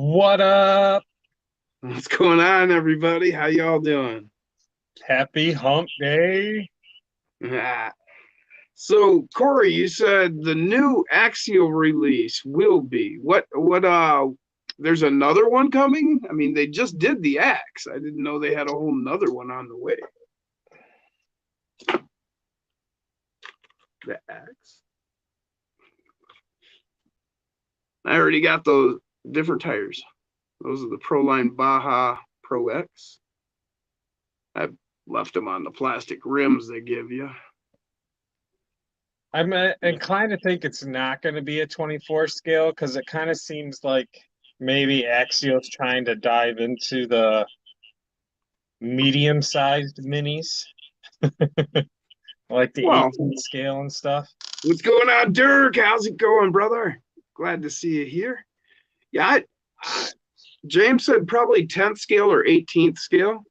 What up? What's going on, everybody? How y'all doing? Happy hump day. Ah. So, Corey, you said the new Axial release will be there's another one coming? I mean, they just did the Axe. I didn't know they had a whole nother one on the way. The Axe. I already got those different tires. Those are the Proline Baja Pro X. I left them on the plastic rims they give you. I'm inclined to think it's not going to be a 24 scale because it kind of seems like maybe Axios trying to dive into the medium-sized minis, like the Well, 18 scale and stuff. what's going on, Dirk? How's it going, brother? Glad to see you here. Yeah, James said probably 10th scale or 18th scale.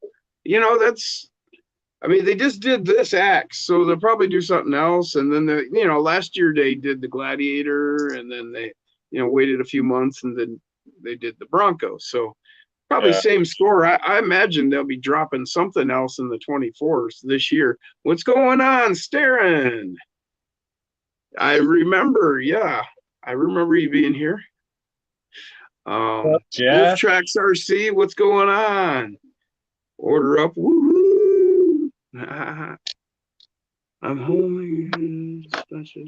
I mean, they just did this axe, so they'll probably do something else. And then last year they did the Gladiator, and then they, waited a few months, and then they did the Bronco. So probably Yeah. same score. I imagine they'll be dropping something else in the 24s this year. What's going on, Staring? I remember, yeah, I remember you being here. What's up, Wolf Jeff? Tracks RC, what's going on? Order up, woohoo! I'm holding special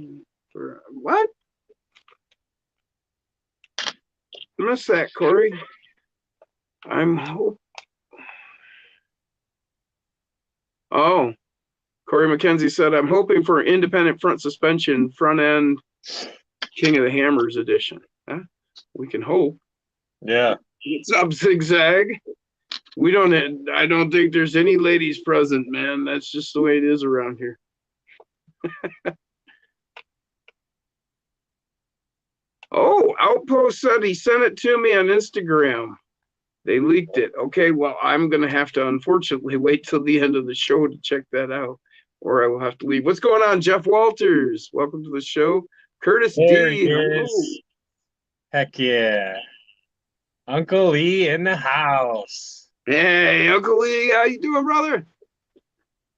for what? I missed that, Corey. I'm hope. Oh, Corey McKenzie said, I'm hoping for independent front suspension, front end King of the Hammers edition. Huh? We can hope. Yeah. What's up, Zigzag? I don't think there's any ladies present, man. That's just the way it is around here. Oh, Outpost said he sent it to me on Instagram. They leaked it. Okay, well, I'm going to have to unfortunately wait till the end of the show to check that out, or I will have to leave. What's going on, Jeff Walters? Welcome to the show. Curtis There he D. Hello. is. Heck yeah. Uncle Lee in the house. Hey, Uncle Lee, how you doing, brother?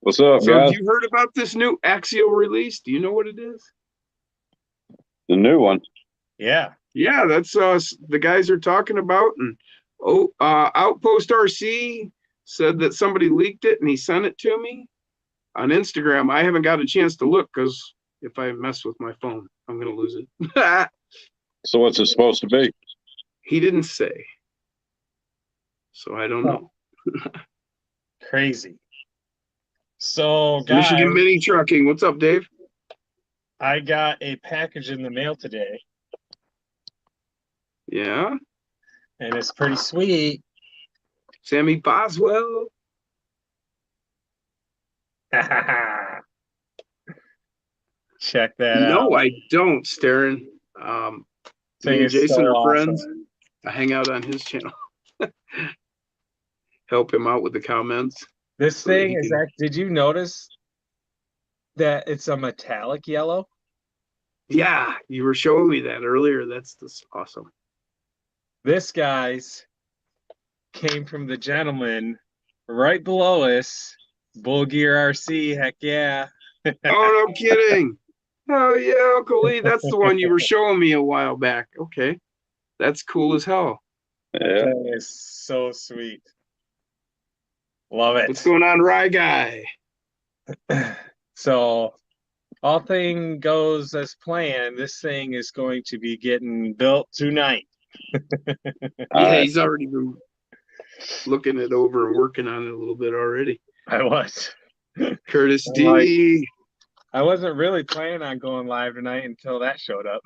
What's up, So, have guys? you heard about this new Axial release? Do you know what it is? The new one. Yeah. Yeah, that's the guys are talking about. And Outpost RC said that somebody leaked it and he sent it to me on Instagram. I haven't got a chance to look because if I mess with my phone, I'm gonna lose it. So what's it supposed to be? He didn't say, so I don't know. Crazy. So, guys, Michigan Mini Trucking. What's up, Dave? I got a package in the mail today, Yeah, and it's pretty sweet. Sammy Boswell. Check that No, out. I don't, Staring. Thing Me and is so Jason are friends. awesome. I hang out on his channel, help him out with the comments. This So that thing he is can. that. Did you notice that it's a metallic yellow? Yeah, you were showing me that earlier. That's awesome. This guy's came from the gentleman right below us, Bull Gear RC. Heck yeah. Oh, no kidding. Oh yeah, Uncle Lee, that's the one you were showing me a while back. Okay, that's cool as hell. Yeah. That is so sweet. Love What's it. going on, Rye Guy? So, all thing goes as planned. This thing is going to be getting built tonight. All Yeah, right. he's already been looking it over and working on it a little bit already. I was. Curtis I'm like, D. I wasn't really planning on going live tonight until that showed up.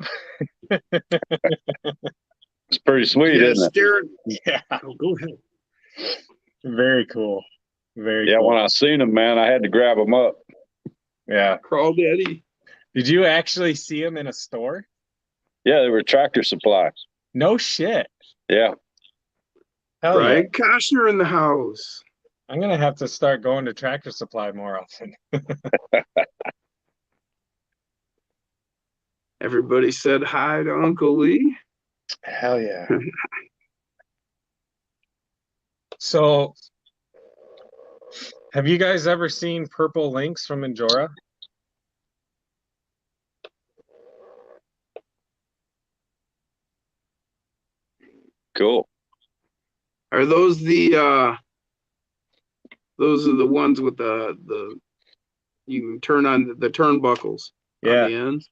It's pretty sweet, Yes, isn't it? Derek. Yeah, Oh, go ahead. very cool. Very Yeah, when cool. I seen them, man, I had to grab them up. Yeah. Crawl Daddy. Did you actually see him in a store? Yeah, they were Tractor Supply. No shit. Yeah. Hell yeah. Brian Koshner in the house. I'm gonna have to start going to Tractor Supply more often. Everybody said hi to Uncle Lee. Hell yeah. So, have you guys ever seen purple lynx from Injora? Cool. Are those those are the ones with the you can turn on the turnbuckles on Yeah. the ends?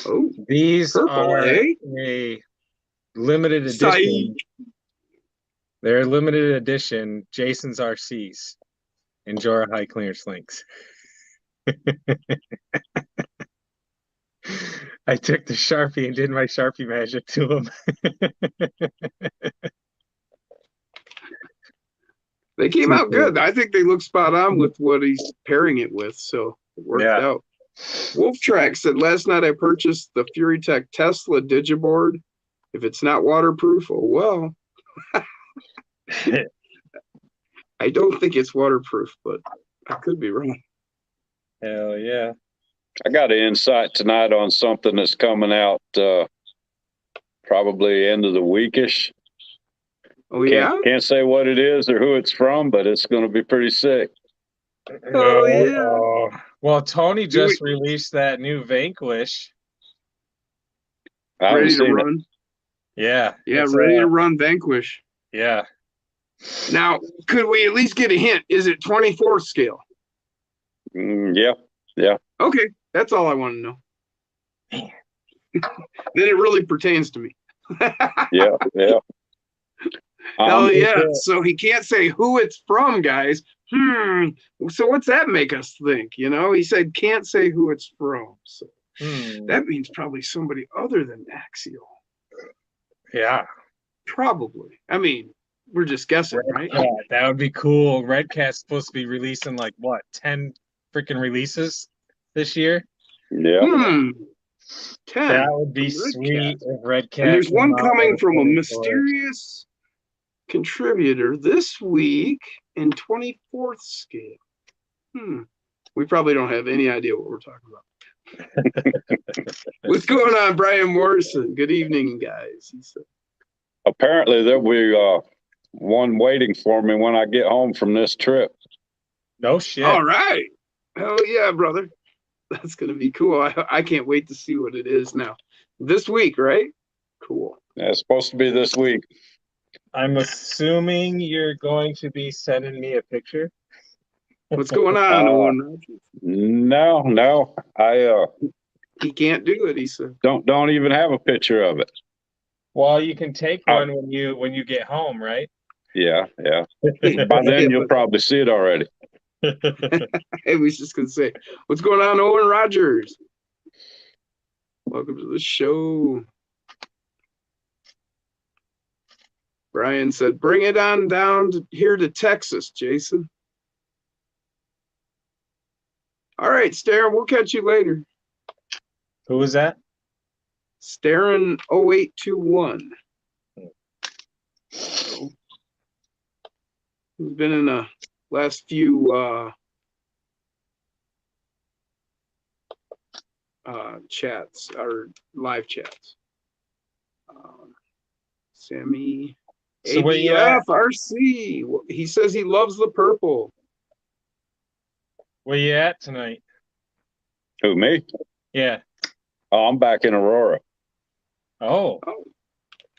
Oh, These purple, are eh? a limited Psych. edition. They're a limited edition Jason's RCs, Injora high clearance lynx. I took the Sharpie and did my Sharpie magic to them. They came out good. I think they look spot on with what he's pairing it with, so it worked Yeah. out. Wolf Track said last night I purchased the FuryTech Tesla Digiboard. If it's not waterproof, oh well. I don't think it's waterproof, but I could be wrong. Hell yeah. I got an insight tonight on something that's coming out probably end of the weekish. Oh yeah? Can't say what it is or who it's from, but it's going to be pretty sick. Oh yeah. Well, Tony just released that new Vanquish. I haven't Ready to seen it. run? Yeah. Yeah, it's, ready to run Vanquish. Yeah. Now, could we at least get a hint? Is it 24th scale? Yeah. Okay, that's all I want to know. Then it really pertains to me. Yeah. Hell yeah. So he can't say who it's from, guys. So what's that make us think? You know, he said can't say who it's from. So that means probably somebody other than Axial. Yeah. Probably. I mean, we're just guessing, right? Yeah, that would be cool. Red Cat's supposed to be releasing like what, 10 freaking releases this year? Yeah. 10. That would be Red sweet Cat. if Red Cat. And there's one came out coming with from a 24. mysterious contributor this week in 24th scale. We probably don't have any idea what we're talking about. What's going on, Brian Morrison? Good evening, guys. He said, apparently there'll be one waiting for me when I get home from this trip. No shit. all right. Hell yeah, brother. That's going to be cool. I can't wait to see what it is now. This week, right? Cool. Yeah, it's supposed to be this week. I'm assuming you're going to be sending me a picture. What's going on, Owen Rogers? No. I He can't do it, he said. don't even have a picture of it. Well, you can take one when you get home, right? Yeah. By then you'll probably see it already. I was just gonna say, what's going on, Owen Rogers? Welcome to the show. Brian said, bring it on down here to Texas, Jason. All right, Starren, we'll catch you later. Who was that? Starren 0821. Who's been in the last few chats or live chats. Sammy So where you at? RC. He says he loves the purple. Where you at tonight? Who, me? Yeah. Oh, I'm back in Aurora. Oh.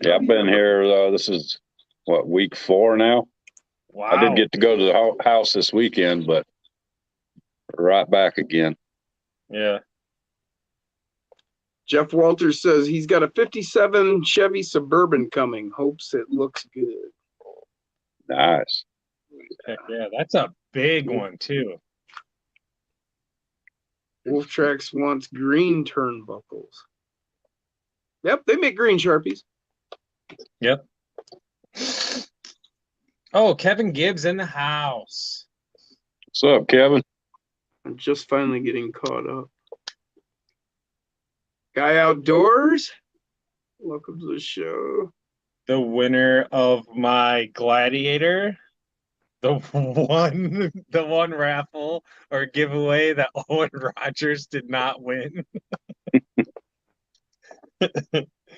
Yeah, I've been here. This is what, week 4 now. Wow. I did get to go to the house this weekend, but right back again. Yeah. Jeff Walters says he's got a 57 Chevy Suburban coming. Hopes it looks good. Nice. Heck yeah, that's a big one too. Wolf Tracks wants green turnbuckles. Yep, they make green Sharpies. Yep. Oh, Kevin Gibbs in the house. What's up, Kevin? I'm just finally getting caught up. Guy Outdoors, welcome to the show. The winner of my Gladiator, the one raffle or giveaway that Owen Rogers did not win.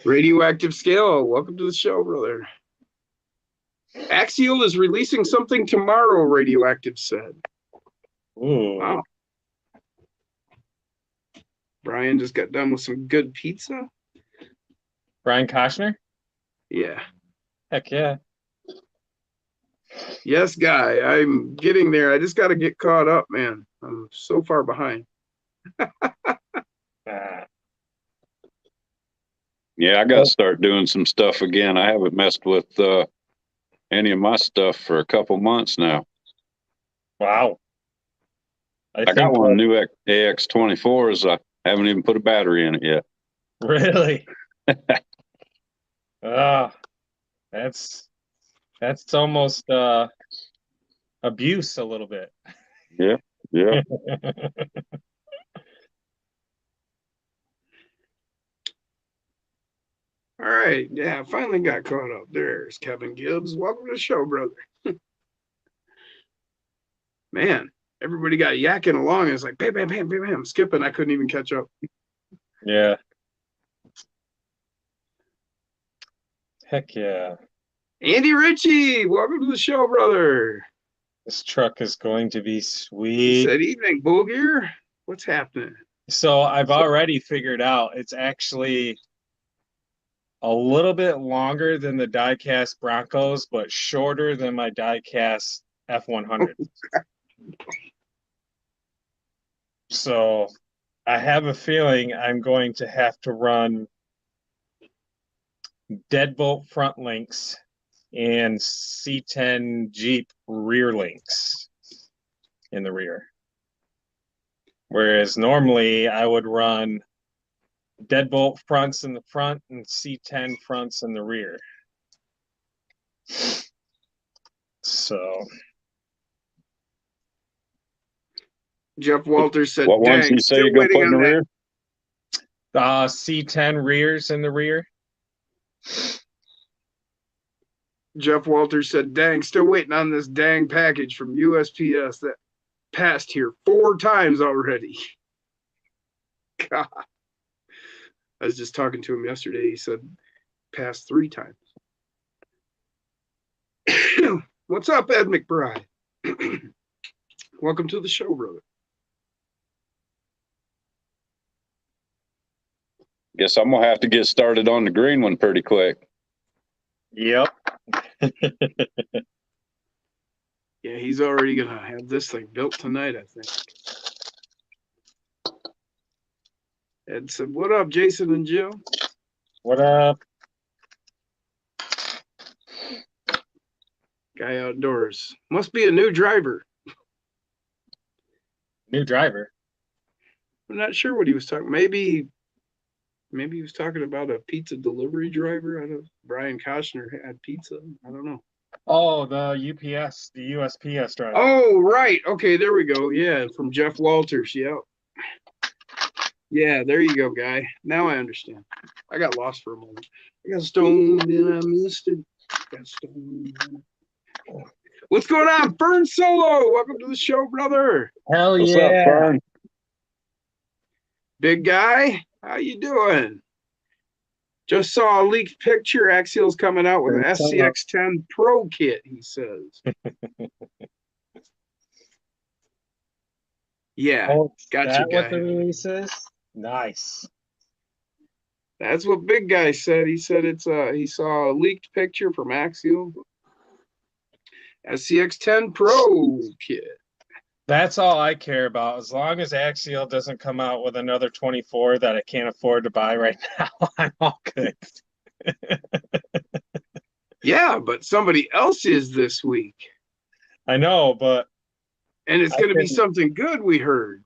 Radioactive Scale, welcome to the show, brother. Axial is releasing something tomorrow, Radioactive said. Ooh. Wow. Brian just got done with some good pizza. Brian Koshner? Yeah. Heck yeah. Yes, Guy. I'm getting there. I just got to get caught up, man. I'm so far behind. Ah, Yeah, I got to start doing some stuff again. I haven't messed with any of my stuff for a couple months now. wow. I got one new AX24s. I haven't even put a battery in it yet. Really? Ah, that's almost abuse a little bit. Yeah, yeah. All right. Yeah, finally got caught up. There's Kevin Gibbs. Welcome to the show, brother. Man, everybody got yakking along. It's like bam, bam, bam, bam, bam. Skipping. I couldn't even catch up. Yeah. Heck yeah. Andy Ritchie, welcome to the show, brother. This truck is going to be He sweet. said, evening, Boogier. What's happening? So I've already figured out it's actually a little bit longer than the diecast Broncos, but shorter than my diecast F100. So I have a feeling I'm going to have to run deadbolt front links and C10 Jeep rear links in the rear. Whereas normally I would run deadbolt fronts in the front and C10 fronts in the rear. So Jeff Walters said, What ones dang, you say still you're gonna waiting put in the on that. rear? C10 rears in the rear. Jeff Walters said, dang, still waiting on this dang package from USPS that passed here 4 times already. God. I was just talking to him yesterday. He said, passed 3 times. What's up, Ed McBride? Welcome to the show, brother. Guess I'm gonna have to get started on the green one pretty quick. Yep. Yeah, he's already gonna have this thing built tonight, I think. Ed said, what up, Jason and Jill? What up? Guy outdoors. Must be a new driver. New driver. I'm not sure what he was talking. Maybe he was talking about a pizza delivery driver. I don't. Brian Koshner had pizza. I don't know. Oh, the UPS, the USPS driver. Oh, right. Okay, there we go. Yeah, from Jeff Walters. Yep. Yeah, there you go, guy. Now I understand. I got lost for a moment. I got stoned and I missed it. Got stoned. What's going on, Fern Solo? Welcome to the show, brother. Hell What's yeah. up, Fern? Big guy, how you doing? Just saw a leaked picture. Axial's coming out with an SCX10 Pro kit, he says. Yeah, Oh, gotcha, that what guy. the release is? Nice. That's what Big Guy said. He said he saw a leaked picture from Axial. SCX10 Pro kit. That's all I care about. As long as Axial doesn't come out with another 24 that I can't afford to buy right now, I'm all good. Yeah, but somebody else is this week. I know, but and it's going to be something good. We heard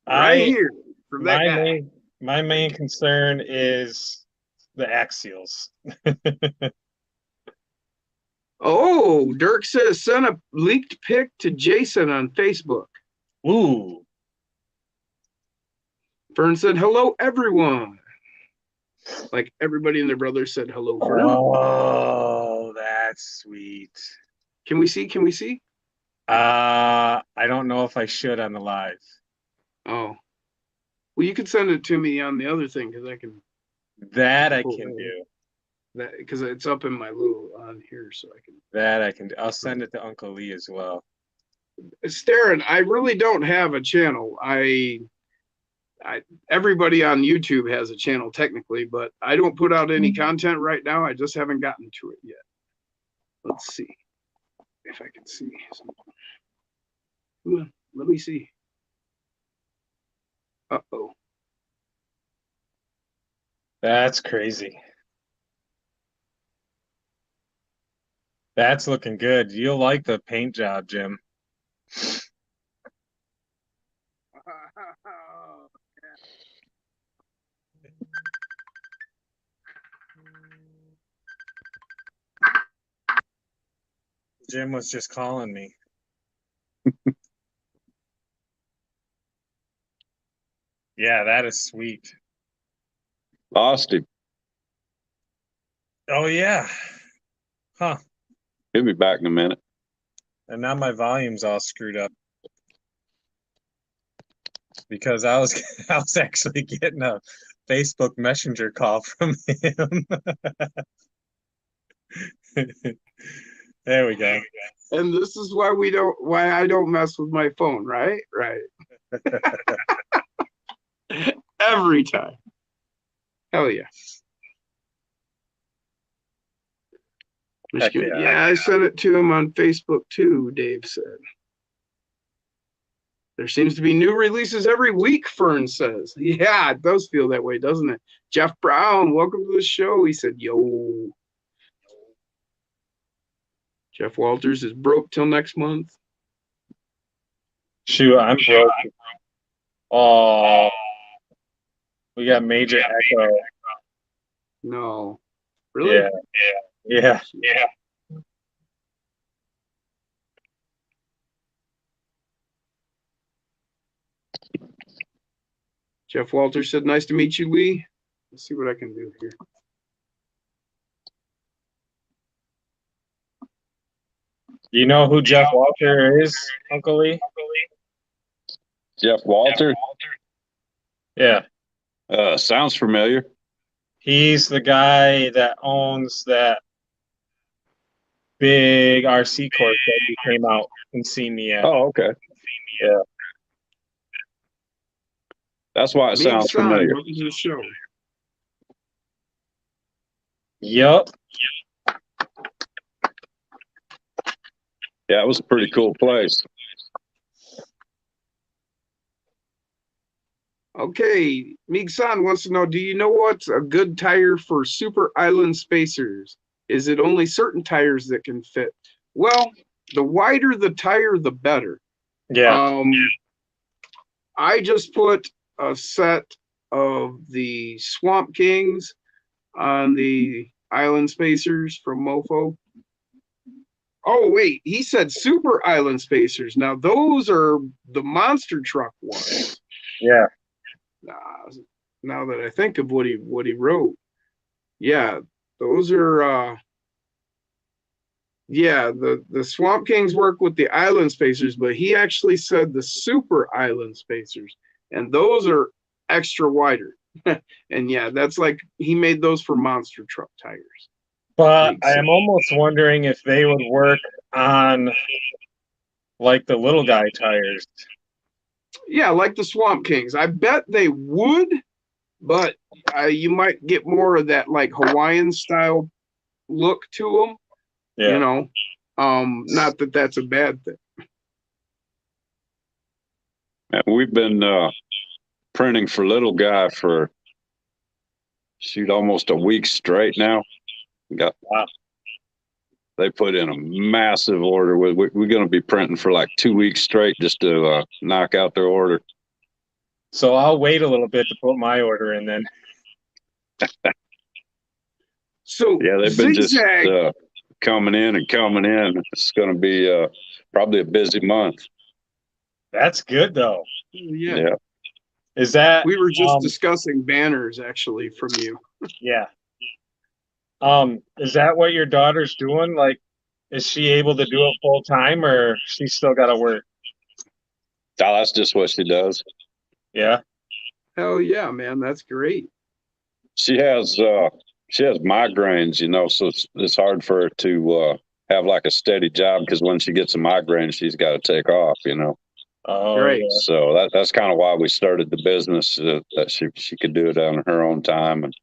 right here from that guy. My main concern is the Axials. Oh, Dirk says send a leaked pic to Jason on Facebook. Ooh. Fern said hello, everyone. Like everybody and their brother said hello, Fern. Oh, that's sweet. Can we see? Can we see? I don't know if I should on the live. Oh, well, you could send it to me on the other thing because I can. That I can do. That because it's up in my little on here, so I can That I can. I'll send it to Uncle Lee as well. Starren, I really don't have a channel. Everybody on YouTube has a channel technically, but I don't put out any content right now. I just haven't gotten to it yet. Let's see if I can see something. Let me see. Uh-oh. That's crazy. That's looking good. You'll like the paint job, Jim. Jim was just calling me. Yeah, that is sweet. Lost him. Oh yeah. Huh. He'll be back in a minute. And now my volume's all screwed up. Because I was I was actually getting a Facebook Messenger call from him. There we go. And this is why I don't mess with my phone, right? Right. Every time. Hell yeah. Heck yeah. Yeah, I sent it to him on Facebook too, Dave said. There seems to be new releases every week, Fern says. Yeah, it does feel that way, doesn't it? Jeff Brown, welcome to the show. He said, yo. Jeff Walters is broke till next month. Shoot, I'm broke. Oh, we got major echo. No. Really? Yeah. Jeff Walters said, nice to meet you, Lee. Let's see what I can do here. You know who Jeff Walter is, Uncle Lee? Jeff Walter? Yeah. Sounds familiar. He's the guy that owns that big RC course that you came out and seen me at. Oh, okay. Yeah. That's why it sounds familiar. Welcome to the show. Yep. Yeah, it was a pretty cool place. Okay, Mig-san wants to know, do you know what's a good tire for Super Island Spacers? Is it only certain tires that can fit? Well, the wider the tire, the better. Yeah. I just put a set of the Swamp Kings on the Island Spacers from Mofo. Oh, wait, he said Super Island Spacers. Now, those are the monster truck ones. Yeah. Now that I think of what he wrote, yeah, those are the Swamp Kings work with the Island Spacers, but he actually said the Super Island Spacers, and those are extra wider. And yeah, that's like he made those for monster truck tires. But I am almost wondering if they would work on like the little guy tires. Yeah, like the Swamp Kings. I bet they would, but you might get more of that like Hawaiian style look to them. Yeah. You know, not that that's a bad thing. We've been printing for little guy for almost a week straight now. They put in a massive order. We're going to be printing for like 2 weeks straight just to knock out their order. So I'll wait a little bit to put my order in then. So yeah, they've been Zigzag, just coming in. It's going to be probably a busy month. That's good though. yeah. Is that We were just discussing banners actually from you. Yeah. Is that what your daughter's doing? Like, is she able to do it full time, or she still got to work? Oh, that's just what she does. Yeah. Hell yeah, man, that's great. She has migraines, you know, so it's hard for her to have like a steady job because when she gets a migraine, she's got to take off, you know. Oh, Right. yeah. So that's kind of why we started the business, that she could do it on her own time. And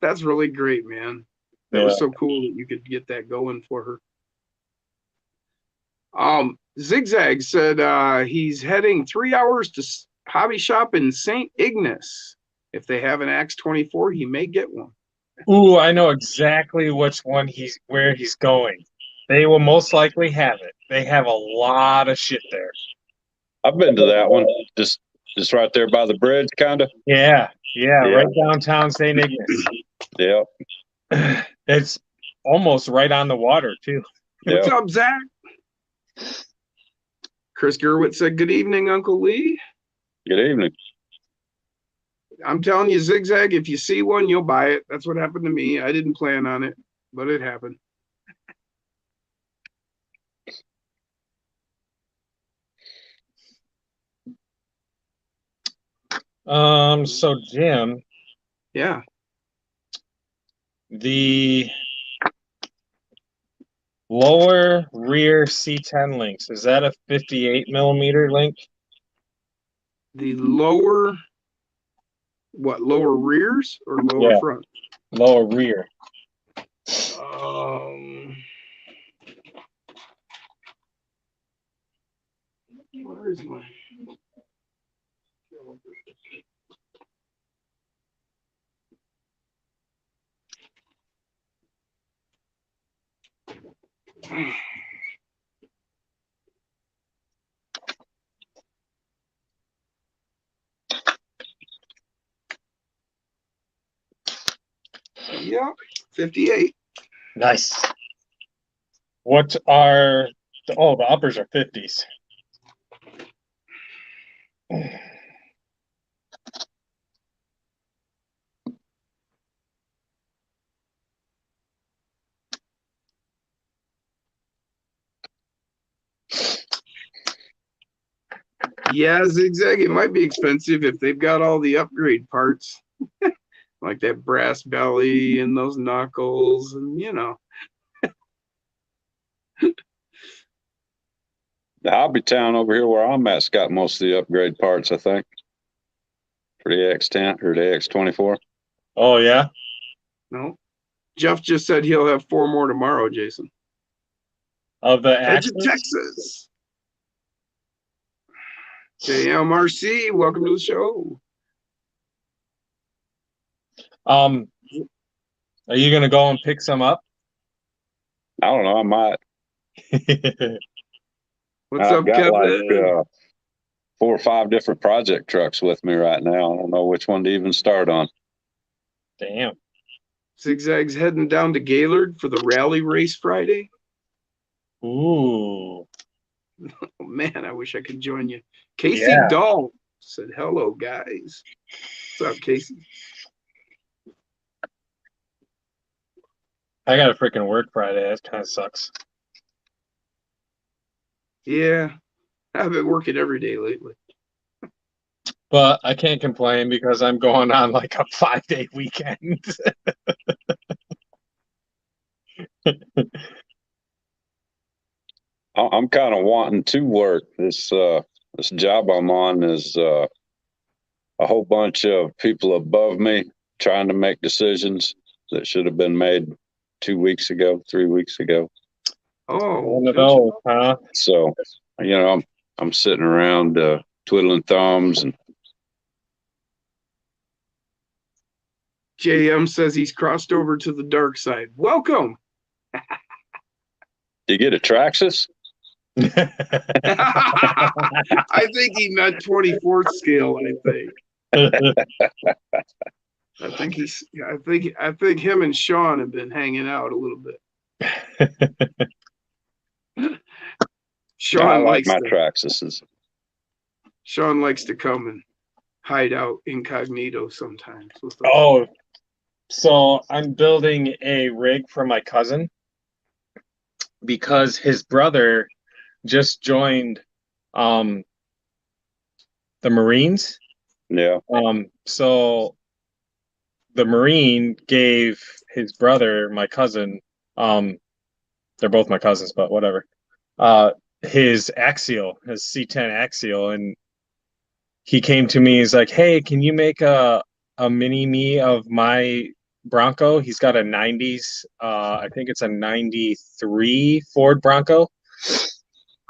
That's really great, man. That Yeah. was so cool that you could get that going for her. Zigzag said he's heading 3 hours to hobby shop in St. Ignace. If they have an Axe 24, he may get one. Ooh, I know exactly where he's going. They will most likely have it. They have a lot of shit there. I've been to that one, just right there by the bridge, kind of. Yeah, Yeah. right downtown St. Ignace. Yeah. It's almost right on the water too. What's Yeah. up, Zach? Chris Gerwitz said, good evening, Uncle Lee. Good evening. I'm telling you, Zigzag, if you see one, you'll buy it. That's what happened to me. I didn't plan on it, but it happened. So Jim, Yeah. the lower rear C10 links, is that a 58 millimeter link? The lower, what, lower rears or lower Yeah. front? Lower rear. Where is my? Yeah, 58. Nice. What are the uppers are 50s. Yeah, Zigzag, it might be expensive if they've got all the upgrade parts, like that brass belly and those knuckles, and you know. The Hobby Town over here where I'm at's got most of the upgrade parts, I think, for the X10 or the X24. Oh yeah. No. Jeff just said he'll have 4 more tomorrow, Jason. Of the Edge Axes? of Texas. JMRC, welcome to the show. Are you gonna go and pick some up? I don't know. I might. What's I've up, got Kevin? like 4 or 5 different project trucks with me right now. I don't know which one to even start on. Damn. Zigzag's heading down to Gaylord for the rally race Friday. Ooh. Oh, man, I wish I could join you. Casey Yeah. Dahl said, hello, guys. What's up, Casey? I gotta freaking work Friday. That kind of sucks. Yeah, I've been working every day lately. But I can't complain because I'm going on like a 5-day weekend. I'm kind of wanting to work. This job I'm on is a whole bunch of people above me trying to make decisions that should have been made 2 weeks ago, 3 weeks ago. Oh, One of those, huh? So, you know, I'm sitting around twiddling thumbs. And JM says he's crossed over to the dark side. Welcome. do you get a Traxxas? I think he meant 24th scale, I think him and Sean have been hanging out a little bit. Sean I like likes my to, Traxxas. Sean likes to come and hide out incognito sometimes. Oh, so I'm building a rig for my cousin because his brother just joined the Marines. Yeah. So the Marine gave his brother, my cousin, They're both my cousins, but whatever. His Axial, his C10 Axial, and he came to me. He's like, "Hey, can you make a mini me of my Bronco?" He's got a '90s, I think it's a '93 Ford Bronco.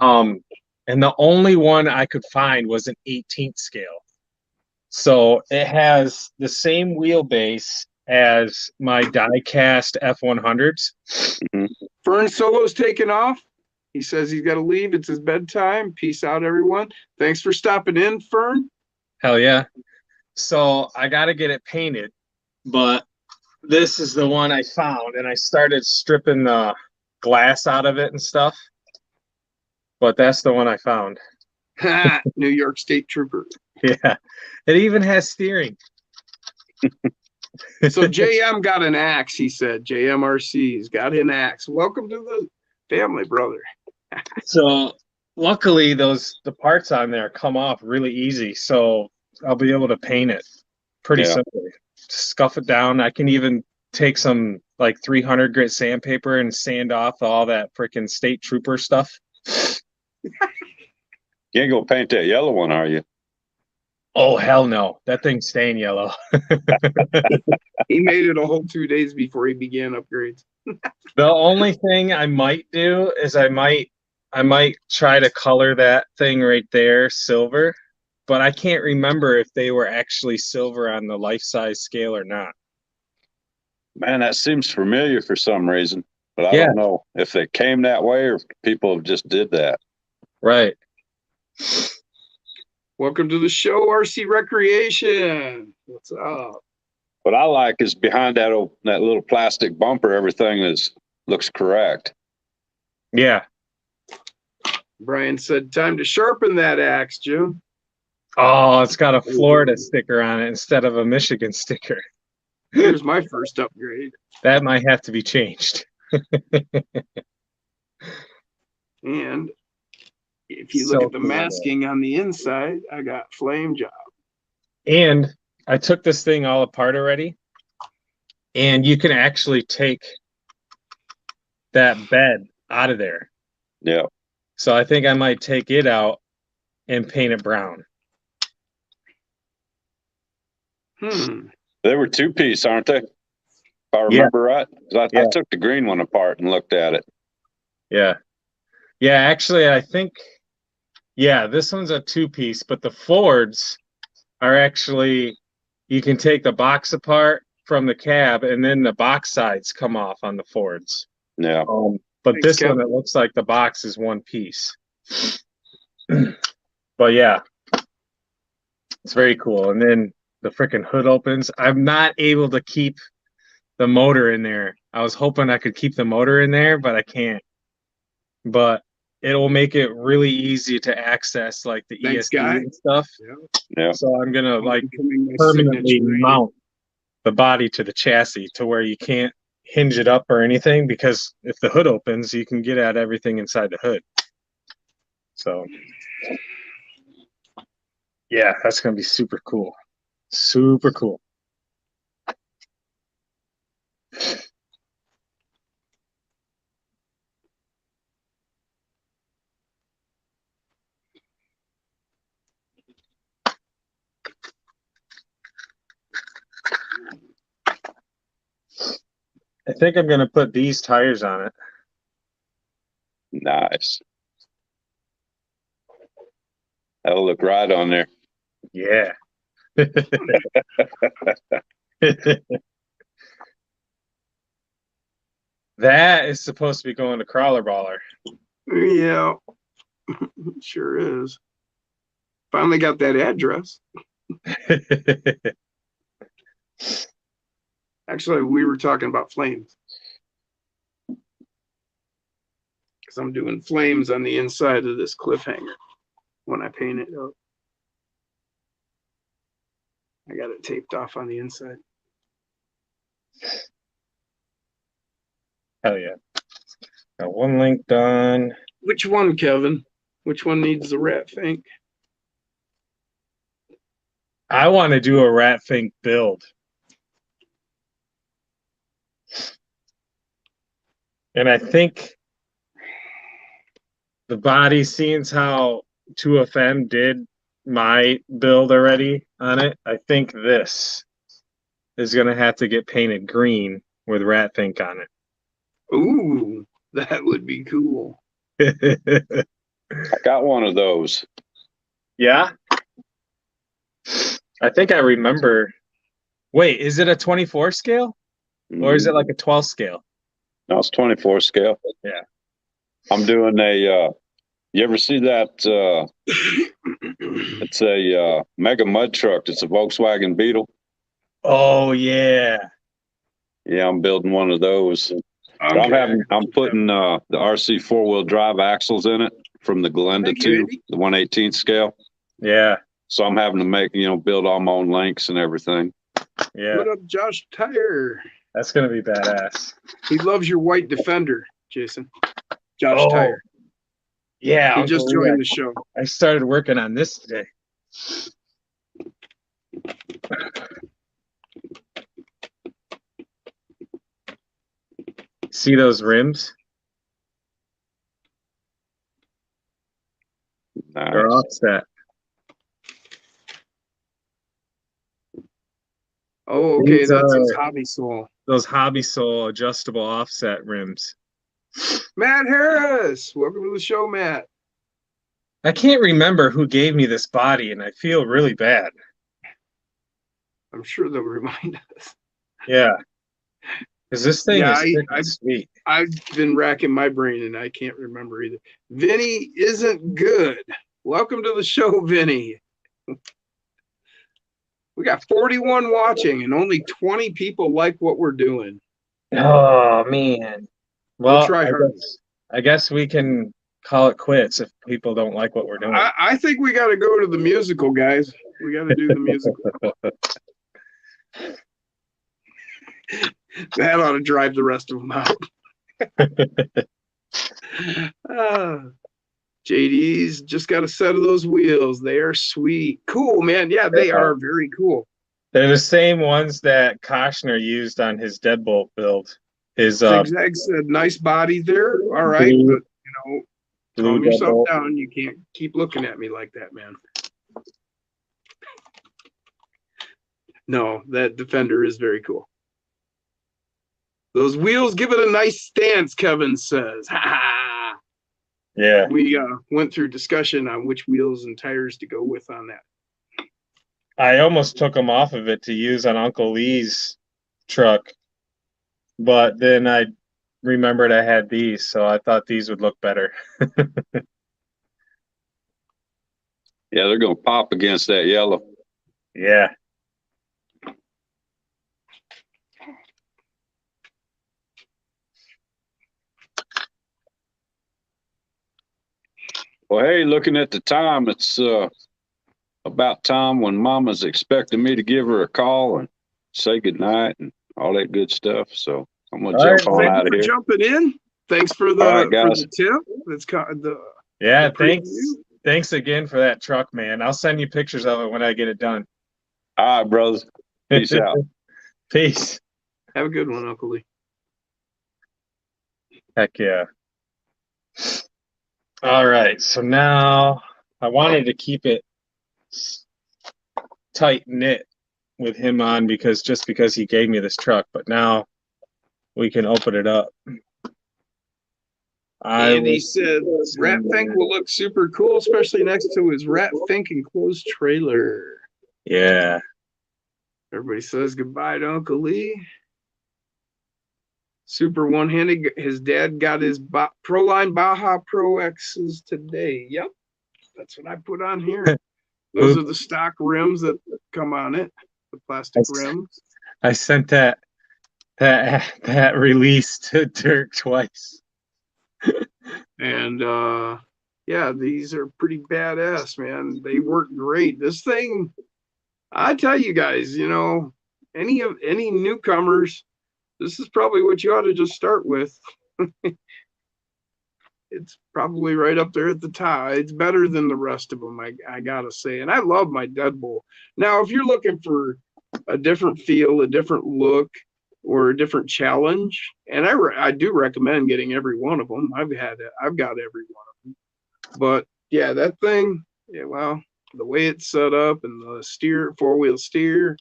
And the only one I could find was an 18th scale. So it has the same wheelbase as my die-cast F100s. Fern Solo's taking off. He says he's got to leave. It's his bedtime. Peace out, everyone. Thanks for stopping in, Fern. Hell yeah. So I got to get it painted, but this is the one I found, and I started stripping the glass out of it and stuff. But that's the one I found. New York State Trooper. Yeah. It even has steering. So JM got an axe, he said. JMRC's got an axe. Welcome to the family, brother. So luckily the parts on there come off really easy. So I'll be able to paint it pretty simply. Scuff it down. I can even take some like 300 grit sandpaper and sand off all that freaking state trooper stuff. You ain't gonna paint that yellow one, are you? Oh, hell no. That thing's staying yellow. He made it a whole 2 days before he began upgrades. The only thing I might do is I might try to color that thing right there silver, but I can't remember if they were actually silver on the life-size scale or not. Man, that seems familiar for some reason, but I don't know if they came that way or if people just did that. Right. Welcome to the show, RC Recreation. What's up? What I like is behind that little plastic bumper, everything looks correct. Yeah. Brian said, time to sharpen that axe, Jim. Oh, it's got a Florida sticker on it instead of a Michigan sticker. Here's my first upgrade. That might have to be changed. And if you look at the masking on the inside, I got flame job. And I took this thing all apart already. And you can actually take that bed out of there. Yeah. So I think I might take it out and paint it brown. They were 2-piece, aren't they? If I remember right. I took the green one apart and looked at it. Yeah. Yeah, actually, I think, this one's a 2-piece, but the Fords are actually, you can take the box apart from the cab and then the box sides come off on the Fords. Yeah. But this one, it looks like the box is 1 piece. But yeah, it's very cool. And then the freaking hood opens. I'm not able to keep the motor in there. I was hoping I could keep the motor in there, but I can't. But it'll make it really easy to access like the ESP and stuff. Yeah. So I'm gonna like permanently mount the body to the chassis to where you can't hinge it up or anything, because if the hood opens, you can get at everything inside the hood. So yeah, that's gonna be super cool. Super cool. I think I'm gonna put these tires on it. Nice. That'll look right on there. Yeah. That is supposed to be going to Crawler Baller. Yeah, sure is. Finally got that address. Actually, we were talking about flames. Because I'm doing flames on the inside of this cliffhanger when I paint it up. I got it taped off on the inside. Hell yeah. Got one link done. Which one, Kevin? Which one needs the rat fink? I want to do a rat fink build. And I think the body, seeing how 2FM did my build already on it, I think this is gonna have to get painted green with rat pink on Ooh, that would be cool. it. I got one of those. Yeah, I think I remember. Wait, is it a 24 scale or is it like a 12 scale? No, it's 24 scale. Yeah. I'm doing a, you ever see that, it's a mega mud truck. It's a Volkswagen Beetle. Oh yeah. Yeah, I'm building one of those. Okay. I'm putting the RC 4-wheel drive axles in it from the Glenda Thank you, 2, Andy. the 1/18 scale. Yeah. So I'm having to make, build all my own links and everything. Yeah. What up, Josh Tire? That's gonna be badass. He loves your white Defender, Jason. Josh Oh, Tire. Yeah. He Uncle just Lee, joined the show. I started working on this today. See those rims? Nice. They're offset. Oh, okay. These That's his are- hobby soul. Those Hobby Soul adjustable offset rims. Matt Harris. Welcome to the show, Matt. I can't remember who gave me this body, and I feel really bad. I'm sure they'll remind us. Yeah. Because this thing Yeah, is freaking sweet. I've been racking my brain and I can't remember either. Vinny isn't good. Welcome to the show, Vinny. We got 41 watching and only 20 people like what we're doing. Oh, man. We'll Well, try hard. I guess we can call it quits if people don't like what we're doing. I think we got to go to the musical, guys. We got to do the musical. That ought to drive the rest of them out. JD's just got a set of those wheels. They are sweet. Cool, man. Yeah, they are very cool. They're the same ones that Koshner used on his Deadbolt build. His Zigzag said, nice body there. All right. Blue- But, calm yourself Deadbolt. down. You can't keep looking at me like that, man. No, that Defender is very cool. Those wheels give it a nice stance, Kevin says. Ha ha. Yeah. We went through discussion on which wheels and tires to go with on that. I almost took them off of it to use on Uncle Lee's truck, but then I remembered I had these, so I thought these would look better. Yeah, they're going to pop against that yellow. Yeah. Well, hey, looking at the time, it's about time when Mama's expecting me to give her a call and say goodnight and all that good stuff. So I'm going to All jump on Thank out you of for here. jumping in. Thanks for All right, for guys. the tip. That's the Yeah, the preview. thanks again for that truck, man. I'll send you pictures of it when I get it done. All right, brothers. Peace out. Peace. Have a good one, Uncle Lee. Heck yeah. All right, so now I wanted to keep it tight knit with him on because he gave me this truck, but now we can open it up. Andy said Rat Fink will look super cool, especially next to his Rat Fink enclosed trailer. Yeah. Everybody says goodbye to Uncle Lee. Super one-handed. His dad got his Proline Baja Pro X's today. Yep, that's what I put on here. Those are the stock rims that come on it, the plastic rims. I sent that release to Dirk twice. And yeah, these are pretty badass, man. They work great. This thing, I tell you guys, any newcomers, this is probably what you ought to just start with. It's probably right up there at the top. It's better than the rest of them, I gotta say. And I love my Deadbolt. Now, if you're looking for a different feel, a different look, or a different challenge, and I do recommend getting every one of them. I've got every one of them. But yeah, that thing, yeah, well, the way it's set up and the steer, 4-wheel steer,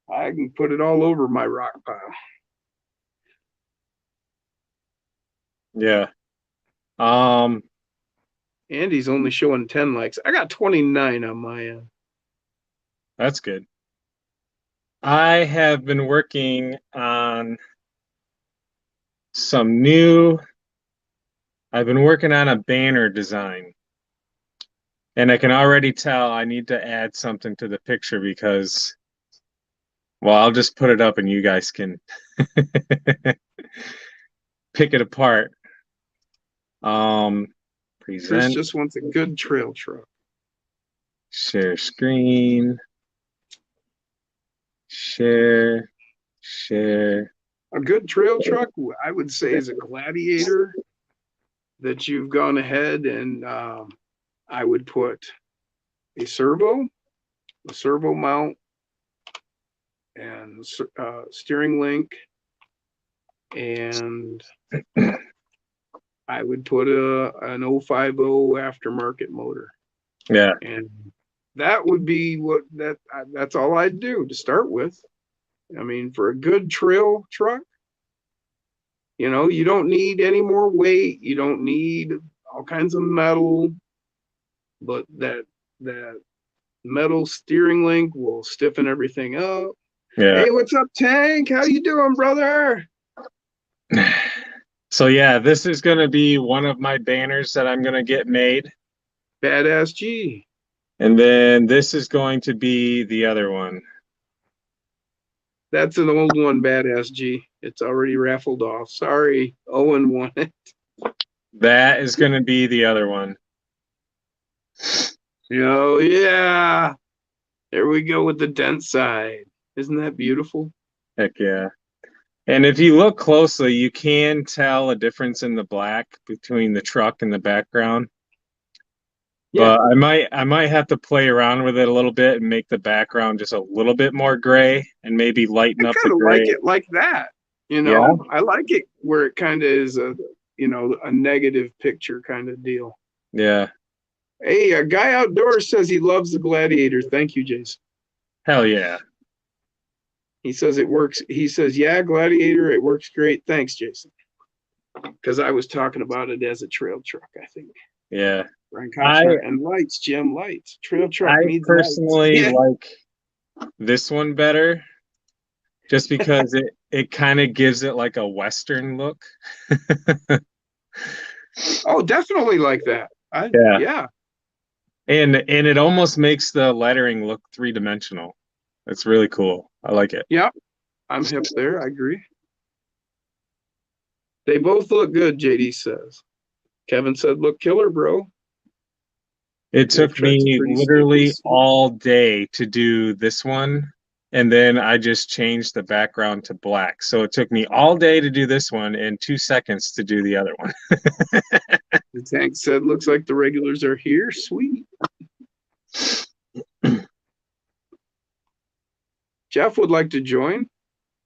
I can put it all over my rock pile. Yeah. Um, Andy's only showing 10 likes. I got 29 on my end. that's good. I have been working on some new, I've been working on a banner design. And I can already tell I need to add something to the picture because, well, I'll just put it up and you guys can pick it apart. Chris Present, just wants a good trail truck. share screen, share. A good trail truck, I would say, is a Gladiator that you've gone ahead and I would put a servo mount, and steering link, and I would put an 050 aftermarket motor. Yeah. And that would be that's all I'd do to start with. I mean, for a good trail truck, you know, you don't need any more weight. You don't need all kinds of metal, but that metal steering link will stiffen everything up. Yeah. Hey, what's up, Tank? How you doing, brother? So yeah, this is going to be one of my banners that I'm going to get made. Badass G. And then this is going to be the other one. That's an old one, Badass G. It's already raffled off. Sorry, Owen won it. That is going to be the other one. Oh, yeah. There we go with the dent side. Isn't that beautiful? Heck yeah. And if you look closely, you can tell a difference in the black between the truck and the background. Yeah. But I might have to play around with it a little bit and make the background just a little bit more gray and maybe lighten I up the kind of gray. like it like that. You know, Yeah. I like it where it kind of is a, you know, a negative picture kind of deal. Yeah. Hey, a guy outdoors says he loves the Gladiator. Thank you, Jason. Hell yeah. He says it works. He says, yeah, Gladiator, it works great. Thanks, Jason. Because I was talking about it as a trail truck, I think. Yeah. Brian Kochner. And lights, Jim, lights. Trail truck I needs personally lights. like this one better just because it kind of gives it like a Western look. Oh, definitely like that. Yeah. And it almost makes the lettering look three-dimensional. It's really cool. I like it. Yep. I'm hip there. I agree. They both look good, JD says. Kevin said, look killer, bro. It took me literally all day to do this one, and then I just changed the background to black. So it took me all day to do this one and 2 seconds to do the other one. The Tank said, looks like the regulars are here. Sweet. Jeff would like to join.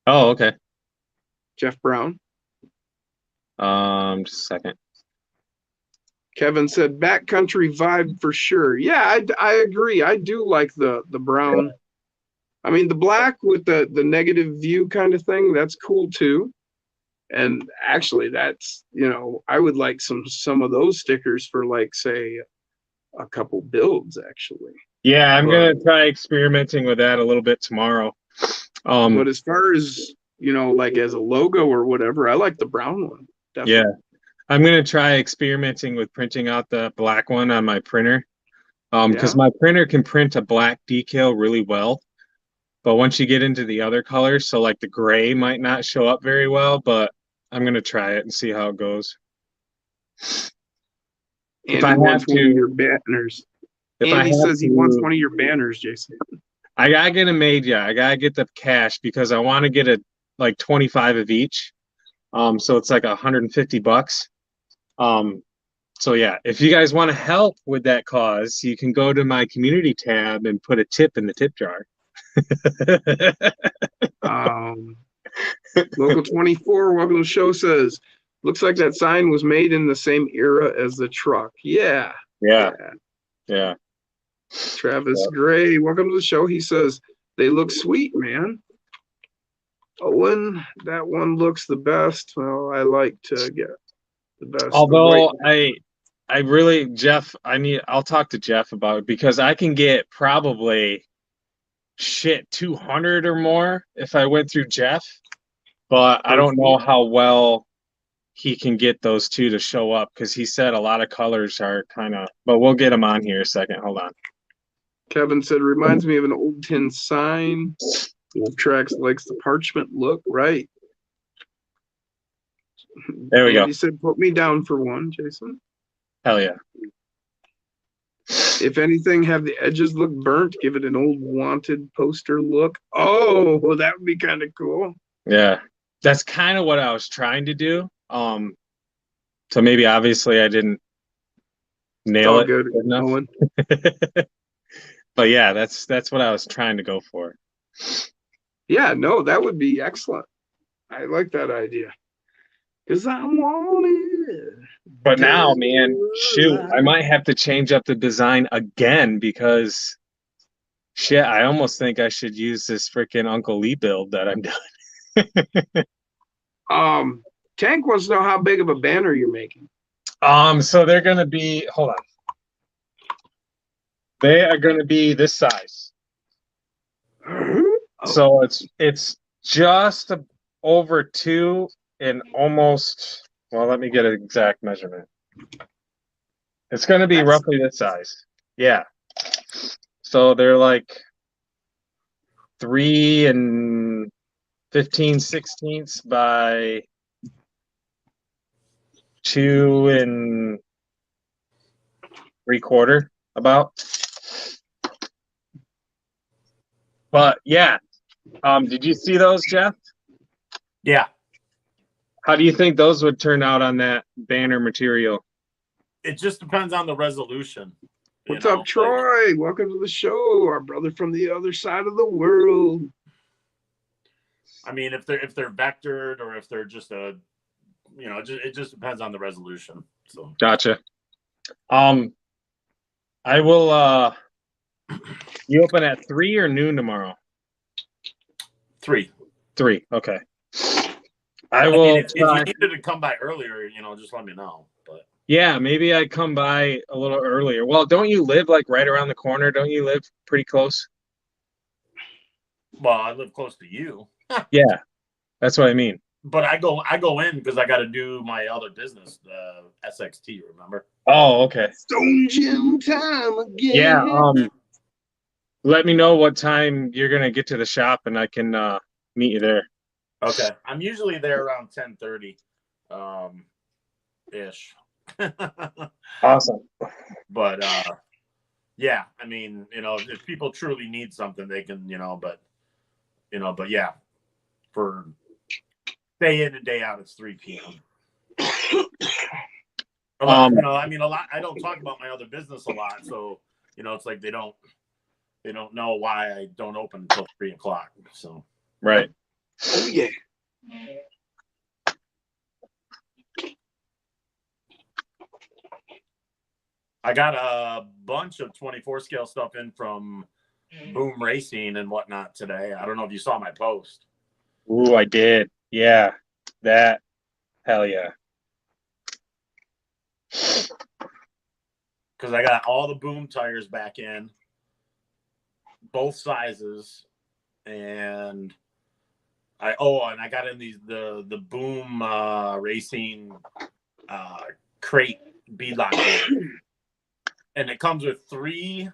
Oh, okay. Jeff Brown. Just a second. Kevin said backcountry vibe for sure. Yeah, I agree. I do like the brown. I mean, the black with the negative view kind of thing, that's cool too. And actually that's, you know, I would like some of those stickers for like, say, a couple builds actually. Yeah, I'm gonna try experimenting with that a little bit tomorrow. But as far as, you know, like as a logo or whatever, I like the brown one. Definitely. Yeah. I'm gonna try experimenting with printing out the black one on my printer. Because my printer can print a black decal really well. But once you get into the other colors, so like the gray might not show up very well, but I'm gonna try it and see how it goes. Andy wants one of your banners. Andy says he wants one of your banners, Jason. I gotta get them made, yeah. I gotta get the cash because I want to get it like 25 of each. So it's like $150. So yeah, if you guys want to help with that cause, you can go to my community tab and put a tip in the tip jar. Local 24, welcome to the show, says Looks like that sign was made in the same era as the truck. Yeah. Yeah. Yeah. Travis Gray, welcome to the show. He says they look sweet, man. Owen, that one looks the best. Well, I like to get the best. Although I really, Jeff, I'll talk to Jeff about it because I can get probably 200 or more if I went through Jeff, but I don't know how well he can get those two to show up because he said a lot of colors are kind of, but we'll get him on here a second. Hold on. Kevin said, reminds me of an old tin sign. Wolf Tracks likes the parchment look, right? There we go. He said, put me down for one, Jason. Hell yeah. If anything, have the edges look burnt, give it an old wanted poster look. Oh, well, that would be kind of cool. Yeah. That's kind of what I was trying to do. So maybe obviously I didn't nail it good enough. Owen. But yeah, that's what I was trying to go for. Yeah, no, that would be excellent. I like that idea. Because I want it. But now, man, shoot, I might have to change up the design again because shit, I almost think I should use this freaking Uncle Lee build that I'm doing. Tank wants to know how big of a banner you're making. So they're gonna be, hold on. They are gonna be this size. So it's just over 2 and almost, well, let me get an exact measurement. It's going to be roughly this size. Yeah. So they're like 3 and 15/16 by 2 and 3/4 about. But yeah. Did you see those, Jeff? Yeah. How do you think those would turn out on that banner material? It just depends on the resolution. What's up, Troy? Welcome to the show, our brother from the other side of the world. I mean, if they're vectored or if they're just it just depends on the resolution. So Gotcha. I will. You open at 3 or noon tomorrow? 3. 3. Okay. I will. mean, if you needed to come by earlier, just let me know. But yeah, maybe I come by a little earlier. Well, don't you live like right around the corner? Don't you live pretty close? Well, I live close to you. Yeah, that's what I mean. But I go in because I got to do my other business, SXT. Remember? Oh, okay. Stone Gym time again. Yeah. Let me know what time you're gonna get to the shop, and I can meet you there. Okay, I'm usually there around 10:30, ish. Awesome. But yeah, I mean, if people truly need something, they can, but yeah, for day in and day out, it's 3 p.m. I mean, a lot. I don't talk about my other business a lot, so it's like they don't know why I don't open until 3 o'clock. So right. Oh yeah. I got a bunch of 24 scale stuff in from Boom Racing and whatnot today. I don't know if you saw my post. Ooh, I did. Yeah, that. Hell yeah. Because I got all the Boom tires back in, both sizes, and I got in the Boom Racing crate beadlock, and it comes with three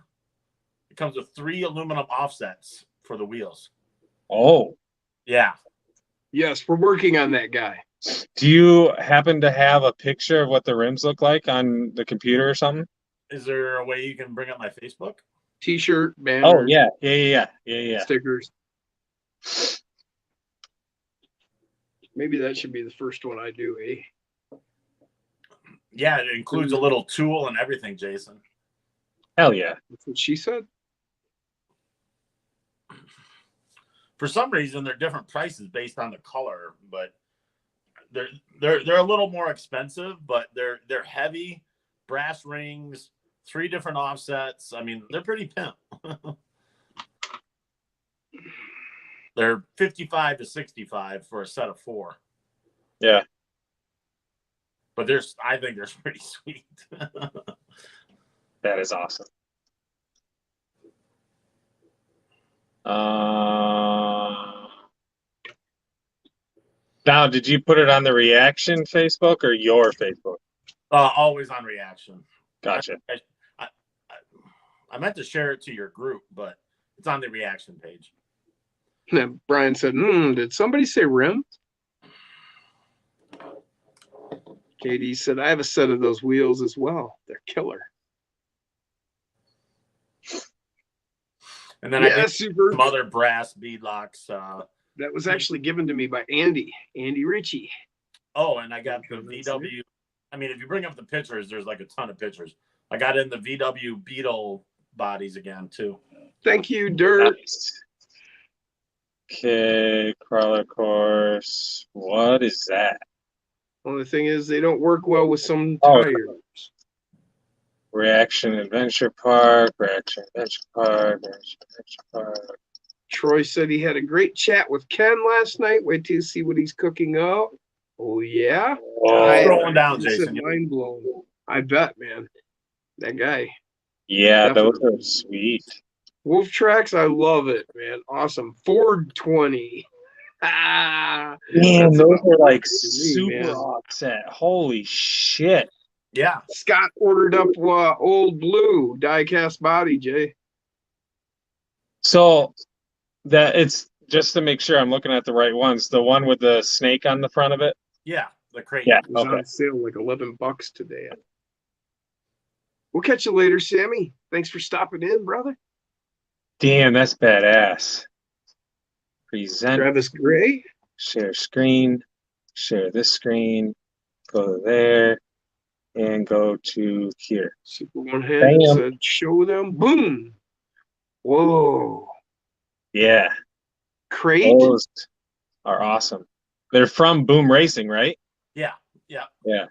aluminum offsets for the wheels. Oh, yeah. Yes, we're working on that, guy. Do you happen to have a picture of what the rims look like on the computer or something? Is there a way you can bring up my Facebook? T-shirt, banner. Oh yeah. Stickers. Maybe that should be the first one I do, eh? Yeah, it includes a little tool and everything, Jason. Hell yeah. That's what she said. For some reason, they're different prices based on the color, but they're a little more expensive, but they're heavy, brass rings, 3 different offsets. I mean, they're pretty pimp. They're 55 to 65 for a set of 4. Yeah. But I think they're pretty sweet. That is awesome. Now, did you put it on the Reaction Facebook or your Facebook? Always on Reaction. Gotcha. I meant to share it to your group, but it's on the Reaction page. And Brian said, did somebody say rim? Katie said, I have a set of those wheels as well. They're killer. And then I think super. some other brass beadlocks. That was actually given to me by Andy Ritchie. Oh, and I got the VW. I mean, if you bring up the pictures, there's like a ton of pictures. I got in the VW Beetle bodies again, too. Thank you, Dirt. Nice. Okay, crawler course. What is that? Well, the thing is, they don't work well with some Oh. tires. Reaction Adventure Park, Reaction Adventure Park, Reaction Adventure Park. Troy said he had a great chat with Ken last night. Wait till you see what he's cooking up. Oh, yeah? Scrolling down, He said Jason. mind blown. I bet, man. That guy. Yeah, those Definitely. are sweet. Wolf Tracks, I love it, man. Awesome. Ford 20. Man, That's those about are like to me, super man. offset. Holy shit. Yeah. Scott ordered up Old Blue die-cast body, Jay. So that it's just to make sure I'm looking at the right ones. The one with the snake on the front of it. Yeah. The crate. Yeah. It was Okay. on sale like $11 today. We'll catch you later, Sammy. Thanks for stopping in, brother. Damn, that's badass. Present. Travis Gray. Share screen. Share this screen. Go to there. And go to here. Super One Hand Bam. said, show them. Boom. Whoa. Yeah. Crate. Those are awesome. They're from Boom Racing, right? Yeah. Yeah. Yeah.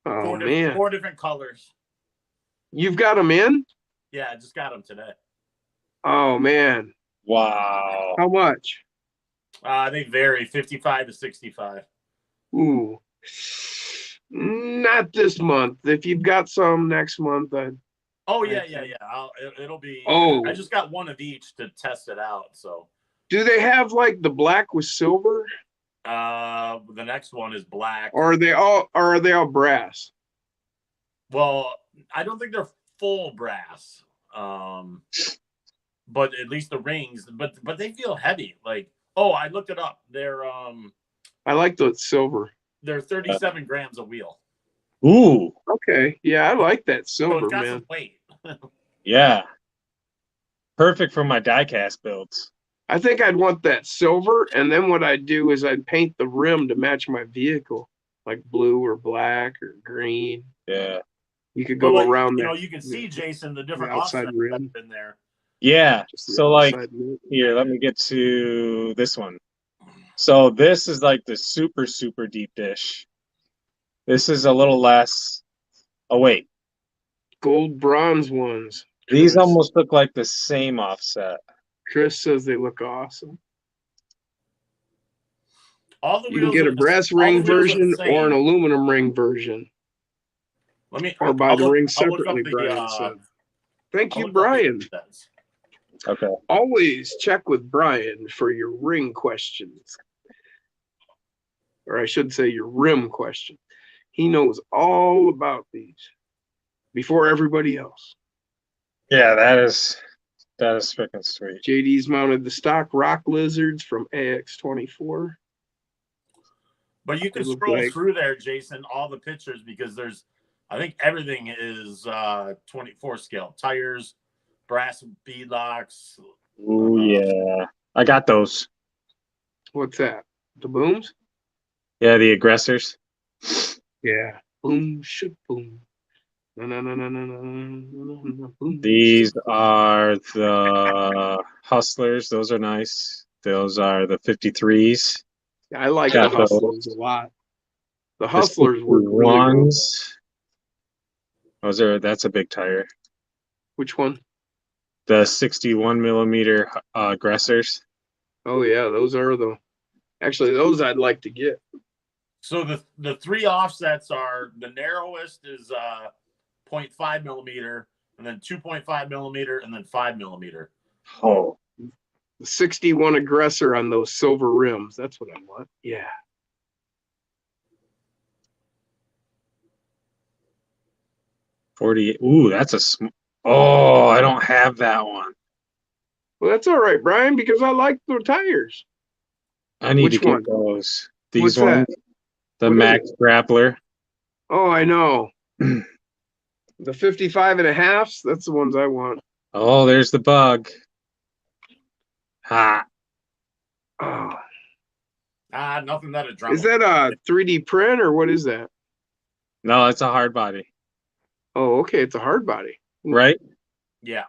Oh, man. 4 different colors. You've got them in? Yeah, I just got them today. Oh, man. Wow. How much? They vary 55 to 65. Ooh. Not this month. If you've got some next month, Oh, yeah. It'll be. Oh. I just got one of each to test it out. So do they have like the black with silver? the next one is black. Or are they all brass? Well, I don't think they're full brass. But at least the rings, but they feel heavy. Like, oh, I looked it up. They're I like the silver. they're 37 grams a wheel. Ooh. Okay. Yeah, I like that So silver, it's got man. some weight. Yeah. Perfect for my diecast builds. I think I'd want that silver, and then what I'd do is I'd paint the rim to match my vehicle, like blue or black or green. Yeah. You could But go like, around you there. know, you can see, Jason, the different The outside offsets rim. that's in there. Yeah. Just the So like outside rim. here, let me get to this one. So this is like the super, super deep dish. This is a little less. Oh, wait. Gold bronze ones. These Chris- almost look like the same offset. Chris says they look awesome. All the You can wheels get are a brass all the ring wheels are the version or an same. aluminum ring version. Let me Or buy I'll the look- ring I'll look up separately, the, Brian said. Thank I'll you, look up the Brian. offsets. Okay. Always check with Brian for your ring questions. Or I should say your rim question. He knows all about these before everybody else. Yeah, that is freaking sweet. JD's mounted the stock rock lizards from AX24. But you can They look scroll like- through there, Jason, all the pictures because I think everything is 24 scale. Tires, brass beadlocks. Ooh, yeah. I got those. What's that? The booms? Yeah, the aggressors. Yeah. Boom, shoot, boom. No, no, no, no, no, no, no, no, boom. These are the hustlers. Those are nice. Those are the 53s. I like Got the those. Hustlers a lot. The The Hustlers work really well. 61s. That's a big tire. Which one? The 61 millimeter aggressors. Oh yeah, those are actually those I'd like to get. So the three offsets are, the narrowest is 0.5 millimeter, and then 2.5 millimeter, and then 5 millimeter. Oh, The 61 aggressor on those silver rims. That's what I want. Yeah. $48. Ooh, that's a oh, I don't have that one. Well, that's all right, Brian, because I like the tires. I need Which to get one? those. What's These ones. that? The What is Max Grappler. Oh, I know. The 55 and a halfs, that's the ones I want. Oh, there's the bug. Ha. Oh. Nothing that adrenaline. Is that a 3D print or what is that? No, it's a hard body. Oh, okay. It's a hard body. Right? Yeah.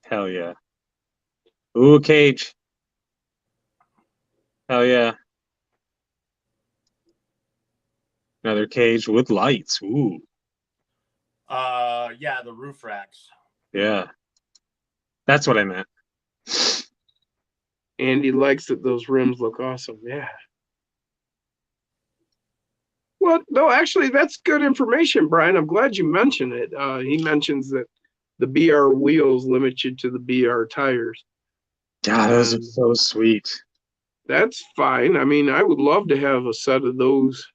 Hell yeah. Ooh, cage. Hell yeah. Another cage with lights. Ooh. Yeah, the roof racks. Yeah. That's what I meant. Andy likes that those rims look awesome. Yeah. Well, no, actually, that's good information, Brian. I'm glad you mentioned it. He mentions that the BR wheels limit you to the BR tires. God, those are so sweet. That's fine. I mean, I would love to have a set of those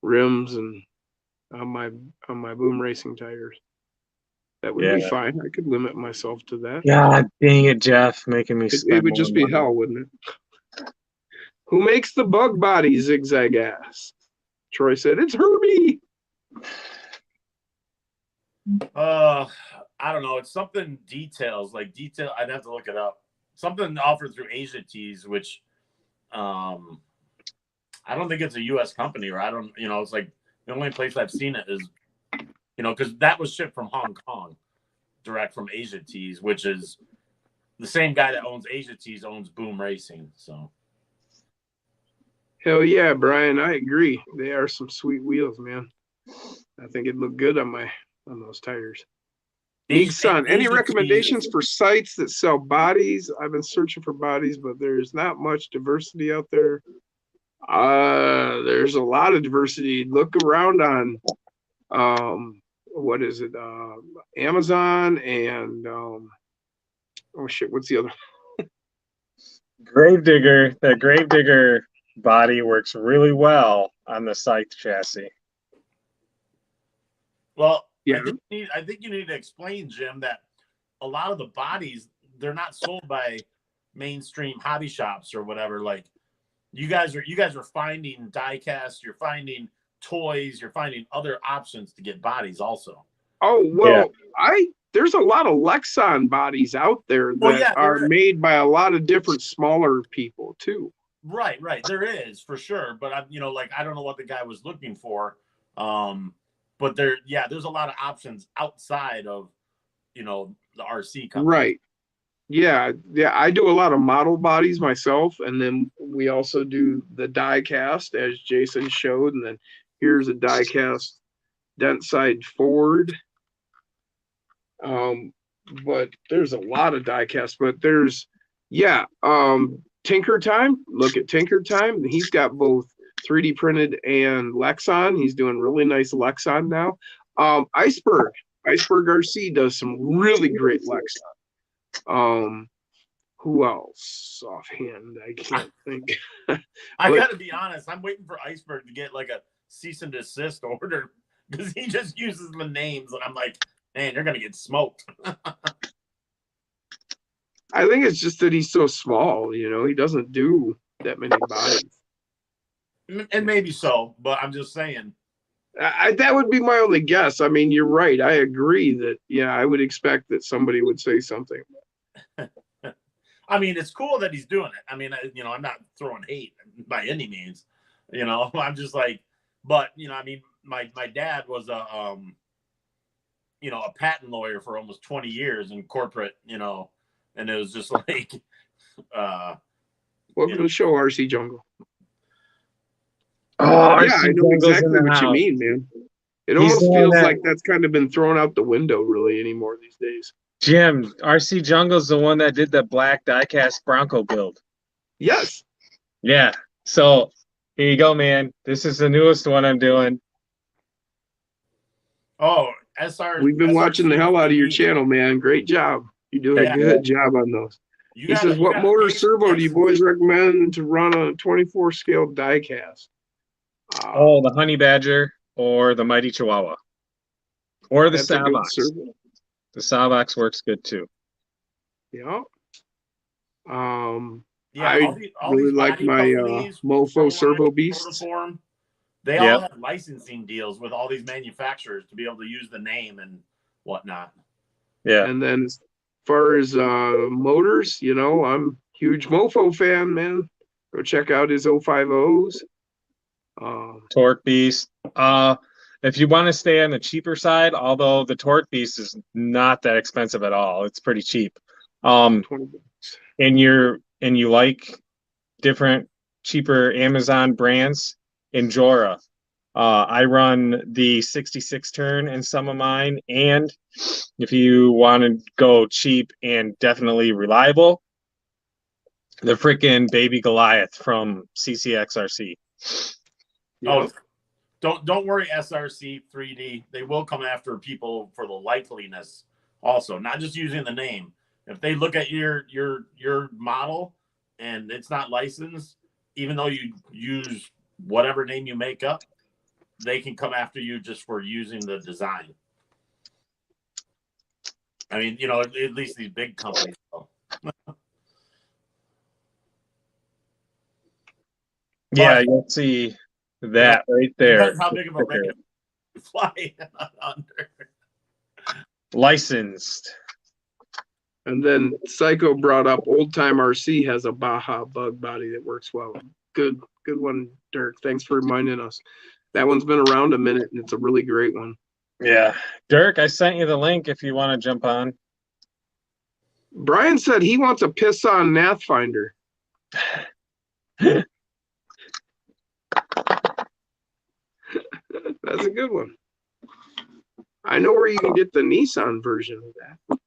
rims and on my boom racing tires. That would be Yeah. fine. I could limit myself to that. God dang it, Jeff, making me It spend would just more be money. hell, wouldn't it? Who makes the bug body? Zigzag ass. Troy said, "It's Herbie." I don't know. It's something details, like detail. I'd have to look it up. Something offered through Asia Tees, which I don't think it's a U.S. company, or I don't, it's like the only place I've seen it is, because that was shipped from Hong Kong, direct from Asia Tees, which is the same guy that owns Asia Tees owns Boom Racing. So Hell yeah, Brian. I agree. They are some sweet wheels, man. I think it'd look good on those tires. Big Son, any Asia recommendations Tees- for sites that sell bodies? I've been searching for bodies, but there's not much diversity out there. There's a lot of diversity. Look around on what is it? Amazon and oh shit, what's the other? Gravedigger, the Gravedigger body works really well on the Scythe chassis. Well, Yeah. I think you need to explain, Jim, that a lot of the bodies, they're not sold by mainstream hobby shops or whatever. Like you guys are finding die cast, you're finding toys, you're finding other options to get bodies also. Oh well, there's a lot of Lexan bodies out there that are made by a lot of different smaller people too. Right. There is for sure, but I don't know what the guy was looking for. But there's a lot of options outside of, the RC company. Right. Yeah. I do a lot of model bodies myself, and then we also do the die cast as Jason showed, and then here's a die cast dent side Ford. But there's a lot of die cast, but there's Tinker Time. Look at Tinker Time. He's got both 3D printed and Lexan. He's doing really nice Lexan now. Iceberg RC does some really great Lexan. Who else offhand? I can't think. I got to be honest. I'm waiting for Iceberg to get like a cease and desist order because he just uses the names, and I'm like, man, you're gonna get smoked. I think it's just that he's so small. He doesn't do that many bodies. And maybe so, but I'm just saying. That would be my only guess. I mean, you're right. I agree that, I would expect that somebody would say something. I mean, it's cool that he's doing it. I mean, I'm not throwing hate by any means. I'm just like, but I mean, my dad was a patent lawyer for almost 20 years in corporate, and it was just like, Welcome to the show, RC Jungle. Oh, Yeah, I know exactly what you mean, man. It He's almost the one feels that- like that's kind of been thrown out the window really anymore these days. Jim, RC Jungle's the one that did the black diecast Bronco build. Yes. Yeah. So here you go, man. This is the newest one I'm doing. Oh, SR. We've been watching the hell out of your channel, man. Great job. You do a Yeah. good job on those. You He gotta- says, you what gotta motor pay servo do you attention. boys recommend to run on a 24 scale diecast? Oh, the Honey Badger or the Mighty Chihuahua. Or the that's a good Savox. servo. The Savox works good too. Yeah. Yeah, I all really these like body my companies, Mofo Proline, Servo Beasts. Protoform, they all have licensing deals with all these manufacturers to be able to use the name and whatnot. Yeah. And then as far as motors, you know, I'm a huge Mofo fan, man. Go check out his 050s. Torque Beast. If you want to stay on the cheaper side, although the Torque Beast is not that expensive at all, it's pretty cheap. 20 bucks. And you like different cheaper Amazon brands, Injora. I run the 66 turn in some of mine, and if you want to go cheap and definitely reliable, the freaking Baby Goliath from CCXRC. Oh, don't worry, SRC 3D. They will come after people for the likeliness also, not just using the name. If they look at your model and it's not licensed, even though you use whatever name you make up, they can come after you just for using the design. I mean, you know, at least these big companies. Yeah, you'll see that right there. Depends how big of a regular you fly under. Licensed. And then Psycho brought up Old Time RC has a Baja bug body that works well. Good one, Dirk. Thanks for reminding us. That one's been around a minute and it's a really great one. Yeah. Dirk, I sent you the link if you want to jump on. Brian said he wants a piss on Nathfinder. That's a good one. I know where you can get the Nissan version of that.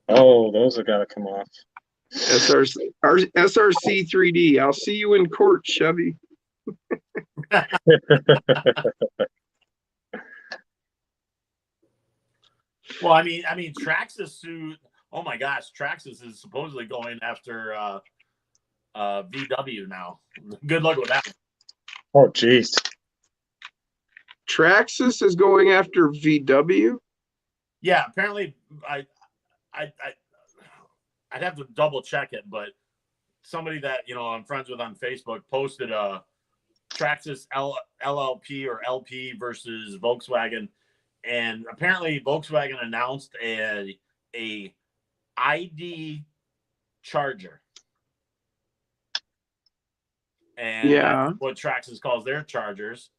Oh, those have got to come off. SRC 3D. I'll see you in court, Chevy. Well, I mean, Traxxas suit. Oh my gosh, Traxxas is supposedly going after VW now. Good luck with that. Oh, jeez. Traxxas is going after VW. Yeah, apparently, I'd have to double check it, but somebody that I'm friends with on Facebook posted a Traxxas LLP or LP versus Volkswagen, and apparently Volkswagen announced a ID charger, and that's what Traxxas calls their chargers.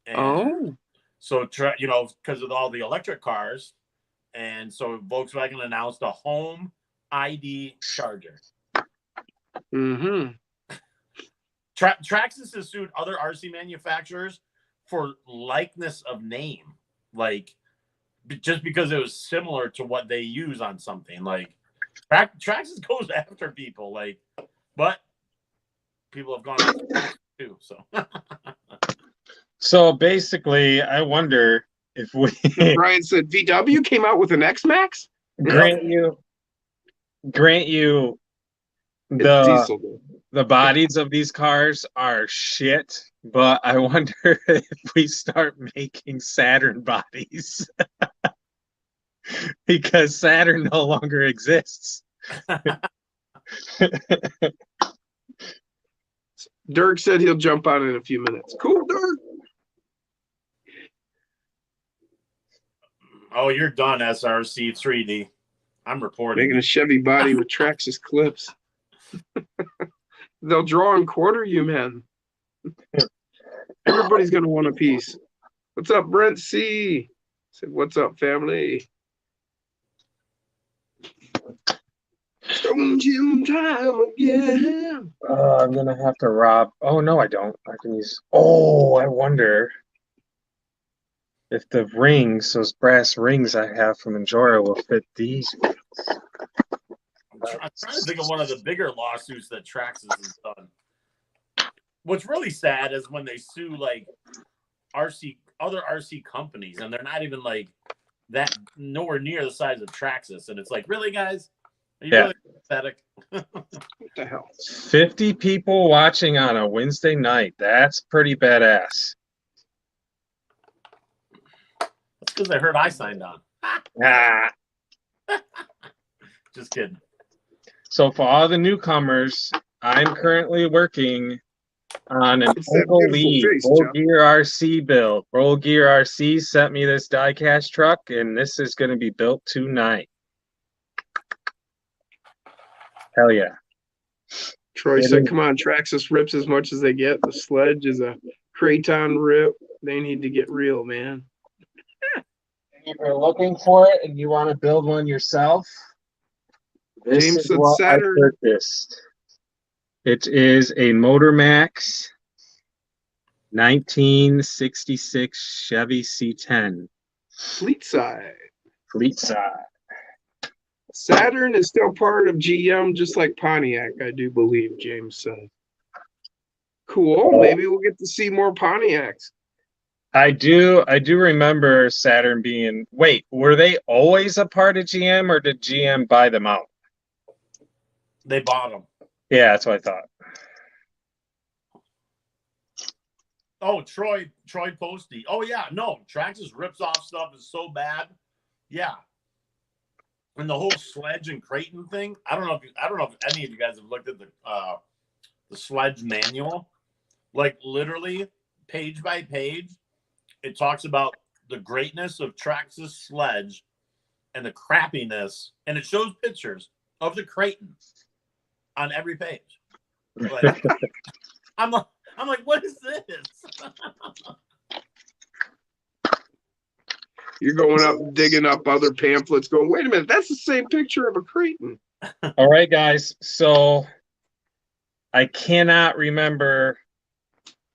And so because of all the electric cars, and so Volkswagen announced a home ID charger. Mm-hmm. Traxxas has sued other RC manufacturers for likeness of name, like just because it was similar to what they use on something. Like Traxxas goes after people, like, but people have gone after Traxxas too. So basically, I wonder if we Brian said VW came out with an X-Max. grant you the bodies of these cars are shit, but I wonder if we start making Saturn bodies because Saturn no longer exists. Dirk said he'll jump on in a few minutes. Cool, Dirk. Oh, you're done, SRC 3D. I'm reporting. Making a Chevy body with Traxxas clips. They'll draw and quarter you, man. Everybody's gonna want a piece. What's up, Brent C? Said, what's up, family? Stone Gym time again. I'm gonna have to rob. Oh no, I don't. I can use. Oh, I wonder if the rings, those brass rings I have from Enjora, will fit these. I'm trying to think of one of the bigger lawsuits that Traxxas has done. What's really sad is when they sue like other RC companies, and they're not even like that, nowhere near the size of Traxxas, and it's like, really, guys, are you really pathetic? What the hell? 50 people watching on a Wednesday night. That's pretty badass. That's because I heard I signed on. Ah. Just kidding. So for all the newcomers, I'm currently working on an It's that Uncle beautiful Lee face, Roll John. Gear RC build. Roll Gear RC sent me this diecast truck, and this is going to be built tonight. Hell yeah. Troy said, come on, Traxxas rips as much as they get. The Sledge is a Kraton rip. They need to get real, man. If you're looking for it and you want to build one yourself, this James is said what Saturn. I purchased. It is a Motormax 1966 Chevy C10 Fleet side. fleet side. Saturn is still part of GM, just like Pontiac, I do believe, James said. Cool. Maybe we'll get to see more Pontiacs. I do remember Saturn being. Wait, were they always a part of GM, or did GM buy them out? They bought them. Yeah, that's what I thought. Oh, Troy Posty. Oh yeah, no, Traxxas rips off stuff is so bad. Yeah. And the whole Sledge and Creighton thing. I don't know if any of you guys have looked at the Sledge manual. Like literally, page by page, it talks about the greatness of Traxxas Sledge and the crappiness, and it shows pictures of the Creighton on every page. Like, I'm like, what is this? You're going up, digging up other pamphlets, going, wait a minute, that's the same picture of a Creighton. All right, guys. So I cannot remember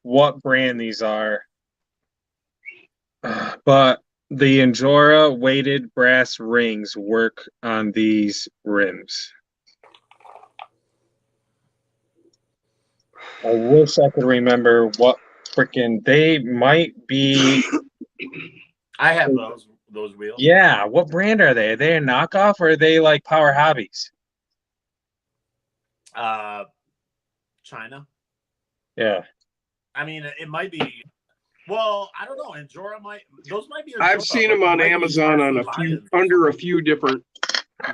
what brand these are, but the Enjora weighted brass rings work on these rims. I wish I could remember what freaking they might be. I have those wheels. Yeah, what brand are they? Are they a knockoff, or are they like Power Hobbies? China. Yeah. I mean, it might be. Well, I don't know. Those might be. I've seen them on Amazon on under a few different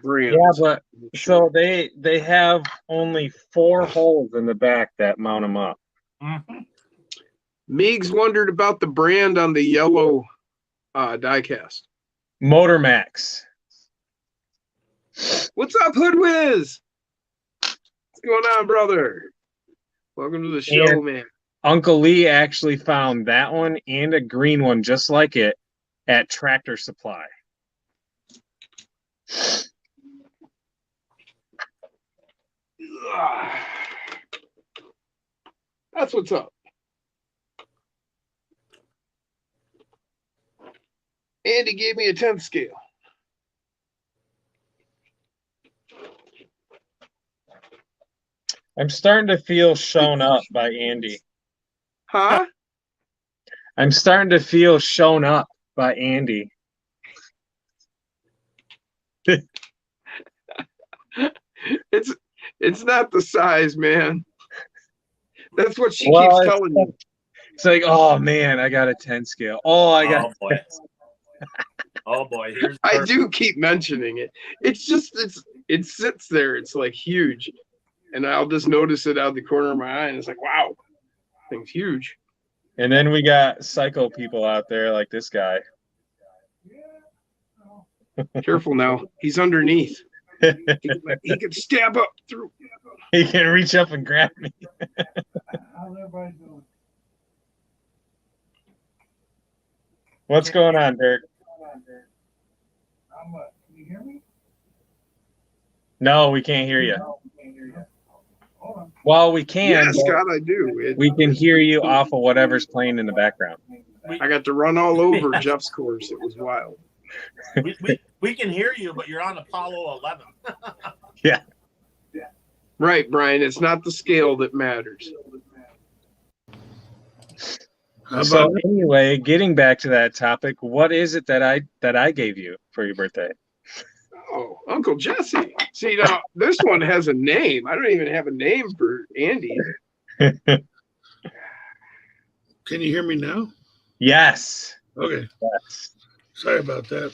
brands. Yeah, but so they have only 4 holes in the back that mount them up. Mm-hmm. Meigs wondered about the brand on the yellow diecast. Motormax. What's up, Hoodwiz? What's going on, brother? Welcome to the show, man. Uncle Lee actually found that one and a green one just like it at Tractor Supply. That's what's up. Andy gave me a 10th scale. I'm starting to feel shown up by Andy. Huh? I'm starting to feel shown up by Andy. It's not the size, man. That's what she keeps telling me. It's like, oh man, I got a 10 scale. Oh, I got. Oh boy. Oh boy. I do keep mentioning it. It's just it sits there. It's like huge, and I'll just notice it out the corner of my eye, and it's like, wow, thing's huge. And then we got psycho people out there like this guy. Careful now, he's underneath. He can stab up through. He can reach up and grab me. How's everybody doing? What's going on, Dirk? How much? Can you hear me? No, we can't hear you. No, we can't hear you. Hold on. Well, we can. Yeah, but Scott, I do. we can hear you off of whatever's playing in the background. I got to run all over Jeff's course. It was wild. We can hear you, but you're on Apollo 11. Yeah. Right, Brian. It's not the scale that matters. So anyway, getting back to that topic, what is it that I gave you for your birthday? Oh, Uncle Jesse. See, now this one has a name. I don't even have a name for Andy. Can you hear me now? Yes. Okay. Yes. Sorry about that.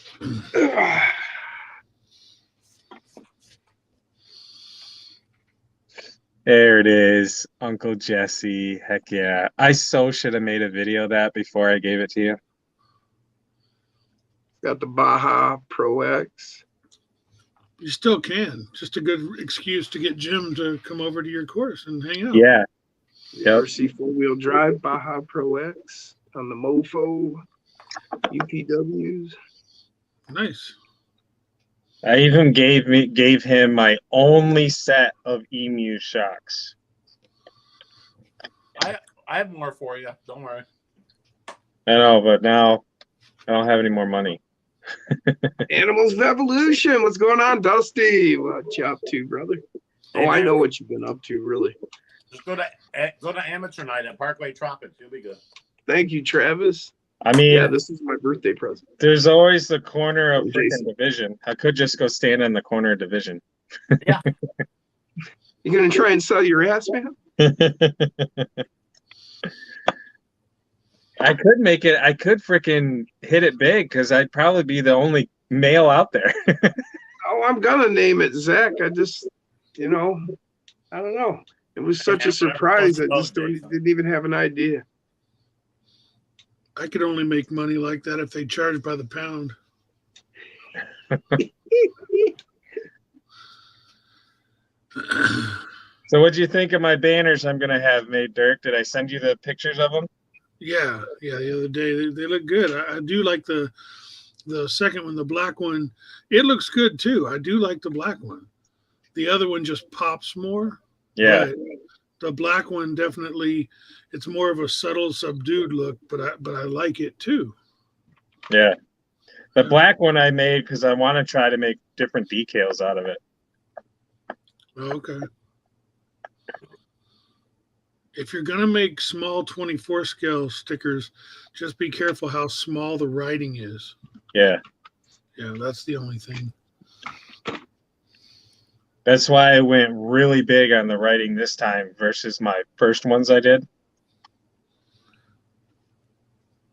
There it is, Uncle Jesse. Heck yeah. I so should have made a video of that before I gave it to you. Got the Baja Pro X. You still can. Just a good excuse to get Jim to come over to your course and hang out. Yeah. The Yep. RC four-wheel drive Baja Pro X on the Mofo UPWs. Nice. I even gave him my only set of Emu shocks. I have more for you. Don't worry. I know, but now I don't have any more money. Animals of Evolution. What's going on, Dusty? What you up to, brother? Oh, I know what you've been up to, really. Just go to amateur night at Parkway Tropics. You'll be good. Thank you, Travis. I mean, Yeah, this is my birthday present. there's always the corner of Jason. freaking Division. I could just go stand in the corner of Division. You gonna try and sell your ass, man? I could make it. I could freaking hit it big because I'd probably be the only male out there. Oh, I'm gonna name it Zach. I just, I don't know. It was such a surprise. I just didn't even have an idea. I could only make money like that if they charge by the pound. So what'd you think of my banners I'm gonna have made, Dirk? Did I send you the pictures of them? Yeah. The other day they look good. I do like the second one, the black one. It looks good too. I do like the black one. The other one just pops more. Yeah. But the black one definitely, it's more of a subtle, subdued look, but I like it too. Yeah. The black one I made because I want to try to make different decals out of it. Okay. If you're gonna make small 24 scale stickers, just be careful how small the writing is. Yeah. Yeah, that's the only thing. That's why I went really big on the writing this time versus my first ones I did.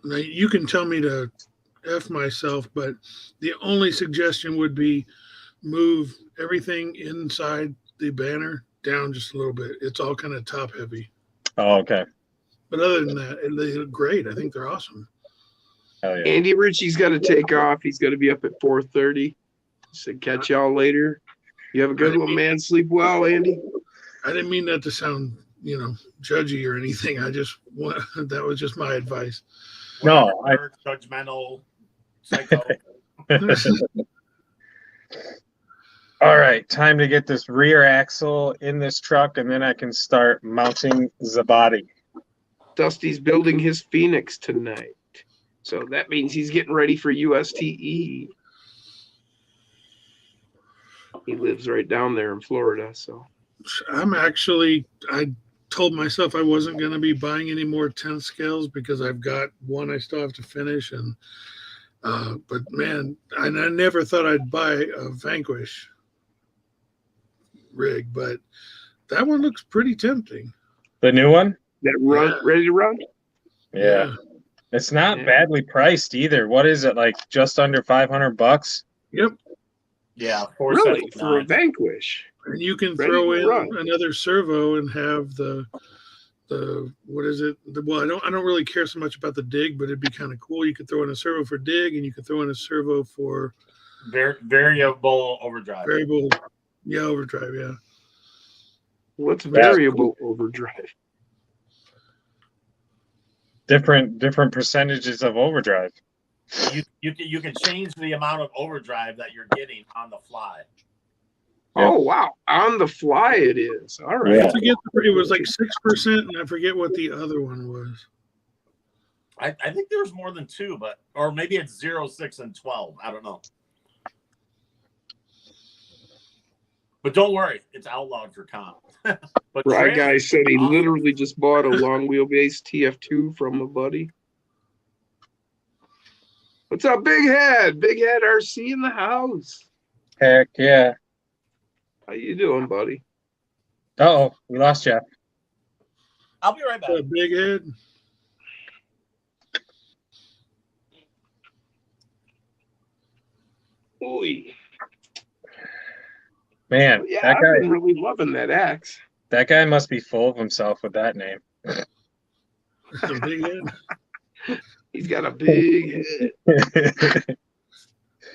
Now, you can tell me to F myself, but the only suggestion would be move everything inside the banner down just a little bit. It's all kind of top heavy. Oh, okay. But other than that, they look great. I think they're awesome. Hell yeah. Andy Ritchie's got to take off. He's got to be up at 4:30. Said catch y'all later. You have a good one, man. Sleep well, Andy. I didn't mean that to sound, judgy or anything. I just want, that was just my advice. No, Whatever, judgmental, psycho. All right, time to get this rear axle in this truck, and then I can start mounting the body. Dusty's building his Phoenix tonight. So that means he's getting ready for USTE. He lives right down there in Florida, so. I told myself I wasn't going to be buying any more 10 scales because I've got one I still have to finish. And, but man, I never thought I'd buy a Vanquish rig, but that one looks pretty tempting. The new one? That run, ready to run? Yeah. It's not Yeah. badly priced either. What is it, like just under $500? Yep. Yeah, Really? For a 479. Vanquish? And you can Ready throw to in run. another servo and have the what is it? Well, I don't really care so much about the dig, but it'd be kind of cool. You could throw in a servo for dig, and you could throw in a servo for Variable overdrive. variable, overdrive, yeah. What's variable overdrive? Different percentages of overdrive. You can change the amount of overdrive that you're getting on the fly. Oh wow, on the fly it is. All right. Yeah. I forget, it was like 6%, and I forget what the other one was. I think there's more than two, but or maybe it's 0, 6, and 12. I don't know. But don't worry, it's outlawed for comp. But Right guy said he awesome. literally just bought a long wheelbase TF2 from a buddy. What's up, Big Head? Big Head RC in the house. Heck yeah. How you doing, buddy? Uh-oh, we lost Jeff. I'll be right back. A big head. Ooh. Man, Yeah, that I've been really loving that axe. guy must be full of himself with that name. A big head. He's got a big head.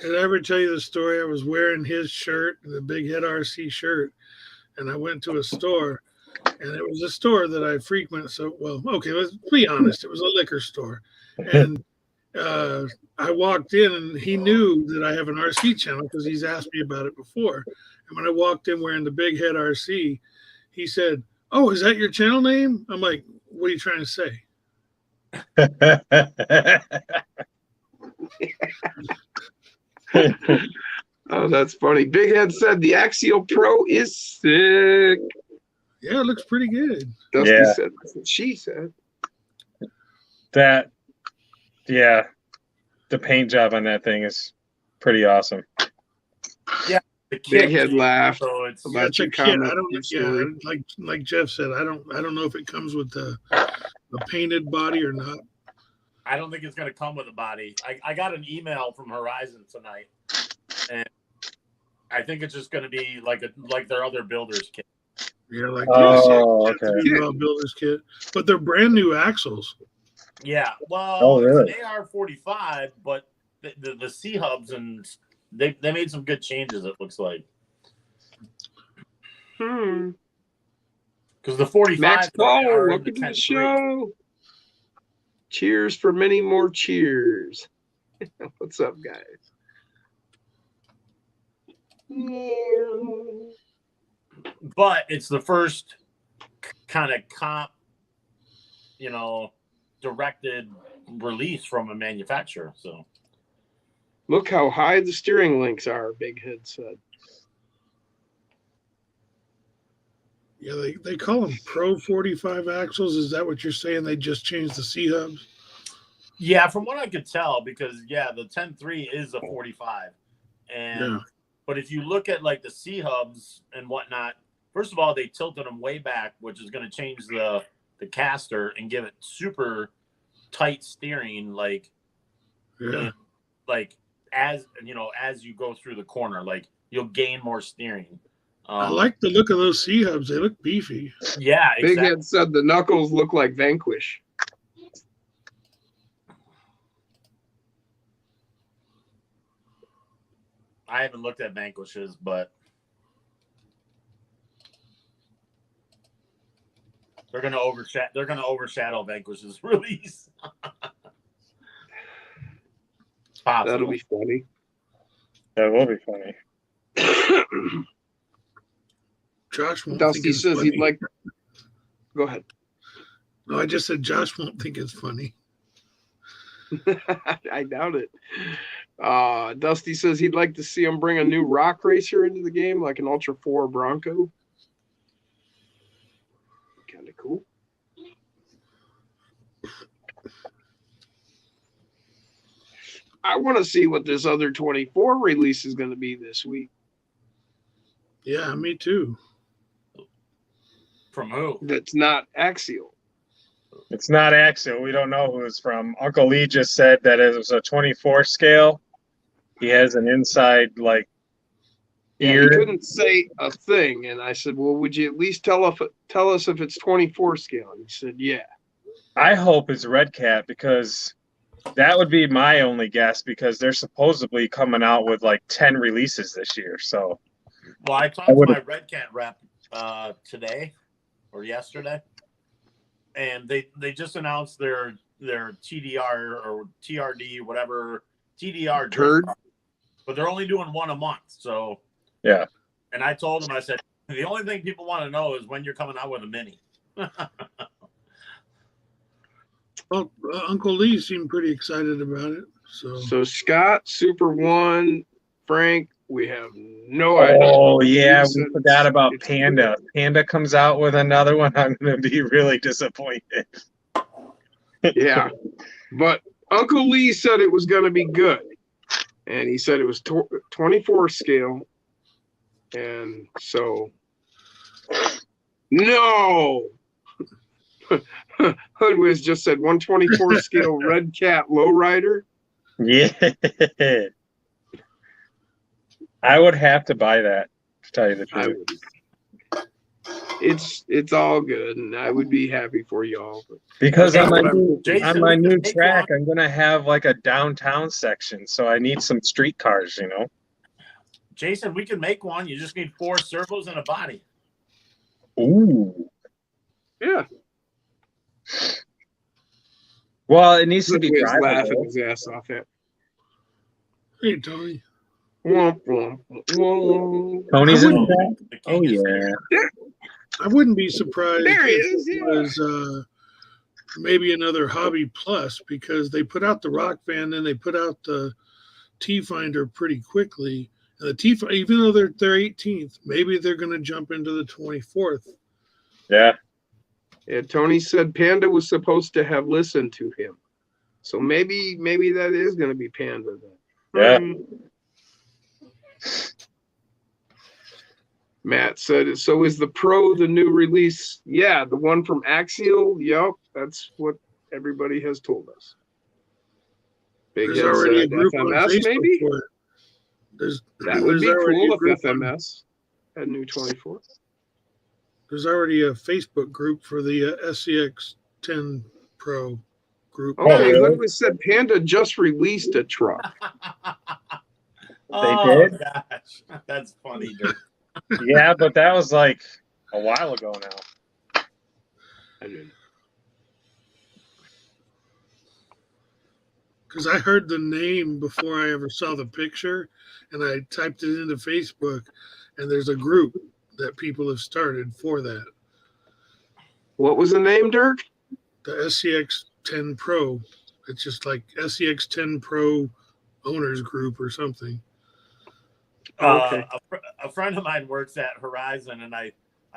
Did I ever tell you the story? I was wearing his shirt, the Big Head RC shirt, and I went to a store, and it was a store that I frequent. So, well, okay, let's be honest. It was a liquor store. And I walked in, and he knew that I have an RC channel because he's asked me about it before. And when I walked in wearing the Big Head RC, he said, "Oh, is that your channel name?" I'm like, "What are you trying to say?" Oh, that's funny. Big Head said the Axial Pro is sick. Yeah, it looks pretty good. Dusty Yeah. said that's what she said. That, yeah, the paint job on that thing is pretty awesome. The Big kit, Head laughed so it's about It's your a kit. comment. I don't. your Yeah, story. like Jeff said, I don't know if it comes with a painted body or not. I don't think it's going to come with a body. I got an email from Horizon tonight, and I think it's just going to be like their other builder's kit. Yeah, like Oh, it's a okay. well builder's kit, but they're brand new axles. Yeah, well, Oh, really? it's an AR-45, but the C hubs and they made some good changes. It looks like because the 45 Max are Paul, in welcome to the 10.3. show. Cheers for many more cheers. What's up, guys? But it's the first kind of comp, directed release from a manufacturer. So Look how high the steering links are, Big Head said. Yeah, they call them Pro 45 axles. Is that what you're saying? They just changed the C hubs. yeah, from what I could tell, because the 10.3 is a 45, and Yeah. but if you look at like the C hubs and whatnot, first of all, they tilted them way back, which is going to change the caster and give it super tight steering, like Yeah. like as you go through the corner, like you'll gain more steering. I like the look of those C hubs. They look beefy. Yeah, Big exactly. Head said the knuckles look like Vanquish. I haven't looked at Vanquishes, but they're gonna overshadow Vanquish's release. It's possible. That'll be funny. That will be funny. Josh won't think Dusty it's says funny. he'd like. Go ahead. No, I just said Josh won't think it's funny. I doubt it. Dusty says he'd like to see him bring a new rock racer into the game, like an Ultra 4 Bronco. Kind of cool. I want to see what this other 24 release is going to be this week. Yeah, me too. From who? That's not Axial. It's not Axel. We don't know who it's from. Uncle Lee just said that it was a 24 scale. He has an inside like Yeah, he ear. couldn't say a thing, and I said, "Well, would you at least tell us if it's 24 scale?" And he said, "Yeah." I hope it's Red Cat because that would be my only guess because they're supposedly coming out with like 10 releases this year. So Well, I talked to my Red Cat rep today or yesterday, and they just announced their TDR or TRD, whatever TDR Turd. but they're only doing one a month. So yeah, And I told him, I said, the only thing people want to know is when you're coming out with a mini. Well, Uncle Lee seemed pretty excited about it. So Scott, Super One, Frank, we have no idea. Oh yeah, You we said forgot about it's Panda. Panda comes out with another one. I'm gonna be really disappointed. Yeah, but Uncle Lee said it was going to be good, and he said it was 24 scale, and so no. Hoodwiz just said 124 scale Red Cat lowrider. Yeah, I would have to buy that, to tell you the I truth. would. It's all good, and I would be happy for y'all. But Because on my That's what new, Jason, on my we new can make track, one. I'm gonna have like a downtown section, so I need some street cars, you know. Jason, we can make one. You just need 4 servos and a body. Ooh. yeah, Well, it needs to be Hoodwiz laughing drivable. his ass off at. hey, Tony. Womp, womp, womp. Tony's I in wouldn't- the back. The Oh king is yeah. here. I wouldn't be surprised There he if is, it yeah. was maybe another Hobby Plus, because they put out the Rock Van, then they put out the T Finder pretty quickly. And the T, even though they're 18th, maybe they're going to jump into the 24th. Yeah. Yeah, Tony said Panda was supposed to have listened to him, so maybe that is going to be Panda then. Yeah. Matt said, so is the Pro the new release? Yeah, the one from Axial. Yep, that's what everybody has told us. Big There's Ed already a said group on FMS Facebook maybe? for it. That would be already cool a if group on- FMS had new 24. There's already a Facebook group for the SCX 10 Pro group. Okay, really? Ludwig said Panda just released a truck. Oh, did? gosh. That's funny, dude. Yeah, but that was like a while ago now. I mean, Because I heard the name before I ever saw the picture, and I typed it into Facebook, and there's a group that people have started for that. what was the name, Dirk? The SCX 10 Pro. It's just like SCX 10 Pro owners group or something. Okay. A friend of mine works at Horizon, and I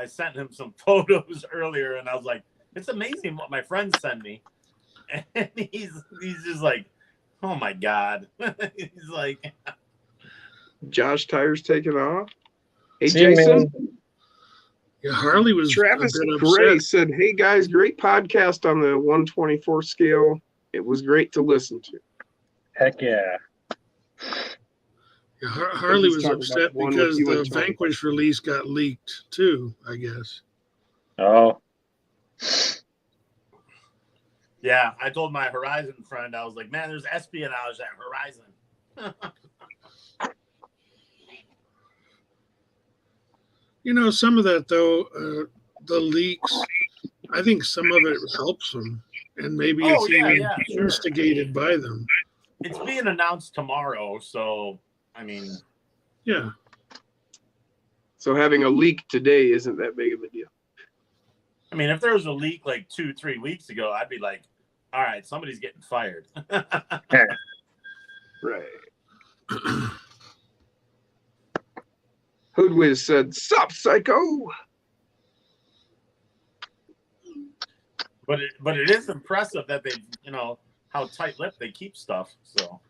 sent him some photos earlier, and I was like, it's amazing what my friends send me. And he's just like, oh my God. He's like, Josh Tires taking off. Hey, See you, Jason. man. Yeah, Harley was Travis a bit Gray upset. said, hey guys, great podcast on the 124 scale. It was great to listen to. Heck yeah. Yeah, Harley He's was talking upset about the one with because you the and Tony. Vanquish release got leaked too, I guess. Oh. yeah, I told my Horizon friend, I was like, man, there's espionage at Horizon. You know, some of that though, the leaks, I think some of it helps them, and maybe Oh, it's yeah, even yeah, sure. instigated by them. It's being announced tomorrow, so, I mean, Yeah, So having a leak today isn't that big of a deal. if there was a leak like 2-3 weeks ago, I'd be like, all right, somebody's getting fired. Right. Hoodwiz said, sup, psycho? But it is impressive that they, how tight-lipped they keep stuff. So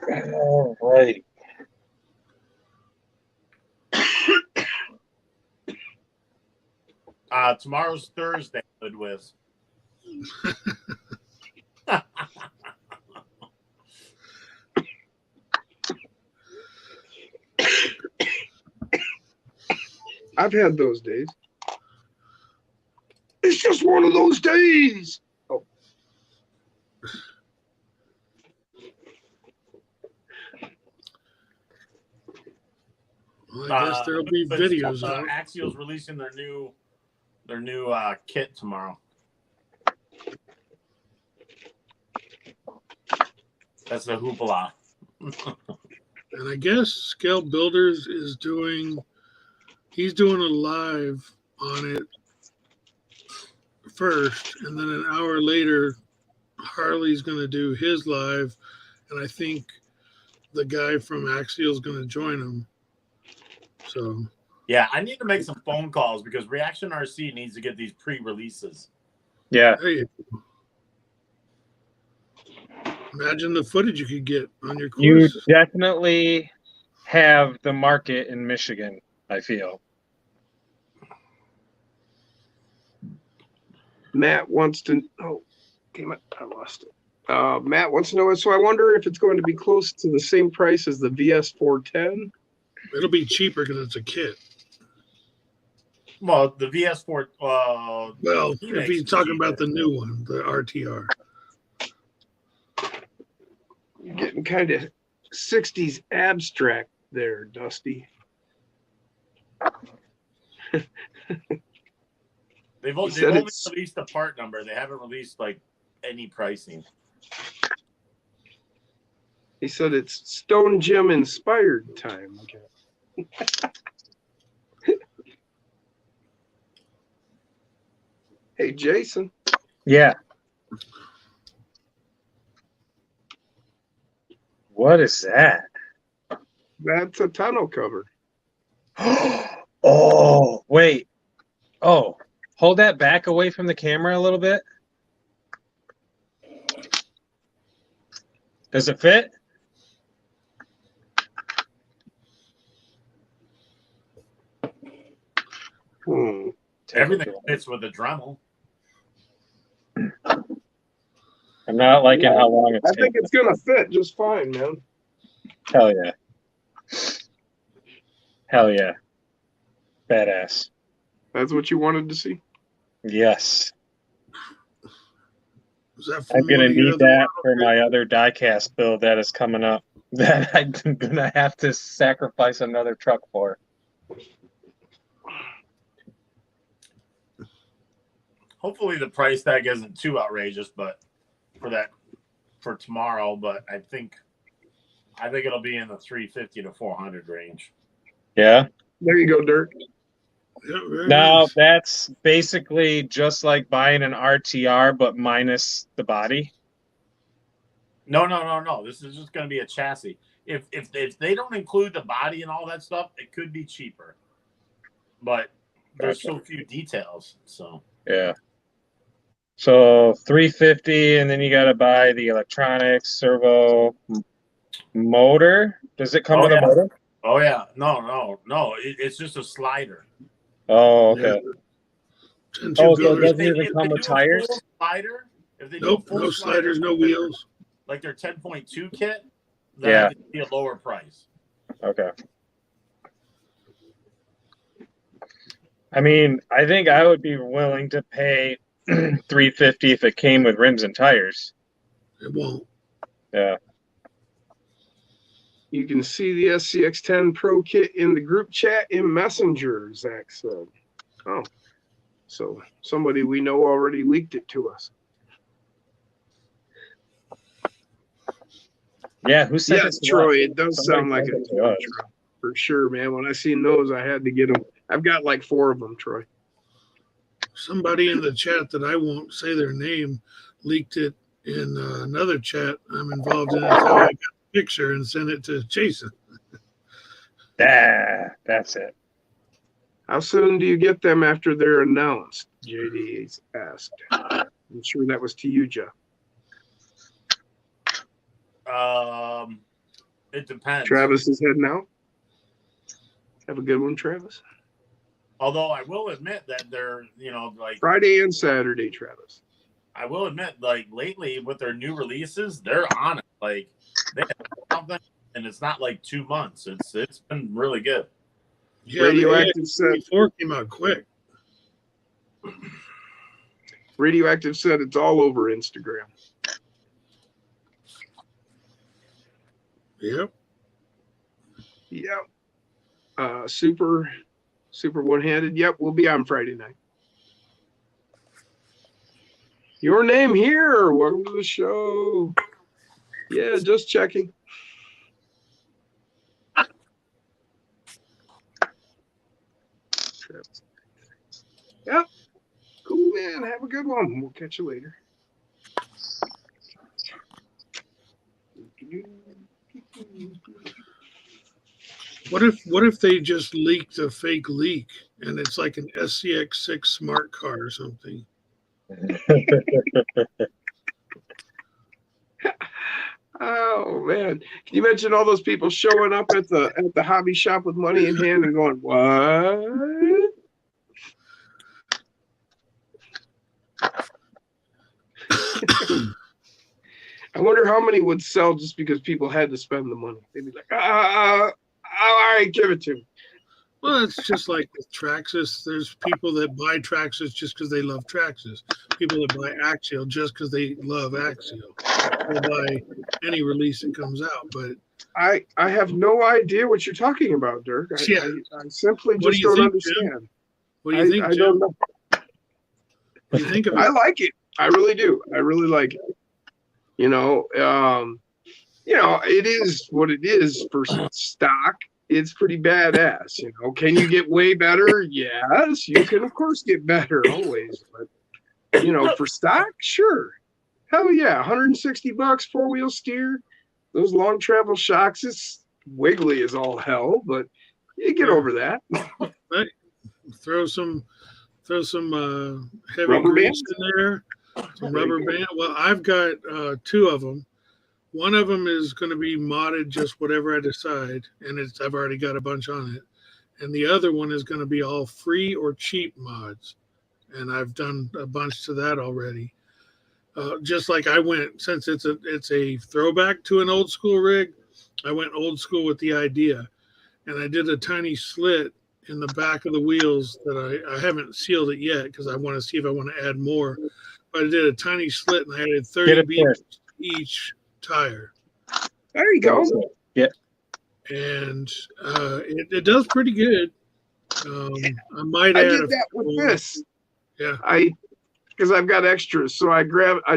All right. tomorrow's Thursday, Hoodwiz. I've had those days. It's just one of those days. Oh, well, I guess there'll be But videos out. Axial's releasing their new kit tomorrow. That's the hoopla. And I guess Scale Builders is he's doing a live on it first, and then an hour later, Harley's going to do his live, and I think the guy from Axial is going to join him. So Yeah, I need to make some phone calls because Reaction RC needs to get these pre-releases. Yeah. there you go. Imagine the footage you could get on your You course. definitely have the market in Michigan, I feel. Matt wants to. Oh, damn it! I lost it. Matt wants to know. So I wonder if it's going to be close to the same price as the VS410. It'll be cheaper because it's a kit. Well, the VS4. Well, if he's talking about the new one, the RTR. You're getting kind of 60s abstract there, Dusty. They've only released the part number. They haven't released like any pricing. He said it's Stone Gym inspired time. Okay. Hey, Jason. Yeah. What is that? That's a tonneau cover. Oh, wait. Oh, hold that back away from the camera a little bit. Does it fit? Everything fits with the Dremel. I'm not liking how long it's I think it's going to fit just fine, man. Hell yeah. Hell yeah. Badass. That's what you wanted to see? Yes. Is that I'm from going to one of your need other that models? for my other diecast build that is coming up that I'm going to have to sacrifice another truck for. Hopefully the price tag isn't too outrageous, but for tomorrow, but I think it'll be in the 350 to 400 range. Yeah. There you go, Dirk. Yeah, very Now nice. that's basically just like buying an RTR, but minus the body. No. This is just going to be a chassis. If they don't include the body and all that stuff, it could be cheaper. But there's so few details. So Yeah. So 350, and then you got to buy the electronics, servo, motor. Does it come with a motor? Oh yeah, no. It's just a slider. Oh, okay. Yeah. Oh, so it Builders. doesn't even come with tires? Slider. If they Nope, do a full no sliders, no slider, wheels. like their 10.2 kit, then Yeah. it'd be a lower price. Okay. I mean, I think I would be willing to pay $350 if it came with rims and tires. It won't. Yeah. You can see the SCX10 Pro kit in the group chat in Messenger, Zach said. Oh, so somebody we know already leaked it to us. Yeah, who said Yes, it to Troy, us? it does Somebody sound like sent a it to us. Troy, for sure, man. When I seen those, I had to get them. I've got like 4 of them, Troy. Somebody in the chat that I won't say their name leaked it in another chat I'm involved in. That's how I got the picture and sent it to Jason. That's it. How soon do you get them after they're announced? JD asked. I'm sure that was to you, Jeff. It depends. Travis is heading out. Have a good one, Travis. Although I will admit that they're, like Friday and Saturday, Travis. I will admit, like lately with their new releases, they're on it. Like they have something, and it's not like 2 months. It's been really good. Yeah, Radioactive said. 4 came out quick. Radioactive said it's all over Instagram. Yep. Yep. Super one-handed. Yep, we'll be on Friday night. Your name here. Welcome to the show. Yeah, just checking. Yep. Cool, man. Have a good one. We'll catch you later. What if they just leaked a fake leak and it's like an SCX6 smart car or something? Oh man. Can you imagine all those people showing up at the hobby shop with money in hand and going, what? I wonder how many would sell just because people had to spend the money. They'd be like, all right, give it to me. Well, it's just like with Traxxas. There's people that buy Traxxas just because they love Traxxas. People that buy Axial just because they love Axial. They'll buy any release that comes out. But I have no idea what you're talking about, Dirk. Yeah. I simply What do just you don't think, Jim? understand. what do you think, I Jim? don't know. What do you think of I it? like it. I really do. I really like it. It is what it is for stock. It's pretty badass. Can you get way better? Yes, you can of course get better always. But for stock, sure. Hell yeah, 160 bucks, 4-wheel steer. Those long travel shocks, it's wiggly as all hell, but you get over that. Throw some heavy Rubber grease bands? in there. Some rubber band. Well, I've got 2 of them. One of them is going to be modded just whatever I decide, and I've already got a bunch on it. And the other one is going to be all free or cheap mods, and I've done a bunch to that already. Just like I went, since it's a throwback to an old school rig, I went old school with the idea, and I did a tiny slit in the back of the wheels that I haven't sealed it yet because I want to see if I want to add more. But I did a tiny slit and I added 30 beams to each tire. There you go. Yeah. And it does pretty good. I might I add did that with this. Yeah. Because I've got extras. So I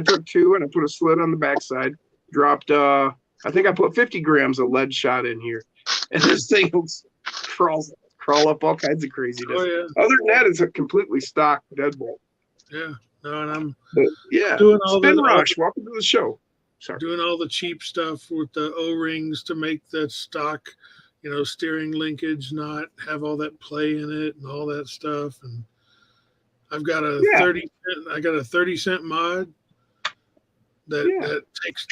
took 2 and I put a slit on the backside, dropped, I think I put 50 grams of lead shot in here. And this thing will crawl up all kinds of craziness. Oh, yeah. Other than that, it's a completely stock deadbolt. Yeah. No, and I'm But yeah, doing all Spin the Rush. Welcome to the show. Sorry. doing all the cheap stuff with the O-rings to make that stock, steering linkage not have all that play in it and all that stuff. And I've got a 30-cent mod that takes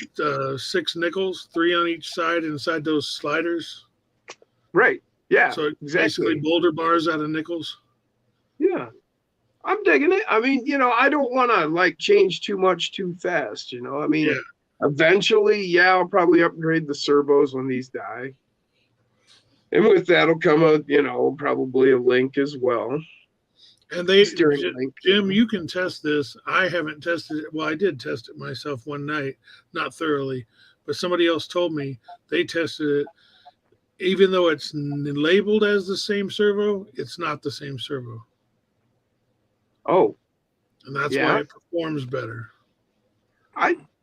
6 nickels, 3 on each side inside those sliders. Right. Yeah. So it's exactly. basically boulder bars out of nickels. Yeah. I'm digging it. I mean, I don't want to change too much too fast. Eventually, I'll probably upgrade the servos when these die. And with that'll come probably a link as well. And Steering link. Jim, you can test this. I haven't tested it. Well, I did test it myself one night, not thoroughly, but somebody else told me they tested it. Even though it's labeled as the same servo, it's not the same servo. Oh, And that's why it performs better.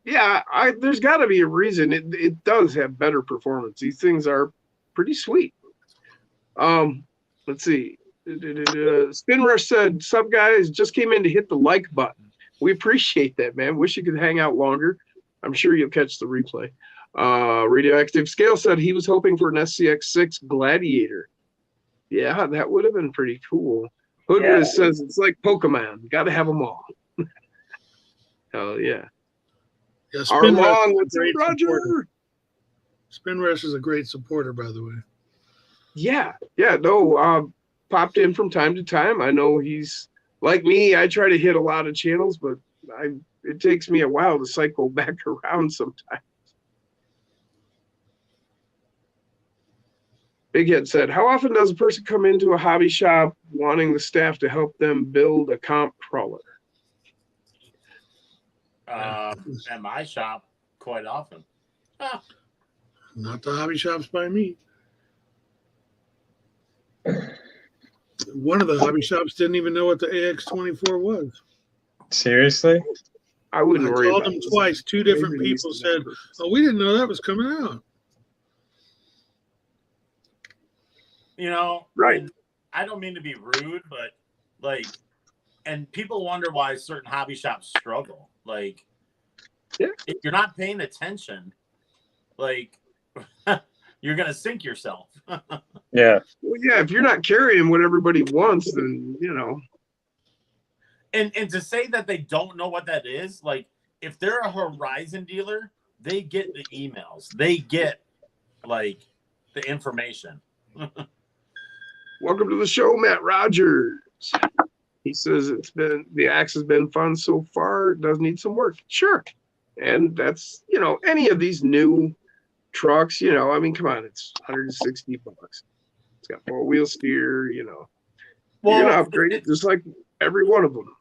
there's got to be a reason. It does have better performance. These things are pretty sweet. Let's see. Spin Rush said, "Sub guys, just came in to hit the like button. We appreciate that, man. Wish you could hang out longer. I'm sure you'll catch the replay." Radioactive Scale said he was hoping for an SCX6 Gladiator. Yeah, that would have been pretty cool. Hoodwiz says it's like Pokemon. Got to have them all. Hell yeah. Yeah, Armand, what's up, great Roger? supporter. Spin Rush is a great supporter, by the way. Yeah, no, popped in from time to time. I know he's like me. I try to hit a lot of channels, but it takes me a while to cycle back around sometimes. Big Head said, "How often does a person come into a hobby shop wanting the staff to help them build a comp crawler?" At my shop, quite often. Not the hobby shops by me. One of the hobby shops didn't even know what the AX24 was. Seriously? I wouldn't I worry called about them this. twice. Two different Maybe people these said, numbers. "Oh, we didn't know that was coming out." You know, Right. and I don't mean to be rude, but like, and people wonder why certain hobby shops struggle. Like, Yeah. if you're not paying attention, like, you're gonna sink yourself. Yeah. Well, yeah, if you're not carrying what everybody wants, then you know. And to say that they don't know what that is, like, if they're a Horizon dealer, they get the emails, they get like the information. Welcome to the show, Matt Rogers. He says the axe has been fun so far. It does need some work. Sure. And that's, you know, any of these new trucks, you know, I mean, come on, it's $160. It's got 4-wheel steer, you know. You're gonna upgrade it just like every one of them.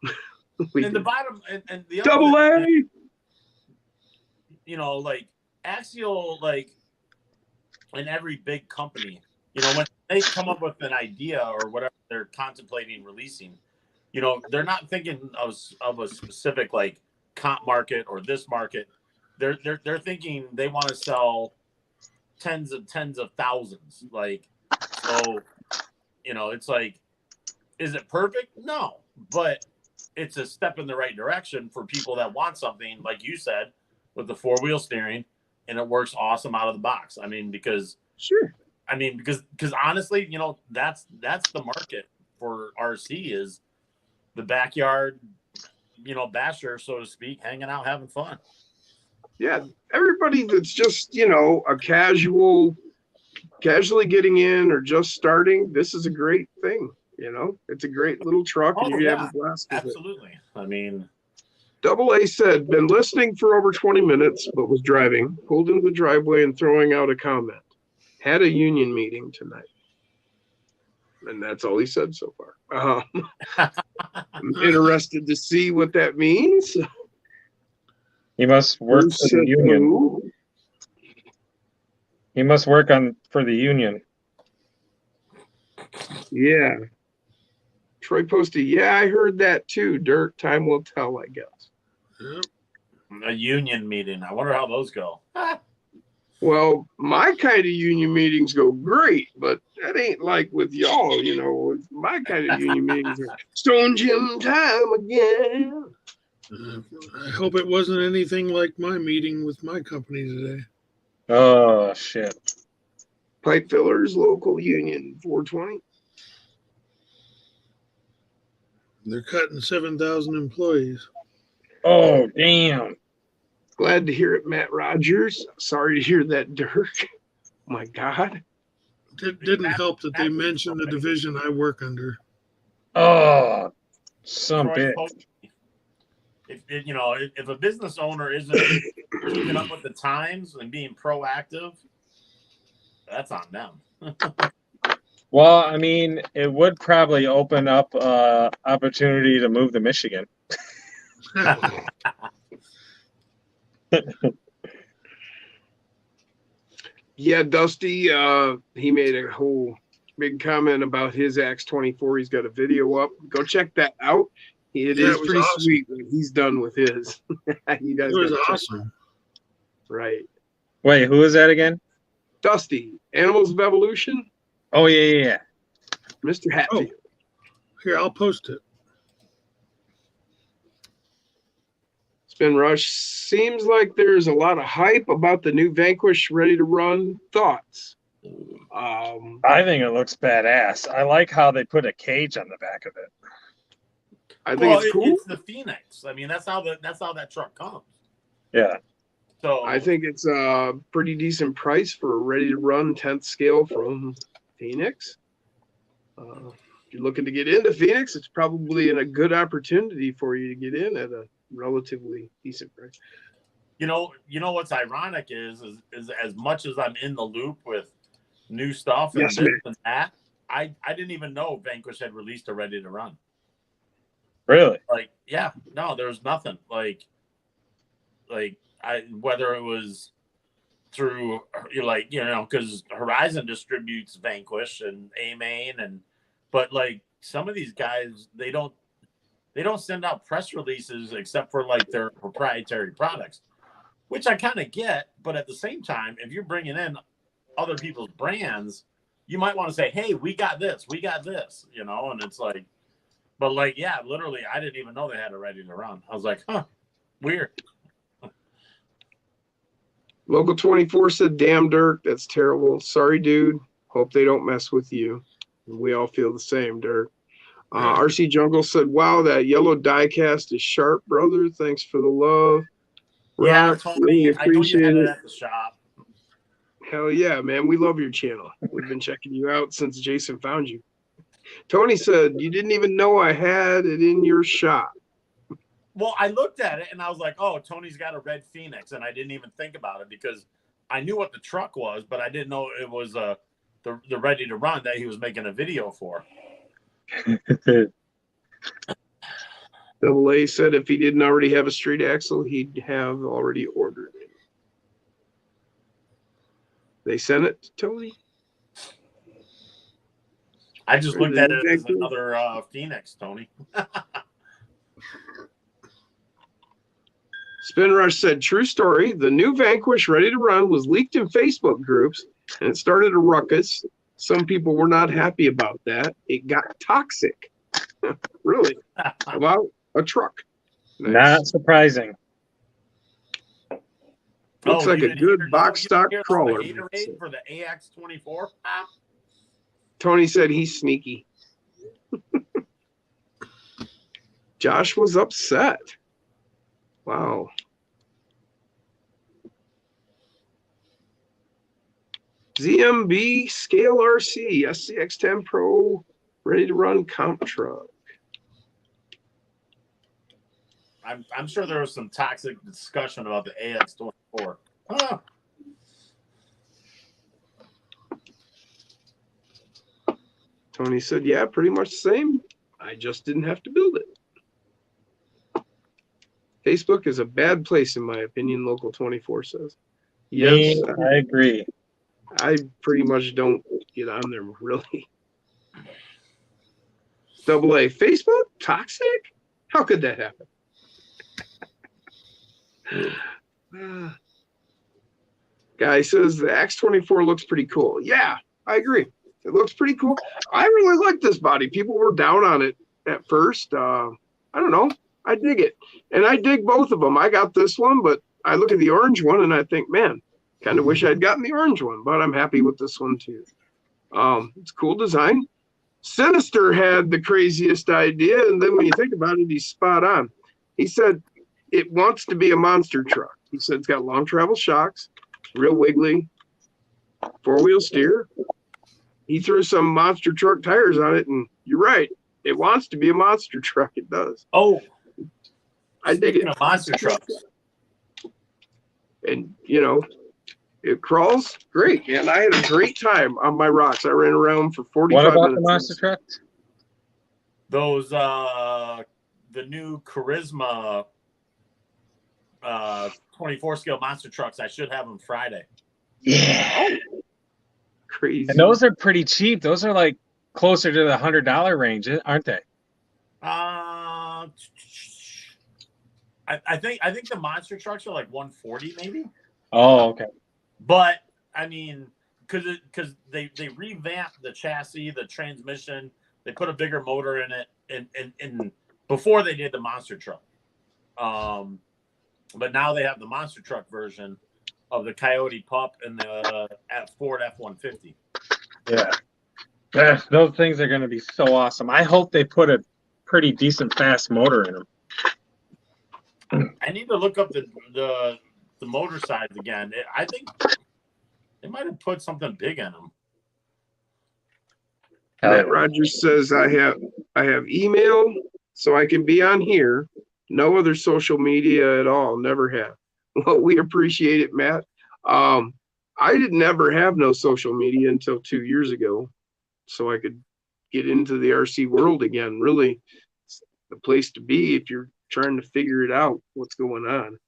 And the bottom and the other Double thing, A. you know, like Axial, like in every big company, you know, when they come up with an idea or whatever they're contemplating releasing, you know, they're not thinking of a specific like comp market or this market. They're thinking they want to sell tens of thousands. Like, so, you know, it's like, is it perfect? No, but it's a step in the right direction for people that want something, like you said, with the 4-wheel steering, and it works awesome out of the box. I mean, because honestly, you know, that's the market for RC is the backyard, you know, basher, so to speak, hanging out, having fun. Yeah, everybody that's just, you know, a casually getting in or just starting, this is a great thing. You know, it's a great little truck, and you're having a blast with absolutely. I mean, Double A said, been listening for over 20 minutes, but was driving, pulled into the driveway and throwing out a comment. Had a union meeting tonight. And that's all he said so far. I'm interested to see what that means. He must work Bruce for the said, union. "Who?" He must work for the union. Yeah. Troy posted, yeah, I heard that too. Dirt, time will tell, I guess. Yep. a union meeting. I wonder how those go. Well, my kind of union meetings go great, but that ain't like with y'all, you know. My kind of union meetings are Stone Gym time again. I hope it wasn't anything like my meeting with my company today. Oh shit. Pipe fillers, local union, 420. They're cutting 7,000 employees. Oh damn. Glad to hear it, Matt Rogers. Sorry to hear that, Dirk. My God. It didn't help that they mentioned the division I work under. Oh, some Troy bitch. posted, if a business owner isn't keeping up with the times and being proactive, that's on them. Well, I mean, it would probably open up opportunity to move to Michigan. Yeah, Dusty, he made a whole big comment about his Axe 24. He's got a video up. Go check that out. It is pretty awesome. sweet when he's done with his. You guys It was gotta check awesome. it out. Right. Wait, who is that again? Dusty, Animals of Evolution, Oh yeah. Mr. Hatfield. Here, I'll post it. Spin Rush, seems like there's a lot of hype about the new Vanquish ready to run. Thoughts? I think it looks badass. I like how they put a cage on the back of it. I think it's cool. It's the Phoenix. I mean, that's how that truck comes. Yeah. So I think it's a pretty decent price for a ready to run 10th scale from Phoenix. If you're looking to get into Phoenix, it's probably a good opportunity for you to get in at a relatively decent price. you know what's ironic is as much as I'm in the loop with new stuff and Yes, this man. and that, I didn't even know Vanquish had released a ready to run. Really? Like, yeah, no, there's nothing like whether it was through because Horizon distributes Vanquish and A-Main but like some of these guys, they don't they don't send out press releases except for like their proprietary products, which I kind of get. But at the same time, if you're bringing in other people's brands, you might want to say, hey, we got this, you know, and it's like, but like, yeah, literally, I didn't even know they had it ready to run. I was like, huh, weird. Local 24 said, damn, Dirk, that's terrible. Sorry, dude. Hope they don't mess with you. We all feel the same, Dirk. RC Jungle said, wow, that yellow die cast is sharp, brother. Thanks for the love. Yeah, Rock, Tony, really I know you had appreciate it it. at the shop. Hell yeah, man. We love your channel. We've been checking you out since Jason found you. Tony said, you didn't even know I had it in your shop. Well, I looked at it and I was like, oh, Tony's got a red Phoenix, and I didn't even think about it because I knew what the truck was, but I didn't know it was the ready to run that he was making a video for. Double A said if he didn't already have a street axle, he'd have already ordered it. They sent it to Tony? I just Or looked the at new it as Vanquish? another Phoenix, Tony. Spin Rush said, true story. The new Vanquish ready to run was leaked in Facebook groups and it started a ruckus. Some people were not happy about that. It got toxic. Really? About a truck. Nice. Not surprising. Looks like you a didn't good hear- box you stock didn't hear all the crawler. haterade for the AX24. Tony said he's sneaky. Josh was upset. Wow. ZMB Scale RC SCX10 Pro ready to run comp truck. I'm sure there was some toxic discussion about the AX24. Huh. Tony said, yeah, pretty much the same. I just didn't have to build it. Facebook is a bad place, in my opinion, Local 24 says. Yes, Me, I agree. I pretty much don't get on there, really. Double A, Facebook? Toxic? How could that happen? Guy says the X24 looks pretty cool. Yeah, I agree. It looks pretty cool. I really like this body. People were down on it at first. I don't know. I dig it. And I dig both of them. I got this one, but I look at the orange one and I think, man, kind of wish I'd gotten the orange one, but I'm happy with this one too. It's cool design. Sinister had the craziest idea, and then when you think about it, he's spot on. He said it wants to be a monster truck. He said it's got long travel shocks, real wiggly, four-wheel steer. He threw some monster truck tires on it, and you're right. It wants to be a monster truck. It does. Oh, I dig it. speaking of monster trucks. And, you know, it crawls great, man. I had a great time on my rocks. I ran around for 45 What about minutes. the monster trucks? Those the new Charisma 24 scale monster trucks. I should have them Friday. Yeah. Crazy. And those are pretty cheap. Those are like closer to the $100 range, aren't they? I think the monster trucks are like 140 maybe. Oh, okay. But I mean, because they revamped the chassis, the transmission, they put a bigger motor in it, and before they did the monster truck. But now they have the monster truck version of the Coyote Pup and the Ford F-150. Yeah. Those things are going to be so awesome. I hope they put a pretty decent fast motor in them. I need to look up the motor size again. I think they might have put something big in them. Matt Rogers says I have email, so I can be on here. No other social media at all. Never have. Well, we appreciate it, Matt. I didn't never have no social media until 2 years ago, so I could get into the RC world again. Really, it's the place to be if you're trying to figure it out, what's going on.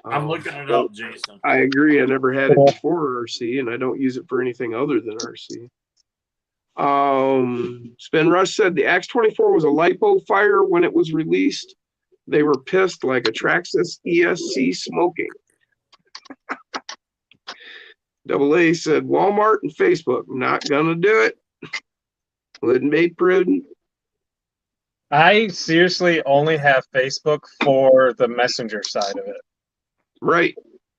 I'm looking it up, Jason. I agree. I never had it before RC, and I don't use it for anything other than RC. Spin Rush said the Axe 24 was a lipo fire when it was released. They were pissed like a Traxxas ESC smoking. Double A said Walmart and Facebook, not gonna do it. Wouldn't be prudent. I seriously only have Facebook for the messenger side of it. Right.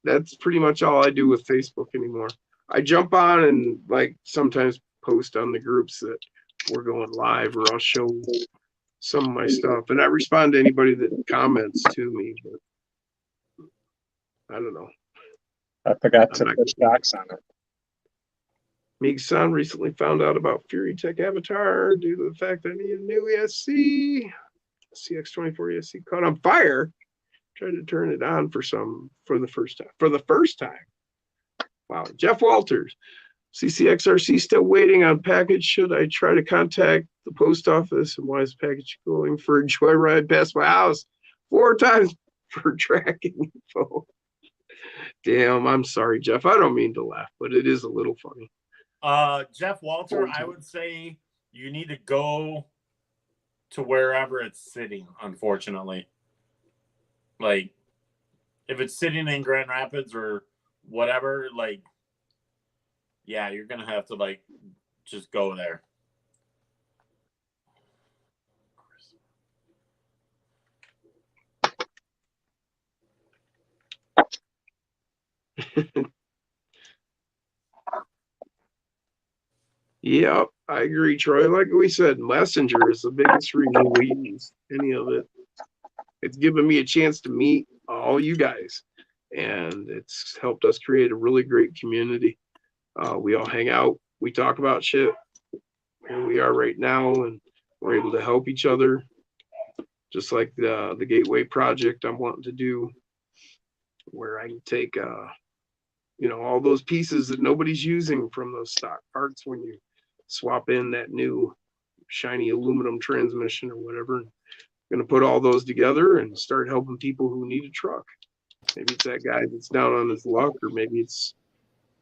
That's pretty much all I do with Facebook anymore. I jump on and like sometimes post on the groups that we're going live, or I'll show some of my stuff, and I respond to anybody that comments to me, but I don't know. I forgot to put docs on it. Meeg-san recently found out about Fury Tech Avatar due to the fact that I need a new ESC. CX24 ESC caught on fire. Tried to turn it on for the first time. For the first time. Wow. Jeff Walters. CCXRC still waiting on package. Should I try to contact the post office? And why is package going for a joyride past my house 4 times for tracking info? Damn, I'm sorry, Jeff. I don't mean to laugh, but it is a little funny. Jeff Walter, I would say you need to go to wherever it's sitting, unfortunately. Like, if it's sitting in Grand Rapids or whatever, like, yeah, you're going to have to, like, just go there. Yep, I agree, Troy. Like we said, Messenger is the biggest reason we use any of it. It's given me a chance to meet all you guys, and it's helped us create a really great community. We all hang out, we talk about shit. Here we are right now, and we're able to help each other. Just like the Gateway project I'm wanting to do, where I can take all those pieces that nobody's using from those stock parts when you swap in that new shiny aluminum transmission or whatever. I'm going to put all those together and start helping people who need a truck. Maybe it's that guy that's down on his luck, or maybe it's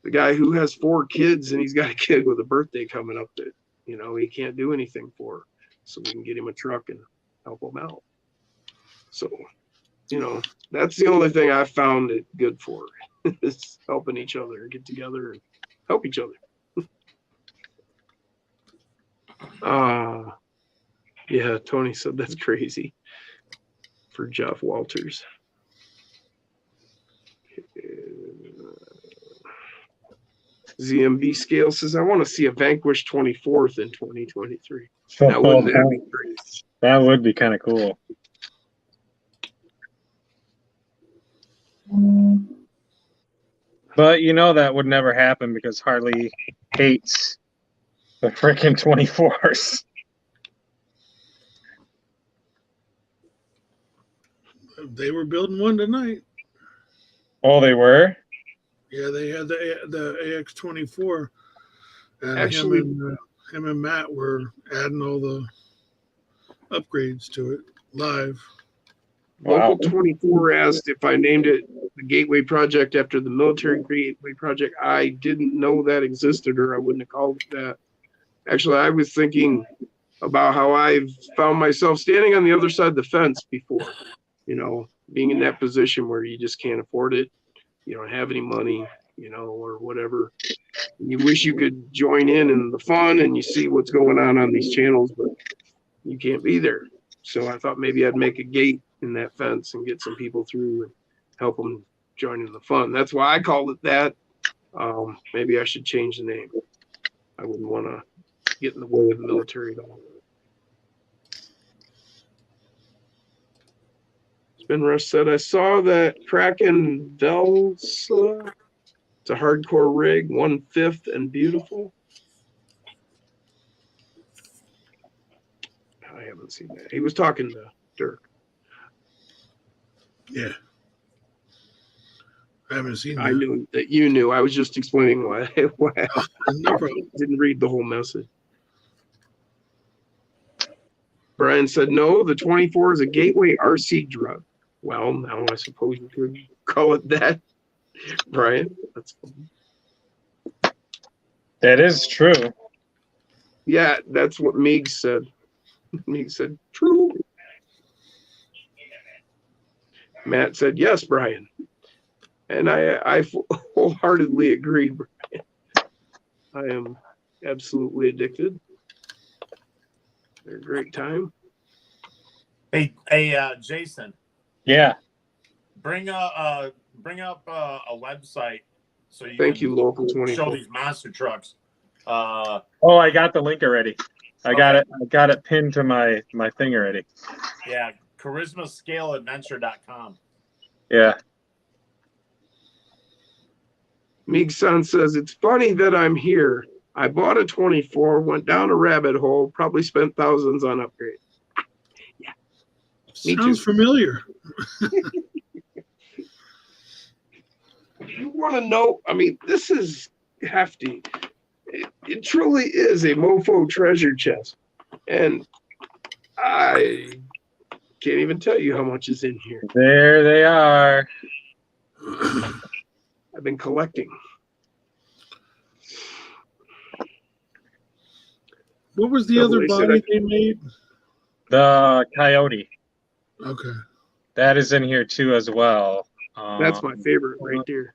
the guy who has 4 kids and he's got a kid with a birthday coming up that, he can't do anything for. So we can get him a truck and help him out. So, that's the only thing I've found it good for. Is helping each other get together and help each other. Yeah, Tony said that's crazy for Jeff Walters. ZMB Scale says, I want to see a Vanquish 24th in 2023. Now, wouldn't that be great? That would be kind of cool. But that would never happen because Harley hates the freaking 24s. They were building one tonight. Oh, they were? Yeah, they had the AX24. And Actually, him and Matt were adding all the upgrades to it live. Local 24 asked if I named it the Gateway Project after the military Gateway Project. I didn't know that existed, or I wouldn't have called it that. Actually, I was thinking about how I've found myself standing on the other side of the fence before, being in that position where you just can't afford it. You don't have any money, or whatever. You wish you could join in the fun and you see what's going on these channels, but you can't be there. So I thought maybe I'd make a gate in that fence and get some people through and help them join in the fun. That's why I called it that. Maybe I should change the name. I wouldn't want to get in the way of the military at all. Spin Rush said, I saw that Kraken Velsa. It's a hardcore rig, 1/5 and beautiful. I haven't seen that. He was talking to Dirk. Yeah. I haven't seen that. I knew that you knew. I was just explaining why No problem. didn't read the whole message. Brian said, no, the 24 is a Gateway RC drug. Well, now I suppose you could call it that, Brian. That's That is true. Yeah, that's what Meeg said. Meeg said, true. Matt said, yes, Brian. And I wholeheartedly agree, Brian. I am absolutely addicted. They're a great time. Hey, Jason, Yeah. bring up a website so you Thank can you, Local show 24. these monster trucks. Oh, I got the link already. I got it. I got it pinned to my thing already. Yeah, charismascaleadventure.com. Yeah. Meeg-san says, it's funny that I'm here. I bought a 24, went down a rabbit hole, probably spent thousands on upgrade. Yeah. Me Sounds too. familiar. You want to know? I mean, this is hefty. It truly is a mofo treasure chest. And I can't even tell you how much is in here. There they are. I've been collecting. What was the So other they said body they made? The Coyote. Okay. That is in here too as well. That's my favorite right there.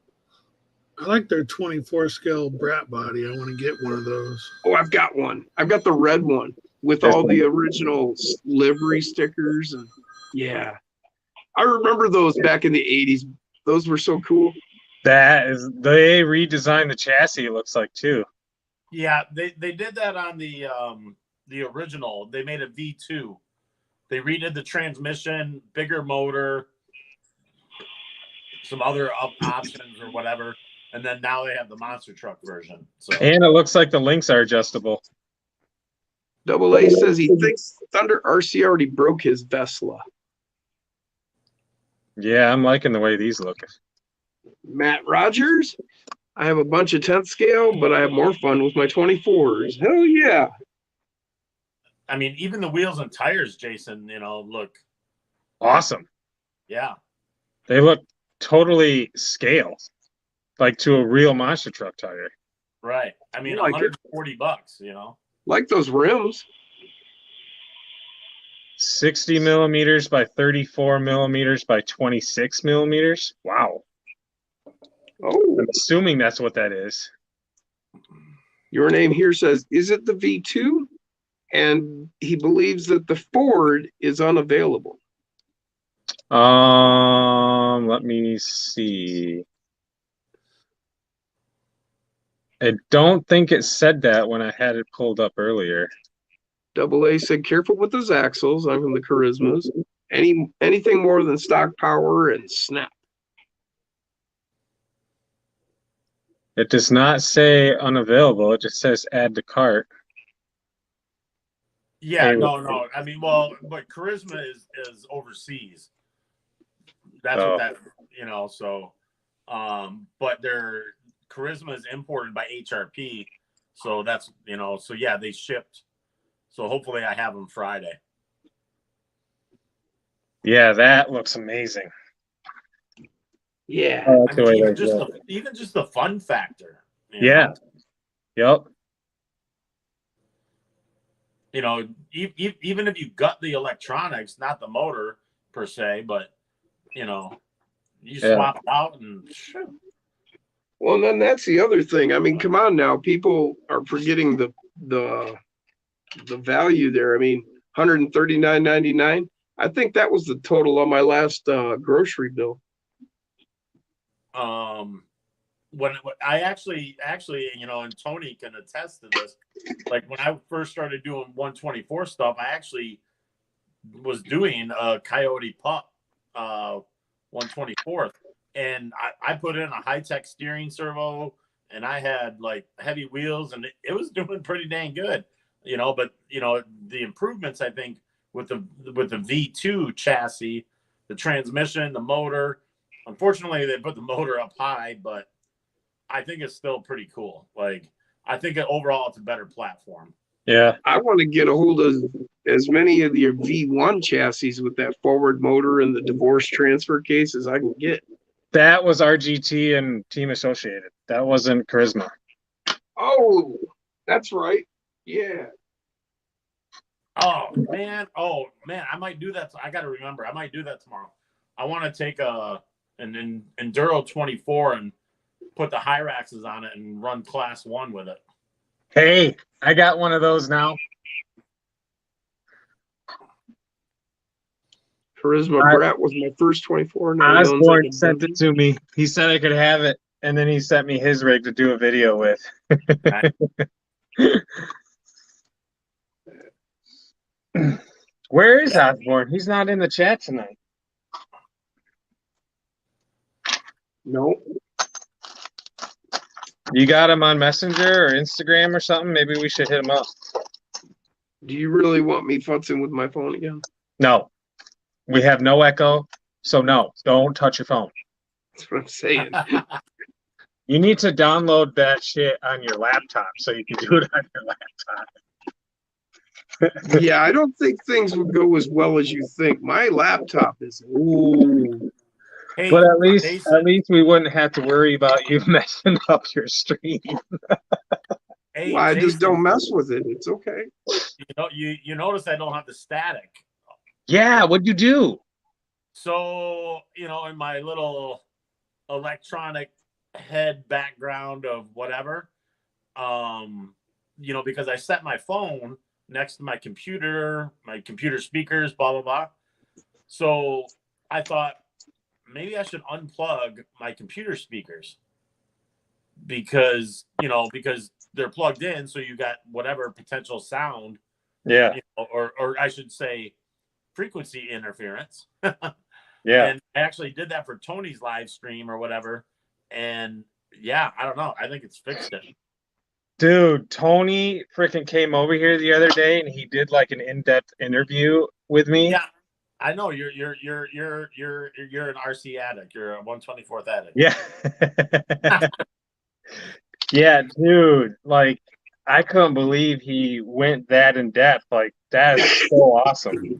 I like their 24 scale brat body. I want to get one of those. Oh, I've got one. I've got the red one with all the original livery stickers. And yeah, I remember those back in the 80s. Those were so cool. That is, they redesigned the chassis, it looks like too. Yeah, they did that on the original. They made a V2. They redid the transmission, bigger motor, some other options or whatever, and then now they have the monster truck version. So And it looks like the links are adjustable. Double A says he thinks Thunder RC already broke his Vesla. Yeah, I'm liking the way these look. Matt Rogers, I have a bunch of 10th scale, but I have more fun with my 24s. Hell yeah. I mean, even the wheels and tires, Jason, look Awesome. Yeah. They look totally scale, like to a real monster truck tire. Right. I mean, I like it. $140, Like those rims. 60 millimeters by 34 millimeters by 26 millimeters. Wow. Oh, I'm assuming that's what that is. your name here says, is it the V2? And he believes that the Ford is unavailable. Let me see. I don't think it said that when I had it pulled up earlier. Double A said, careful with those axles. I'm from the Charismas. Anything more than stock power and snap. It does not say unavailable. It just says add to cart. Yeah, Hey, no. I mean, well, but Charisma is overseas. That's what that, so, but their Charisma is imported by HRP. So that's, so yeah, they shipped. So hopefully I have them Friday. Yeah, that looks amazing. Yeah. I like I the mean, way even just the fun factor. Yeah. Yep. Even if you gut the electronics, not the motor per se, but you swap it out and Well, then that's the other thing. I mean, come on now. People are forgetting the value there. I mean, $139.99. I think that was the total on my last grocery bill. when I actually, and Tony can attest to this. Like when I first started doing 124 stuff, I actually was doing a Coyote Pup 124th, and I put in a high-tech steering servo, and I had like heavy wheels, and it was doing pretty dang good, But the improvements, I think, with the V2 chassis, the transmission, the motor. Unfortunately, they put the motor up high, but I think it's still pretty cool. Like, I think overall it's a better platform. Yeah. I want to get a hold of as many of your V1 chassis with that forward motor and the divorce transfer case as I can get. That was RGT and Team Associated. That wasn't Charisma. Oh, that's right. Yeah. Oh man, I might do that. I got to remember, I might do that tomorrow. I want to take an Enduro 24 and put the Hyraxes on it and run class 1 with it. Hey, I got one of those now. Charisma Brat was my first 24. Now he owns Osborne like a sent it dozen. to me. He said I could have it, and then he sent me his rig to do a video with. Where is Osborne? He's not in the chat tonight. No, You got him on Messenger or Instagram or something? Maybe we should hit him up. do you really want me futzing with my phone again? No, we have no echo, so no, don't touch your phone. That's what I'm saying. You need to download that shit on your laptop so you can do it on your laptop. Yeah, I don't think things would go as well as you think. My laptop is old. Hey, But at least Jason, we wouldn't have to worry about you messing up your stream. hey, Well, I just Jason, don't mess with it. It's okay. you notice I don't have the static. Yeah, what'd you do? So, in my little electronic head background of whatever, because I set my phone next to my computer speakers, blah, blah, blah. So I thought maybe I should unplug my computer speakers because they're plugged in. So you got whatever potential sound, Yeah, or I should say frequency interference. yeah. And I actually did that for Tony's live stream or whatever. And yeah, I don't know. I think it's fixed it. Dude, Tony freaking came over here the other day and he did like an in-depth interview with me. Yeah, I know you're an RC addict. You're a 124th addict. Yeah. Yeah, dude, like I couldn't believe he went that in depth. Like that is so awesome.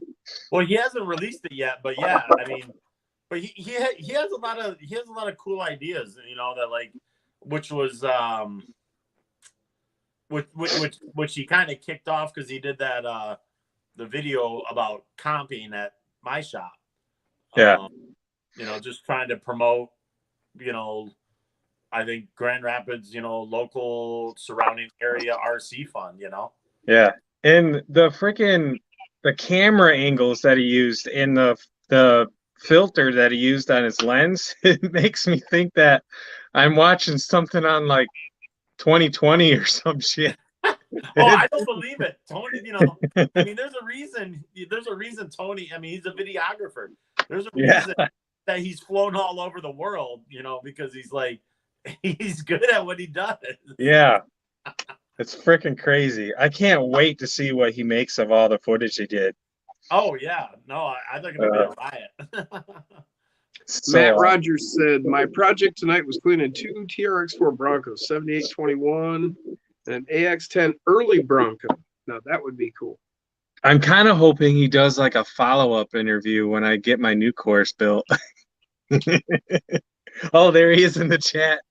Well, he hasn't released it yet, but yeah, I mean, but he has a lot of cool ideas, that like, which was which he kind of kicked off because he did that the video about comping at my shop. Yeah. Just trying to promote, I think Grand Rapids, local surrounding area RC fun, Yeah. And the camera angles that he used and the filter that he used on his lens, it makes me think that I'm watching something on like 2020 or some shit. Oh, I don't believe it. Tony, I mean, there's a reason Tony, I mean, he's a videographer. There's a reason that he's flown all over the world, because he's good at what he does. Yeah. It's freaking crazy. I can't wait to see what he makes of all the footage he did. Oh yeah. No, I think it'll be a riot. So, Matt Rogers said, my project tonight was cleaning 2 TRX4 Broncos, 7821, and an AX10 early Bronco. Now that would be cool. I'm kind of hoping he does like a follow-up interview when I get my new course built. Oh, there he is in the chat.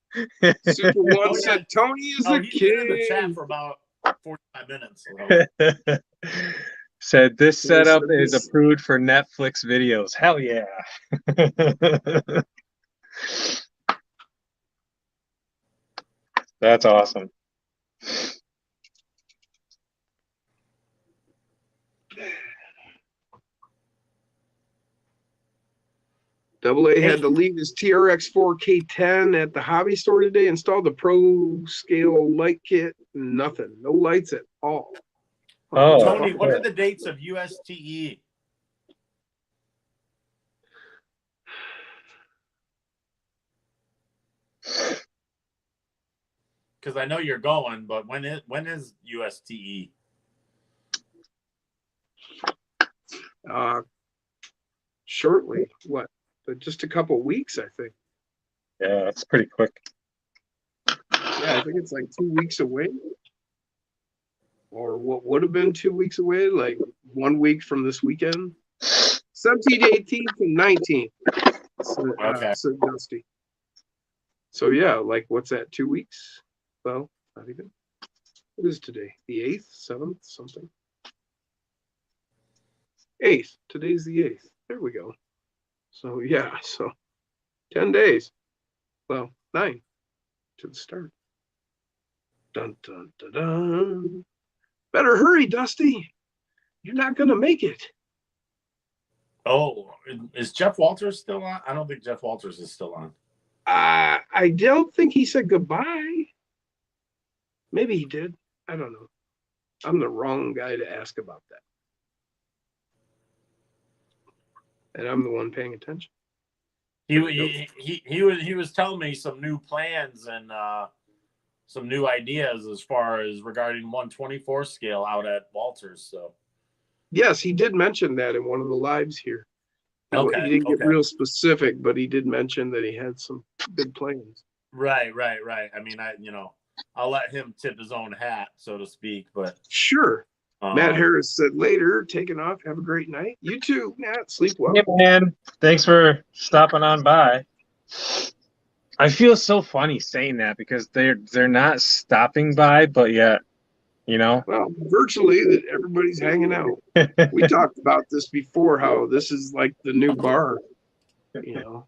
Super One said, Tony is a he's been in the chat kid. for about 45 minutes. So. Said this setup is approved for Netflix videos. Hell yeah. That's awesome. Double A had to leave his TRX4 K10 at the hobby store today, installed the Pro Scale light kit, nothing. No lights at all. Oh, Tony, what are the dates of USTE? Because I know you're going, but when is USTE? Shortly. What? But just a couple weeks, I think. yeah, that's pretty quick. Yeah, I think it's like 2 weeks away. Or what would have been 2 weeks away, like 1 week from this weekend. 17th, 18th, and 19th. Okay. So Dusty. So yeah, like what's that? 2 weeks? Well, not even. What is today? The 8th, 7th, something. 8th. Today's the 8th. There we go. So yeah, so 10 days. Well, 9 to the start. Dun dun dun dun. Better hurry, Dusty. You're not gonna make it. Oh, is Jeff Walters still on? I don't think Jeff Walters is still on. I don't think he said goodbye. Maybe he did. I don't know. I'm the wrong guy to ask about that. And I'm the one paying attention. He was telling me some new plans and some new ideas as far as regarding 124 scale out at Walters. So Yes, he did mention that in one of the lives here. Okay, He didn't get okay. real specific, but he did mention that he had some big plans. right. I mean, I'll let him tip his own hat, so to speak. But Sure. Matt Harris said later, taking off. Have a great night. You too, Matt. Sleep well. Hey, man. Thanks for stopping on by. I feel so funny saying that because they're not stopping by, but yet, you know. Well, virtually that everybody's hanging out. We talked about this before, how this is like the new bar. You know,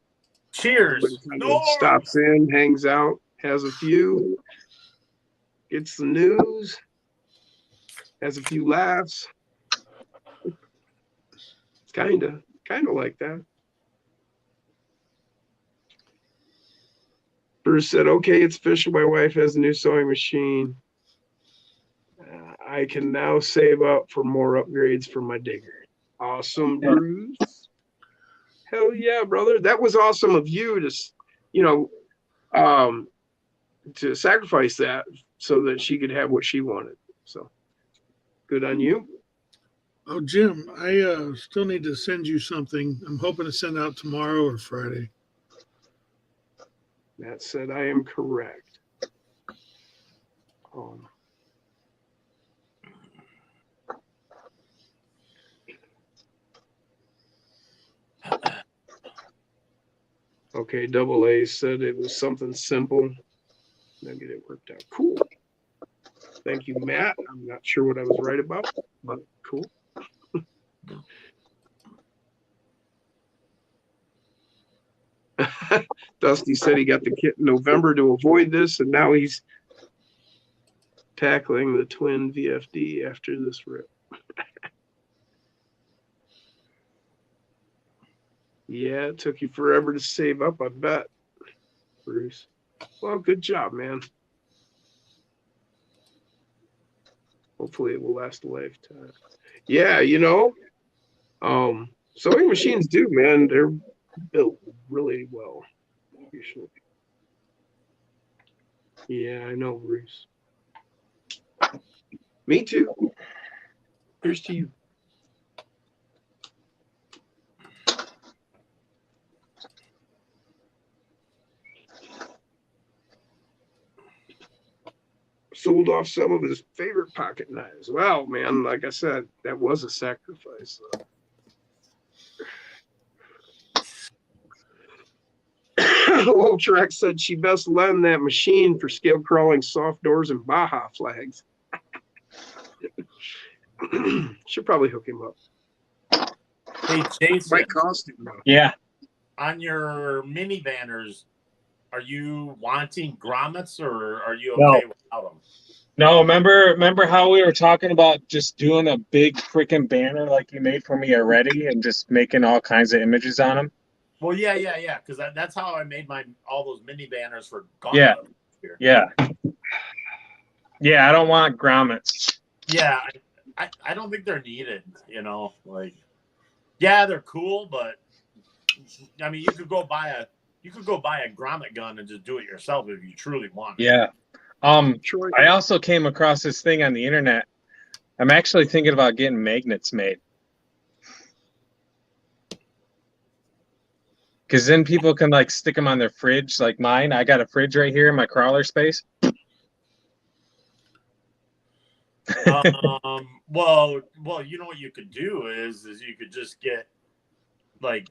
cheers. everybody kind of stops in, hangs out, has a few, gets the news, has a few laughs. It's kind of like that. Bruce said, "Okay, it's official. My wife has a new sewing machine. I can now save up for more upgrades for my digger." Awesome, Bruce. Hell yeah, brother. That was awesome of you to sacrifice that so that she could have what she wanted. So good on you. Oh, Jim, I still need to send you something. I'm hoping to send out tomorrow or Friday. Matt said, I am correct. Okay, Double A said it was something simple. Now get it worked out. Cool. Thank you, Matt. I'm not sure what I was right about, but cool. Dusty said he got the kit in November to avoid this, and now he's tackling the twin VFD after this rip. Yeah, it took you forever to save up, I bet, Bruce. Well, good job, man. Hopefully it will last a lifetime. Yeah, sewing machines do, man. They're built really well, usually. Yeah, I know, Bruce. Me too. Here's to you. Sold off some of his favorite pocket knives. Well, man, like I said, that was a sacrifice. Old Trek said she best lend that machine for scale crawling soft doors and Baja flags. Should probably hook him up. Hey, Jason. Might cost him though. Yeah. On your mini banners, are you wanting grommets or are you okay without them? No, remember how we were talking about just doing a big freaking banner like you made for me already and just making all kinds of images on them? Well, yeah. Because that's how I made all those mini banners for Gauntlet. Yeah. I don't want grommets. Yeah, I don't think they're needed. Yeah, they're cool, but I mean, you could go buy a grommet gun and just do it yourself if you truly want it. Yeah. I also came across this thing on the internet. I'm actually thinking about getting magnets made. Because then people can stick them on their fridge like mine. I got a fridge right here in my crawler space. Well, you know what you could do is you could just get I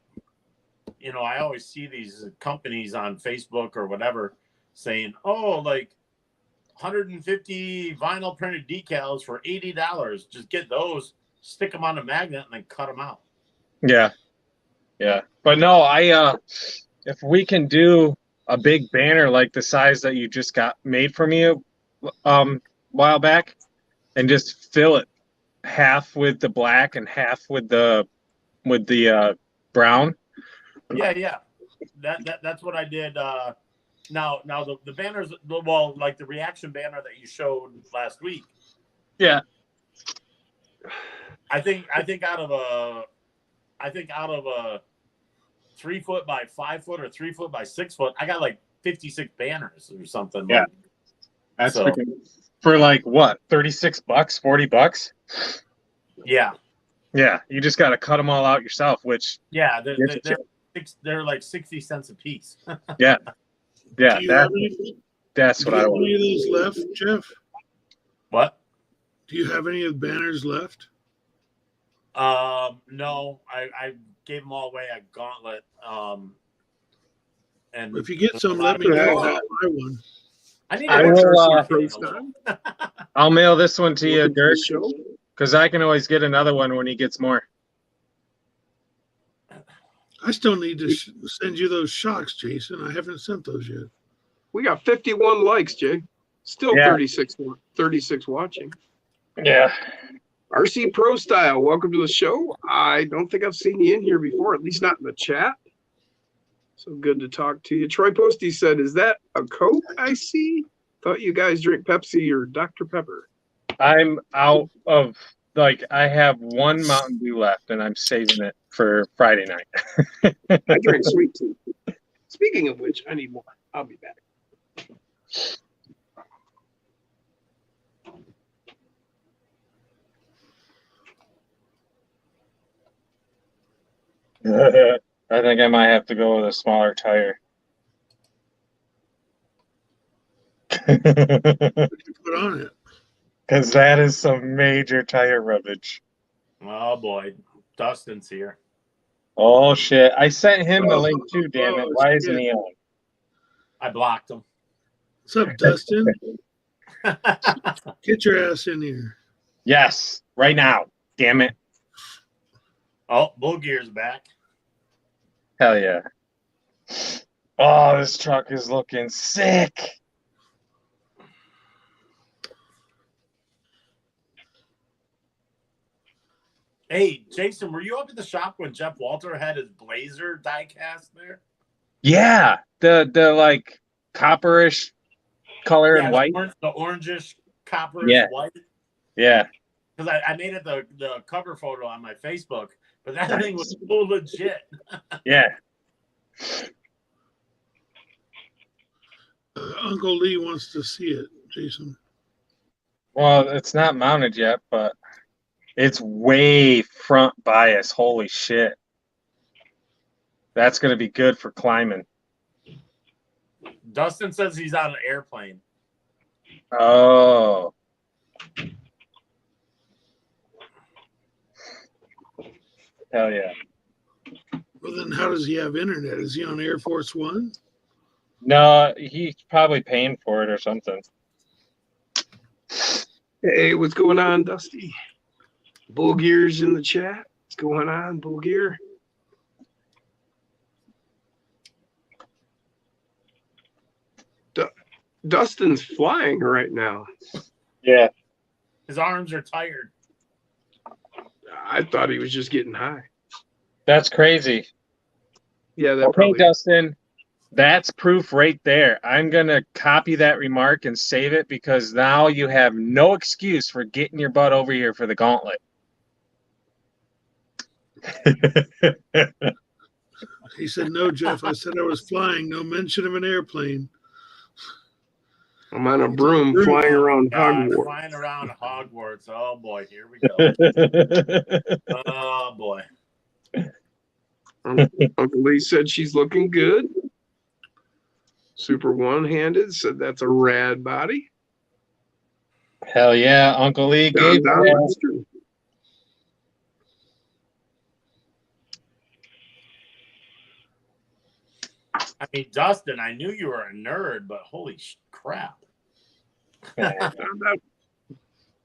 always see these companies on Facebook or whatever saying, 150 vinyl printed decals for $80. Just get those, stick them on a magnet and then cut them out. Yeah. Yeah. But no, if we can do a big banner like the size that you just got made for me a while back and just fill it half with the black and half with the brown. Yeah. That's what I did. Now the banners, well, like the reaction banner that you showed last week. Yeah. I think out of a 3 foot by 5 foot or 3 foot by 6 foot, I got like 56 banners or something. Yeah. Like, That's so, freaking, for like what, $36, $40? yeah. Yeah, you just got to cut them all out yourself, which Yeah, they're like 60 cents a piece. yeah, Do you have that's do what you I have want. any of those left, Jeff? What? Do you have any of the banners left? No, I gave them all away at Gauntlet. And If you get some, let me know. I'll buy one. I need I to will, Pro style. I'll mail this one to you, Welcome to Dirk, the show. because I can always get another one when he gets more. I still need to send you those shocks, Jason. I haven't sent those yet. We got 51 likes, Jay. Still Yeah. 36 watching. Yeah. RC Pro Style, welcome to the show. I don't think I've seen you in here before, at least not in the chat. So good to talk to you. Troy Posty said, "Is that a Coke I see? Thought you guys drink Pepsi or Dr. Pepper." I'm out of, like, I have one Mountain Dew left, and I'm saving it for Friday night. I drink sweet tea. Speaking of which, I need more. I'll be back. I think I might have to go with a smaller tire. What did you put on it? Because that is some major tire rubbish. Oh boy, Dustin's here. Oh, shit. I sent him the link too, damn it. Why isn't he on? I blocked him. What's up, Dustin? Get your ass in here. Yes, right now. Damn it. Oh, Bull Gear's back. Hell yeah. Oh, this truck is looking sick. Hey, Jason, were you up at the shop when Jeff Walter had his Blazer die cast there? Yeah, the like copperish color and white. The orangish copperish Yeah. white. Yeah. Because I made it the cover photo on my Facebook, but that thing was so legit. Yeah. Uncle Lee wants to see it, Jason. Well, it's not mounted yet, but it's way front bias. Holy shit. That's going to be good for climbing. Dustin says he's on an airplane. Oh. Hell yeah. Well, then how does he have internet? Is he on Air Force One? No, he's probably paying for it or something. Hey, what's going on, Dusty? Bull Gear's in the chat. What's going on, Bull Gear? Dustin's flying right now. Yeah. His arms are tired. I thought he was just getting high. That's crazy. Yeah, that Okay, probably. Dustin, that's proof right there. I'm going to copy that remark and save it because now you have no excuse for getting your butt over here for the gauntlet. He said, no, Jeff. I said I was flying. No mention of an airplane. I'm on a broom flying around Hogwarts. Flying around Hogwarts. Oh boy, here we go. Oh boy. Uncle Lee said she's looking good. Super one-handed said that's a rad body. Hell yeah, Uncle Lee gave Down, that. Western. I mean, Dustin, I knew you were a nerd, but holy crap.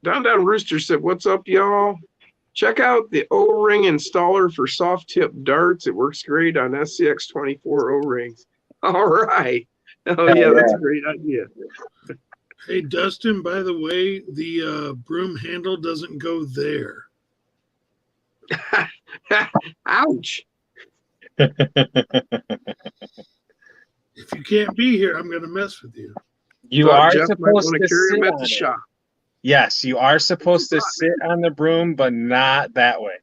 Down Rooster said, "What's up, y'all? Check out the O-ring installer for soft tip darts. It works great on SCX 24 O-rings. All right. Oh yeah, that's a great idea. Hey, Dustin, by the way, the broom handle doesn't go there. Ouch. If you can't be here, I'm going to mess with you. You Thought are Jeff might supposed want to carry sit him at on the it. shop. Yes, you are supposed to sit on the broom, but not that way.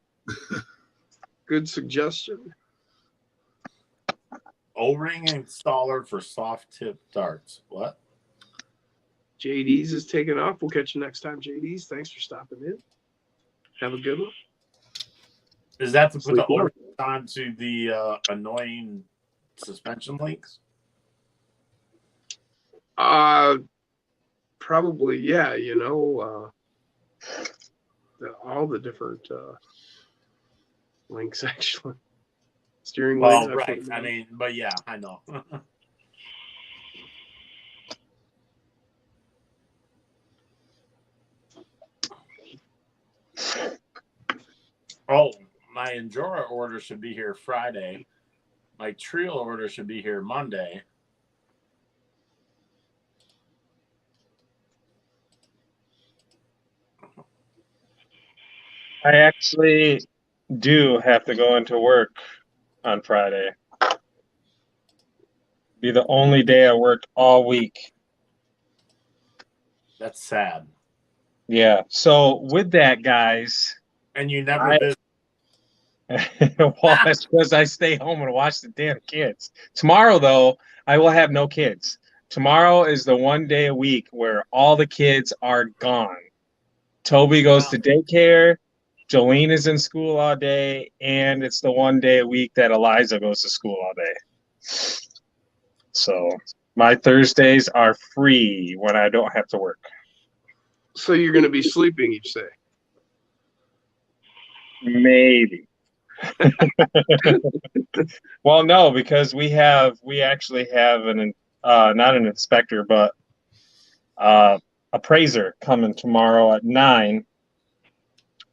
Good suggestion. O-ring installer for soft tip darts. What? JD's is taking off. We'll catch you next time, JD's. Thanks for stopping in. Have a good one. Is that to put Sleep the well. O-ring onto the annoying suspension links? Probably, yeah, all the different links actually. Steering wheel. Well, right. I mean, but yeah, I know. Oh, my Endura order should be here Friday. My Trio order should be here Monday. I actually do have to go into work on Friday. Be the only day I work all week. That's sad. Yeah. So with that, guys, And you never I- visit. well, that's because I stay home and watch the damn kids. Tomorrow, though, I will have no kids. Tomorrow is the one day a week where all the kids are gone. Toby goes to daycare. Jolene is in school all day, and it's the one day a week that Eliza goes to school all day. So my Thursdays are free when I don't have to work. So you're going to be sleeping each day. Maybe. Well, no, because we actually have an not an inspector, but appraiser coming tomorrow at 9.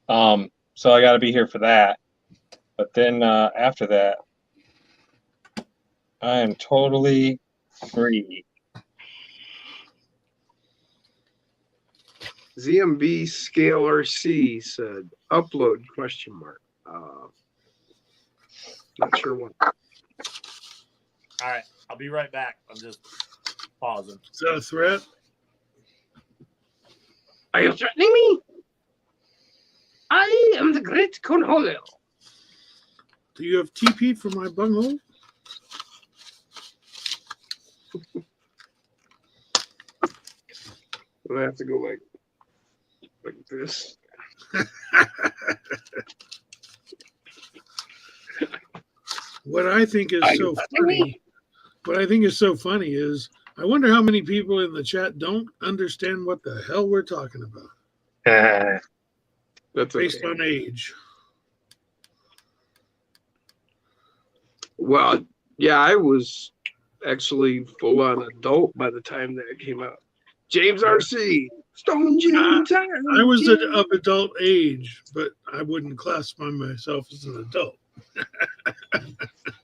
So I got to be here for that. But then after that, I am totally free. ZMB Scale RC said upload ? Not sure what. All right, I'll be right back. I'm just pausing. Is that a threat? Are you threatening me? I am the great Cornholio. Do you have TP for my bunghole? I have to go like this. What I think is so funny is I wonder how many people in the chat don't understand what the hell we're talking about That's based okay. on age. Well, yeah, I was actually full on adult by the time that came out. James RC, Stone Jim Tire. I was of adult age, but I wouldn't classify myself as an adult.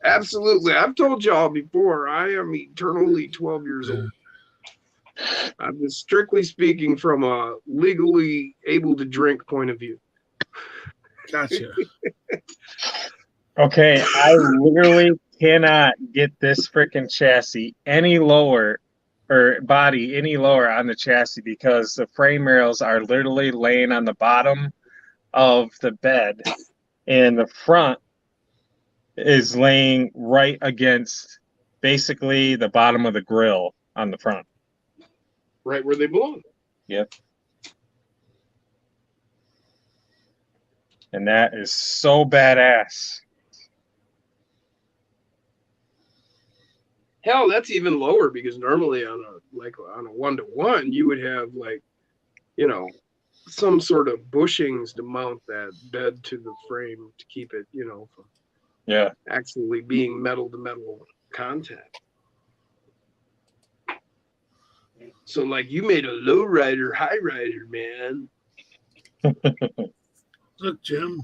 Absolutely. I've told y'all before, I am eternally 12 years old. I'm just strictly speaking from a legally able to drink point of view. Gotcha. Okay, I literally cannot get this freaking chassis any lower or body any lower on the chassis because the frame rails are literally laying on the bottom of the bed and the front is laying right against basically the bottom of the grill on the front. Right where they belong. Yep. And that is so badass. Hell, that's even lower because normally on a 1-to-1, you would have some sort of bushings to mount that bed to the frame to keep it, from Yeah. actually being metal to metal contact. So you made a low rider, high rider, man. Look, Jim.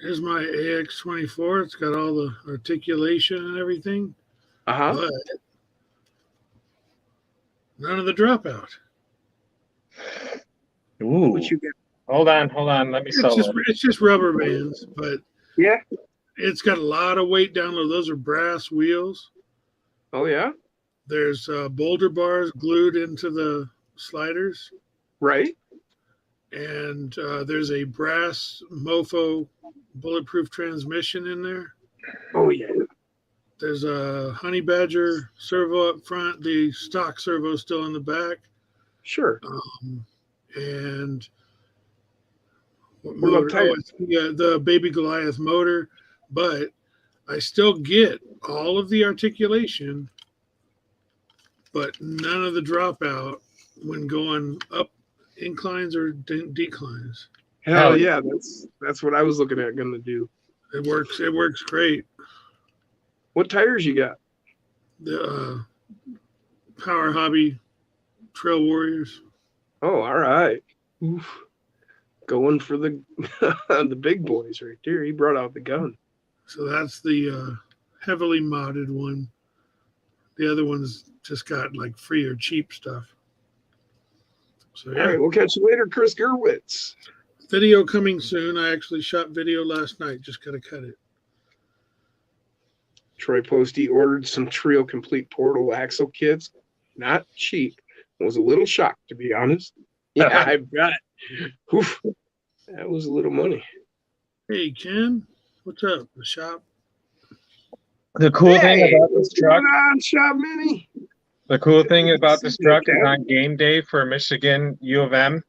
Here's my AX24. It's got all the articulation and everything, Uh-huh. but none of the dropout. Ooh. What you got? Hold on. Let me sell it. It's just rubber bands, but Yeah. it's got a lot of weight down low. Those are brass wheels. Oh, yeah? There's boulder bars glued into the sliders, Right. and there's a brass Mofo bulletproof transmission in there. Oh, yeah. There's a Honey Badger servo up front. The stock servo is still in the back. Sure. And what What about motor? tires? It's the Baby Goliath motor, but I still get all of the articulation, but none of the dropout when going up inclines or declines. Hell yeah. That's what I was looking at going to do. It works. It works great. What tires you got? The Power Hobby Trail Warriors. Oh, all right. Oof. Going for the the big boys right there. He brought out the gun. So that's the heavily modded one. The other one's just got like free or cheap stuff. So All yeah, right, we'll catch you later, Chris Gerwitz. video coming soon. I actually shot video last night. Just gotta cut it. Troy Posty ordered some Trio Complete Portal axle kits. Not cheap. Was a little shocked, to be honest. Yeah, I bet. Oof. That was a little money. Hey Ken, what's up? The shop. The cool thing about this what's truck, going on, Shop Mini? the cool thing about this truck is on game day for Michigan U of M.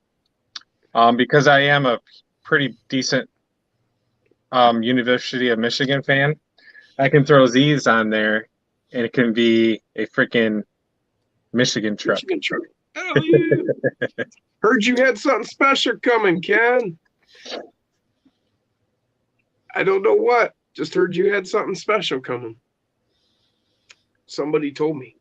Because I am a pretty decent University of Michigan fan, I can throw these on there and it can be a freaking Michigan truck. Michigan truck. Hell yeah. Heard you had something special coming, Ken. I don't know what. Just heard you had something special coming. Somebody told me.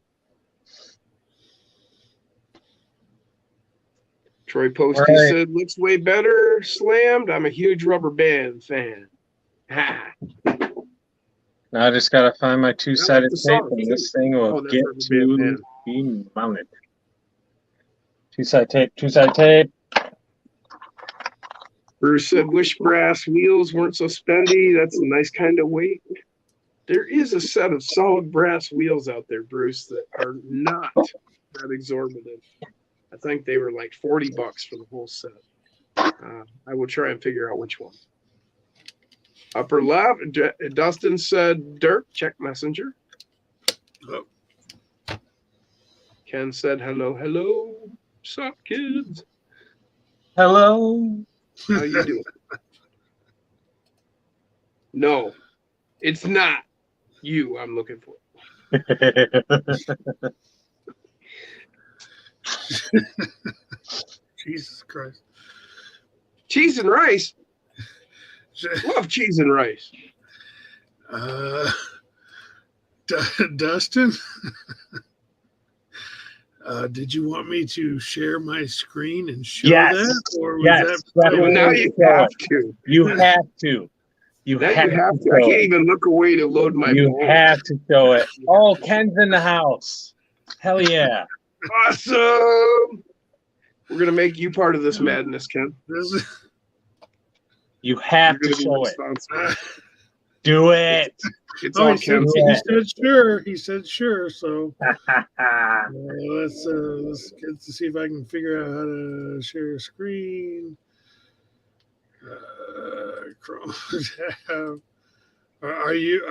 Troy Posty Right. said, looks way better. Slammed. I'm a huge Rubber Band fan. Ha. Now I just gotta find my two-sided the tape song, and too. this thing will Oh, that's get Rubber Band, to man. be mounted. Two-sided tape, two-sided tape. Bruce said, wish brass wheels weren't so spendy. That's a nice kind of weight. There is a set of solid brass wheels out there, Bruce, that are not that exorbitant. I think they were like $40 for the whole set. I will try and figure out which one. Upper left, Dustin said, Dirk, check messenger. Oh. Ken said, hello. Sup, kids? Hello. How you doing? No, it's not you I'm looking for. Jesus Christ. Cheese and rice. Love cheese and rice. Dustin, did you want me to share my screen and show Yes. that, or was Yes, that? definitely. Now you have to. You have to. You Now have you have to. to. I show can't it. even look away to load my You phone. have to show it. Oh, Ken's in the house. Hell yeah. Awesome. We're gonna make you part of this madness, Ken. This is, You have You're to gonna be show it. responsible. Do it. It's oh, all he said, Ken's. he said sure. He said sure. So Ah, let's get to see if I can figure out how to share a screen. Chrome tab. Are you?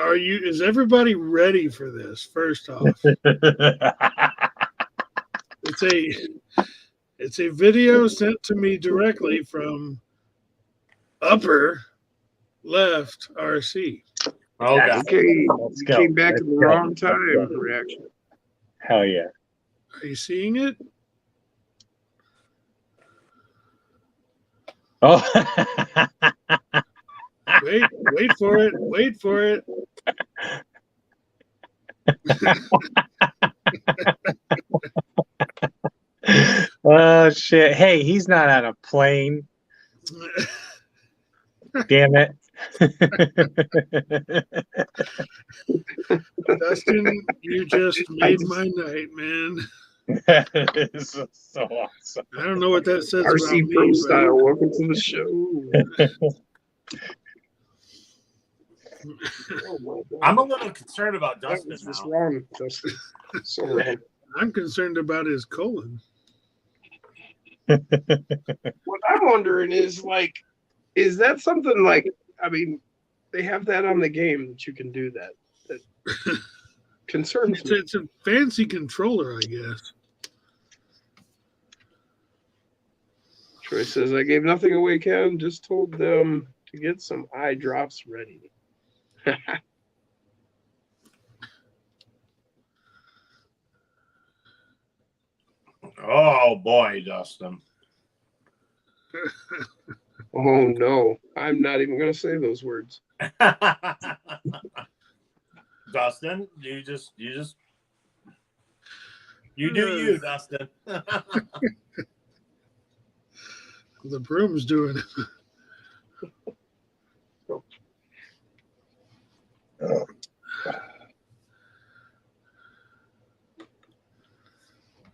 Is everybody ready for this? First off, it's a video sent to me directly from Upper Left RC. Oh, God. Okay, Let's you go. came back Let's at the go. wrong time Let's go. for reaction. Hell yeah. Are you seeing it? Oh. Wait for it. Wait for it. Oh shit. Hey, he's not on a plane. Damn it. Dustin, you just made my night, man. That is so awesome. I don't know what that says about RC me, Pro but Style, welcome to the show. Oh my God. I'm a little concerned about That Dustin was just now. wrong, Dustin. So wrong. I'm concerned about his colon. What I'm wondering is like, is that something like? I mean, they have that on the game that you can do that. That concerns me. It's a fancy controller, I guess. Troy says, I gave nothing away, Ken. Just told them to get some eye drops ready. Oh boy, Dustin. Oh no, I'm not even going to say those words. Dustin, you do you, Dustin. The broom's doing it.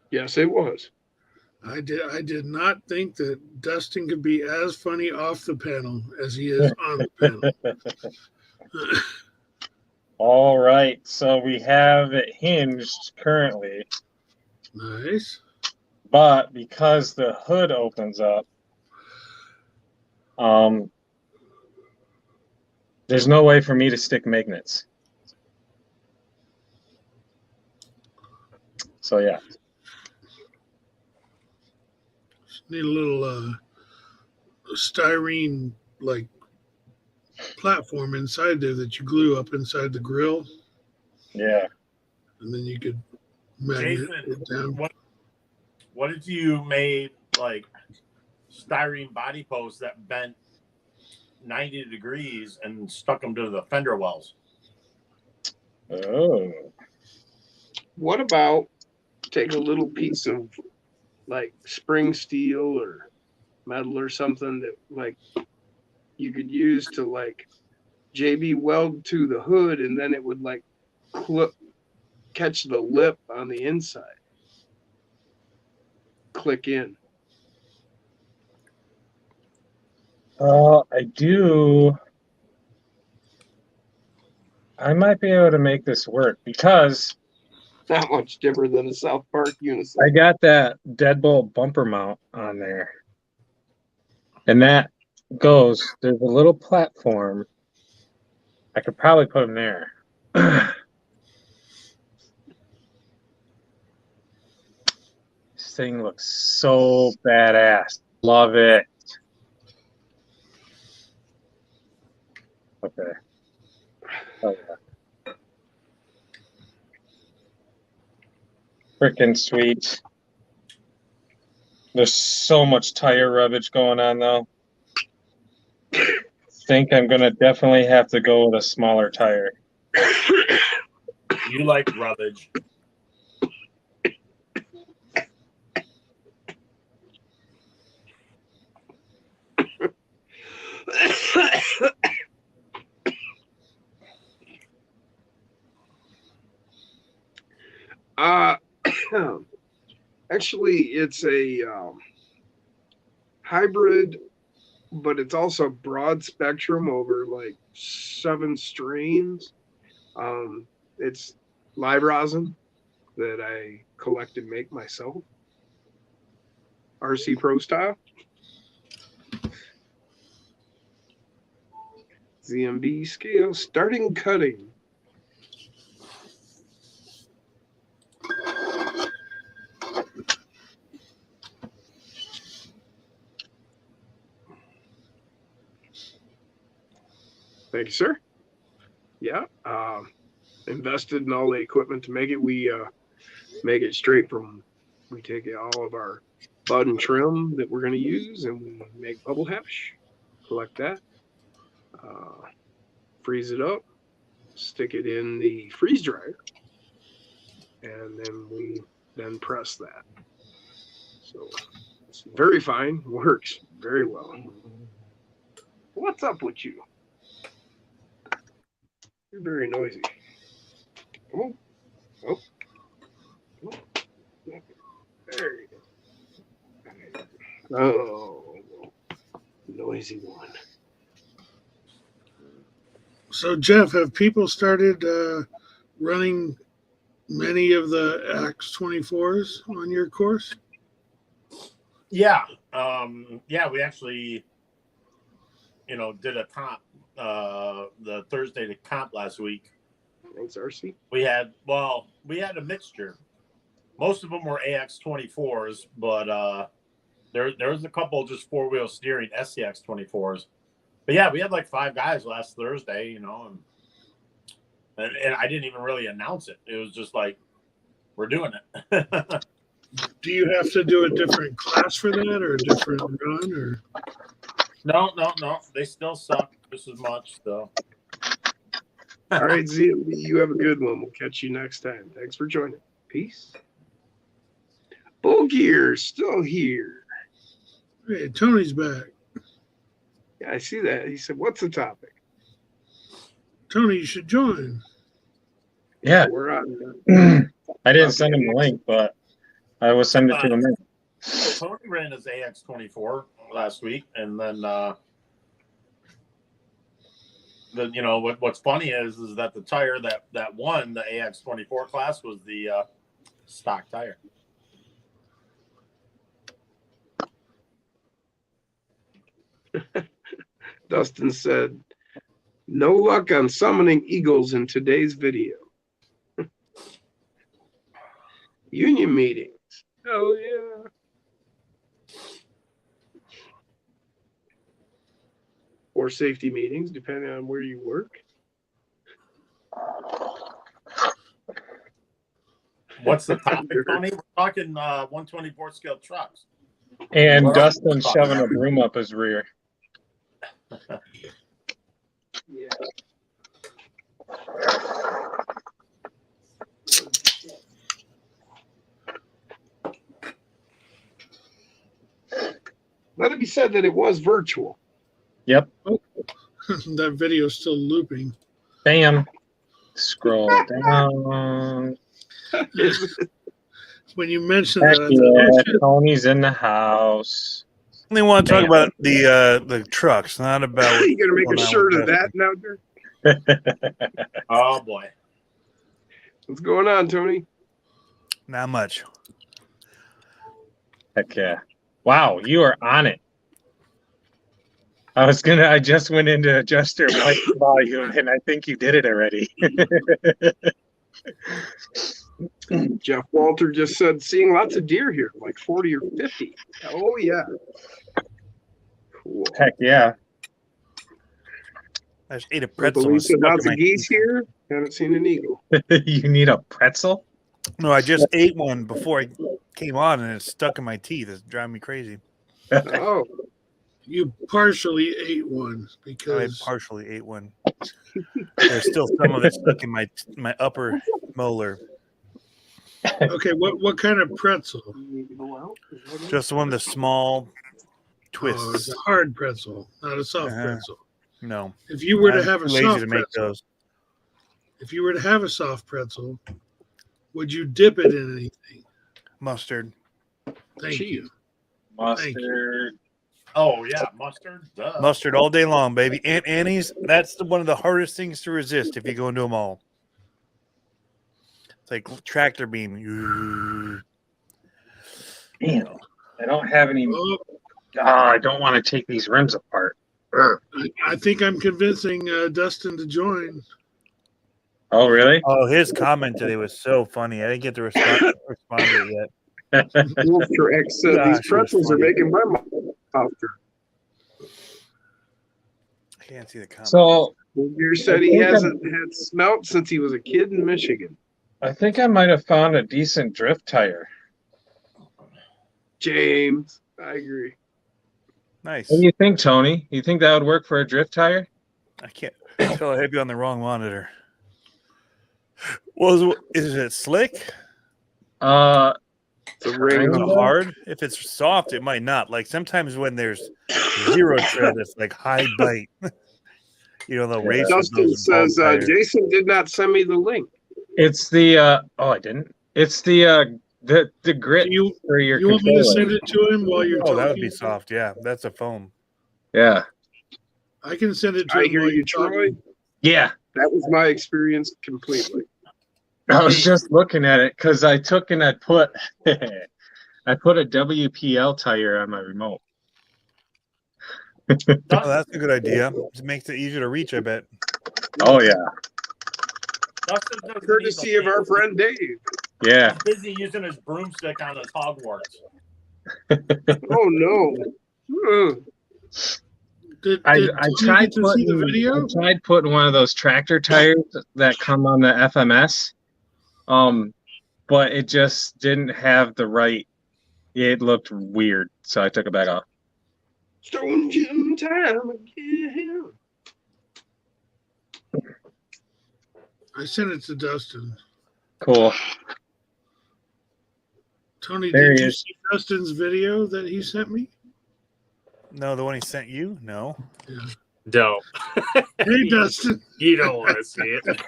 Yes, it was. I did not think that Dustin could be as funny off the panel as he is on the panel. All right, so we have it hinged currently, Nice. but because the hood opens up, there's no way for me to stick magnets. So yeah. Need a little styrene like platform inside there that you glue up inside the grill, Yeah. and then you could magnet Jason, it down. what if you made like styrene body posts that bent 90 degrees and stuck them to the fender wells? Oh. What about take a little piece of like spring steel or metal or something that like you could use to like JB weld to the hood, and then it would like catch the lip on the inside, click in. I do. I might be able to make this work because Not much different than a South Park I unicycle. got that deadbolt bumper mount on there. And that goes, there's a little platform. I could probably put them there. This thing looks so badass. Love it. Okay. Oh, yeah. Freaking sweet. There's so much tire rubbage going on though. Think I'm gonna definitely have to go with a smaller tire. You like rubbage. Actually, it's a hybrid, but it's also broad spectrum over like 7 strains. It's live rosin that I collect and make myself. RC Pro Style. ZMB scale, starting cutting. Thank you, sir. Yeah, invested in all the equipment to make it. We make it straight from, we take all of our bud and trim that we're going to use, and we make bubble hash, collect that, freeze it up, stick it in the freeze dryer, and then we then press that. So it's very fine, works very well. What's up with you? You're very noisy. Come on. Oh. Oh. There you go. Oh, noisy one. So, Jeff, have people started running many of the Axe 24s on your course? Yeah. Yeah, we actually, did a comp the Thursday to comp last week. Thanks, RC. We had a mixture. Most of them were AX 24s, but there was a couple just 4-wheel steering SCX 24s. But yeah, we had like 5 guys last Thursday, and I didn't even really announce it. It was just like, we're doing it. Do you have to do a different class for that or a different run? Or No. They still suck just as much, so. All right, ZMB, you have a good one. We'll catch you next time. Thanks for joining. Peace. Bull Gear still here. hey, Tony's back. Yeah, I see that. He said, "What's the topic?" Tony, you should join. Yeah. We're on. I didn't send him the link, but I will send it to him. Tony ran his AX 24 last week, and then what's funny is that the tire that won the AX 24 class was the stock tire. Dustin said, "No luck on summoning eagles in today's video." Union meetings. Oh yeah. Or safety meetings, depending on where you work. What's the topic, Tony? We're talking 124 scale trucks. And Well, Dustin shoving a broom up his rear. Yeah. Let it be said that it was virtual. Yep. That video's still looping. Bam. Scroll down. When you mentioned Heck that, I thought, oh, yeah, shit. Tony's in the house. They want to talk Damn. about the trucks, not about. You gonna make what's a going on shirt with of that Dustin. now, Dirk? Oh boy. What's going on, Tony? Not much. Heck yeah. Wow, you are on it. I just went into adjust your mic volume and I think you did it already. Jeff Walter just said, "Seeing lots of deer here, like 40 or 50. Oh yeah. Cool. Heck yeah. I just ate a pretzel. Uncle and Lee said, stuck in "Lots my of geese teeth. here. Haven't seen an eagle." You need a pretzel? No, I just ate one before I came on, and it's stuck in my teeth. It's driving me crazy. Oh, You partially ate one I because partially ate one. There's still some of it stuck in my upper molar. okay, what kind of pretzel? you need to go out? Is that it? Just one of the small Oh, it's twists. a hard pretzel, not a soft Uh-huh. pretzel. No, If you were to I'm have a too lazy soft to make pretzel, those. if you were to have a soft pretzel, would you dip it in anything? Mustard. Thank Cheese. you. Mustard. Oh yeah, mustard. Duh. Mustard all day long, baby. Aunt Annie's, that's one of the hardest things to resist if you go into them all. It's like tractor beam. Damn. I don't have any. Oh, I don't want to take these rims apart. Ugh. I think I'm convincing Dustin to join. Oh, really? Oh, his comment today was so funny. I didn't get to respond to it yet. Wolfter X said, Gosh, "These pretzels are funny. making my mouth water." I can't see the comment. So Wolfter said he hasn't had smelt since he was a kid in Michigan. I think I might have found a decent drift tire. James, I agree. Nice. What do you think, Tony? You think that would work for a drift tire? I can't tell. I have you on the wrong monitor. Is it slick? It's a ring. It's hard. If it's soft, it might not. Like sometimes when there's zero tread, it's like high bite. The race with Dustin those bald says, tires. Jason did not send me the link. It's the I didn't. It's the grit Do you for your you want me to controller. send it to him while you're Oh, talking? that would be soft. Yeah, that's a foam. Yeah. I can send it to I him hear while you, you're Troy. talking. Yeah. That was my experience completely. I was just looking at it because I took and I put I put a WPL tire on my remote. Oh, that's a good idea. It makes it easier to reach, I bet. Oh yeah. Dustin doesn't Courtesy need of the our thing. friend Dave. Yeah. He's busy using his broomstick on his Hogwarts. Oh no. Did I Tony tried get to see the video? I tried putting one of those tractor tires that come on the FMS. But it just didn't have the right. It looked weird, so I took it back off. Stone Jim time again. I sent it to Dustin. Cool. Tony, There did he you is. see Dustin's video that he sent me? No, the one he sent you? No. Don't. Hey, Dustin. You don't want to see it.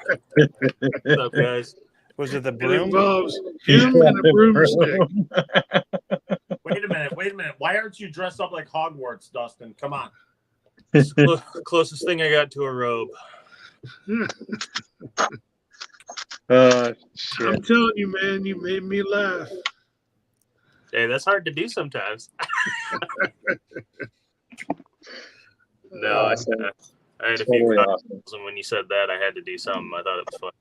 What's up, guys? Was it the It broom? involves him and a broomstick. Wait a minute. Why aren't you dressed up like Hogwarts, Dustin? Come on. It's closest thing I got to a robe. Shit. I'm telling you, man, you made me laugh. Hey, that's hard to do sometimes. No, I had a few Totally cocktails, awesome. and when you said that, I had to do something. I thought it was fun.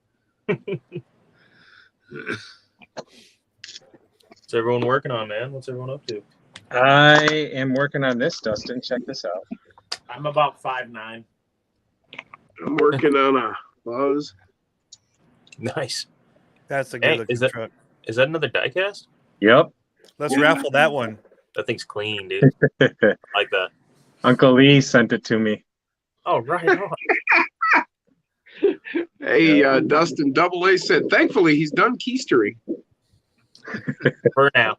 What's everyone working on, man? What's everyone up to? I am working on this, Dustin. Check this out. I'm about 5'9". I'm working on a Buzz. Nice. That's a good Hey, looking is that- truck. Is that another diecast? Yep. Let's raffle that one. That thing's clean, dude. I like that. Uncle Lee sent it to me. Oh, right on. Hey, Dustin Double A said, thankfully he's done keystering. For now.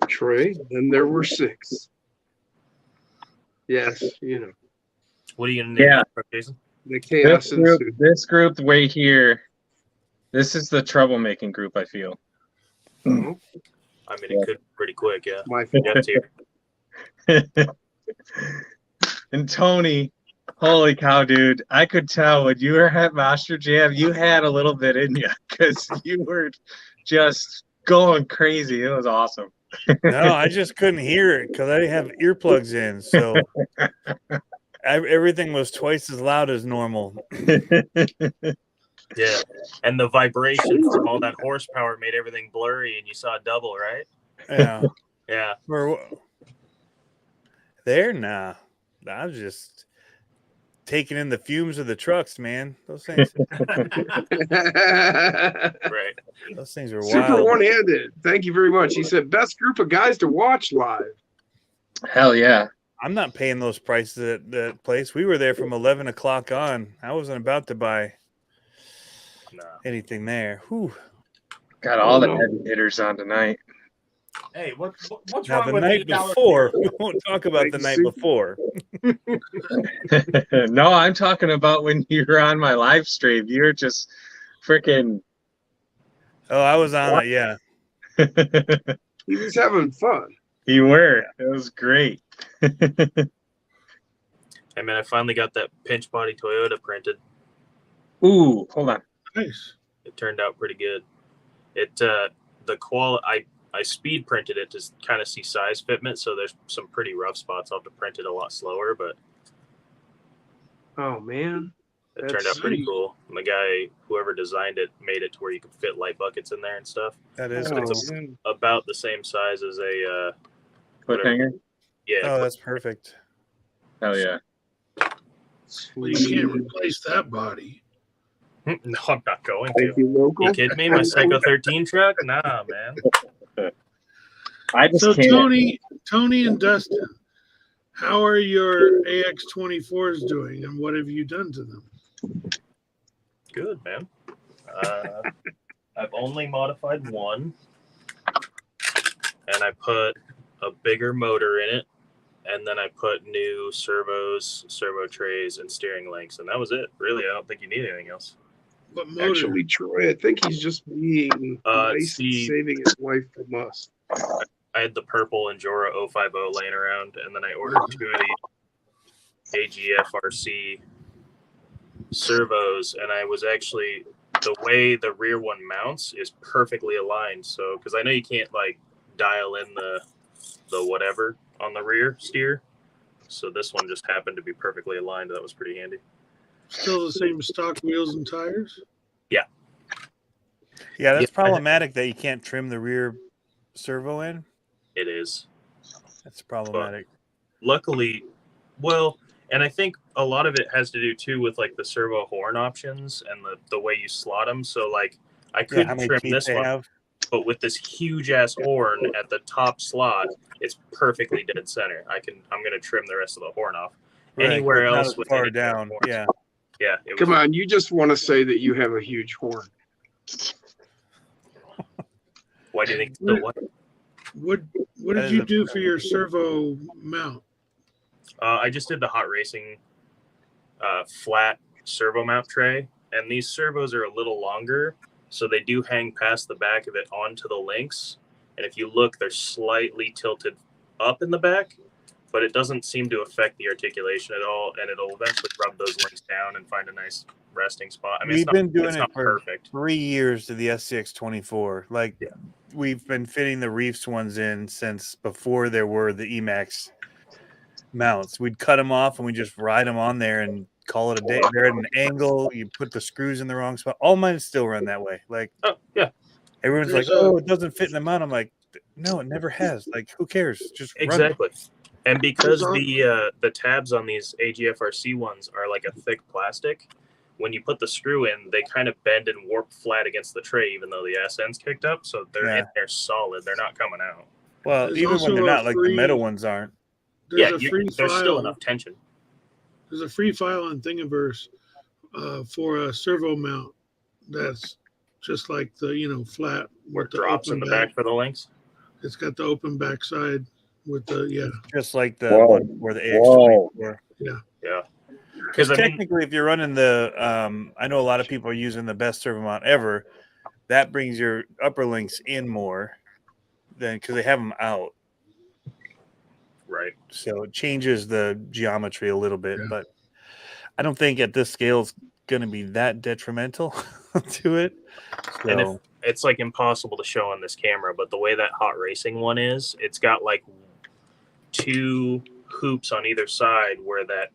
Trey, then there were 6. Yes, What are you gonna name Yeah. that, Jason? the chaos ensued. This group right here, this is the troublemaking group, I feel. Oh, I mean, it could be pretty quick, yeah. my Yeah, it's here. And Tony, holy cow, dude. I could tell when you were at Master Jam, you had a little bit in you because you were just going crazy. It was awesome. No, I just couldn't hear it because I didn't have earplugs in. So everything was twice as loud as normal. Yeah. And the vibration from all that horsepower made everything blurry, and you saw double, right? Yeah. Yeah. There, nah. I was just taking in the fumes of the trucks, man. Those things Right. Those things were Super wild. one-handed. Thank you very much. He said, best group of guys to watch live. Hell yeah. I'm not paying those prices at the place. We were there from 11 o'clock on. I wasn't about to buy No. anything there. Whew. Got all the heavy hitters on tonight. Hey, what's Now, wrong the with night $8 before, we won't talk about the night before. No, I'm talking about when you were on my live stream. You're just freaking. Oh, I was on it, yeah. He was having fun. You were. It was great. Hey, man, I finally got that pinch body Toyota printed. Ooh, hold on. Nice. It turned out pretty good. It I speed printed it to kind of see size fitment, so there's some pretty rough spots. I'll have to print it a lot slower, but Oh, man. it turned out pretty cool. And the guy, whoever designed it, made it to where you could fit light buckets in there and stuff. That is Oh, cool. man. About the same size as a Cliffhanger. yeah. Oh, that's perfect. Hell yeah. You can't replace that body. No, I'm not going Thank to. you, local. You kidding me? My Psycho 13 truck? Nah, man. I just So can't. Tony and Dustin, how are your AX24s doing, and what have you done to them? Good, man. I've only modified one. and I put a bigger motor in it, and then I put new servos, servo trays, and steering links, and that was it. Really, I don't think you need anything else. What motor? Actually, Troy, I think he's just being nice and see- saving his life from us. I had the purple Endura 050 laying around, and then I ordered 2 of the AGFRC servos, and I was actually, the way the rear one mounts is perfectly aligned. So, because I know you can't like dial in the whatever on the rear steer, so this one just happened to be perfectly aligned. That was pretty handy. Still the same stock wheels and tires? Yeah, that's Yeah. problematic that you can't trim the rear servo in. It is. That's problematic. Luckily, well, and I think a lot of it has to do too with like the servo horn options and the way you slot them. So like I Yeah, couldn't how many trim teeth this they one, have. but with this huge ass horn at the top slot, it's perfectly dead center. I'm gonna trim the rest of the horn off. Right, Anywhere not else as with far any of the down. horns. Yeah. Yeah. It was, Come on, you just want to say that you have a huge horn. Why do you think it's so what? What That did is you a- do for your servo mount? I just did the hot racing flat servo mount tray, and these servos are a little longer, so they do hang past the back of it onto the links. And if you look, they're slightly tilted up in the back, but it doesn't seem to affect the articulation at all, and it'll eventually rub those links down and find a nice resting spot. I mean, We've been doing it's it not for perfect. 3 years to the SCX24. Like, Yeah. we've been fitting the Reefs ones in since before there were the Emax mounts. We'd cut them off and we just ride them on there and call it a day. They're at an angle. You put the screws in the wrong spot. All mine still run that way. Like, Oh yeah, everyone's like, There's a- "Oh, it doesn't fit in the mount." I'm like, "No, it never has. Like, who cares? Just run it." exactly. And because There's the tabs on these AGFRC ones are like a thick plastic, when you put the screw in, they kind of bend and warp flat against the tray, even though the ass end's kicked up. So they're Yeah. in there solid. They're not coming out. Well, There's even when also they're a not, like the free- metal ones aren't. There's Yeah, a free there's still file. enough tension. There's a free file on Thingiverse for a servo mount that's just like the flat Where with it drops in open the back for the links. It's got the open backside with the Just like the Whoa. one where the Whoa. AX24. Yeah. Because I mean, Technically, if you're running the, I know a lot of people are using the best servo mount ever. That brings your upper links in more than because they have them out. right. So it changes the geometry a little bit, Yeah. but I don't think at this scale it's going to be that detrimental to it. And if So, it's like impossible to show on this camera, but the way that hot racing one is, it's got like 2 hoops on either side where that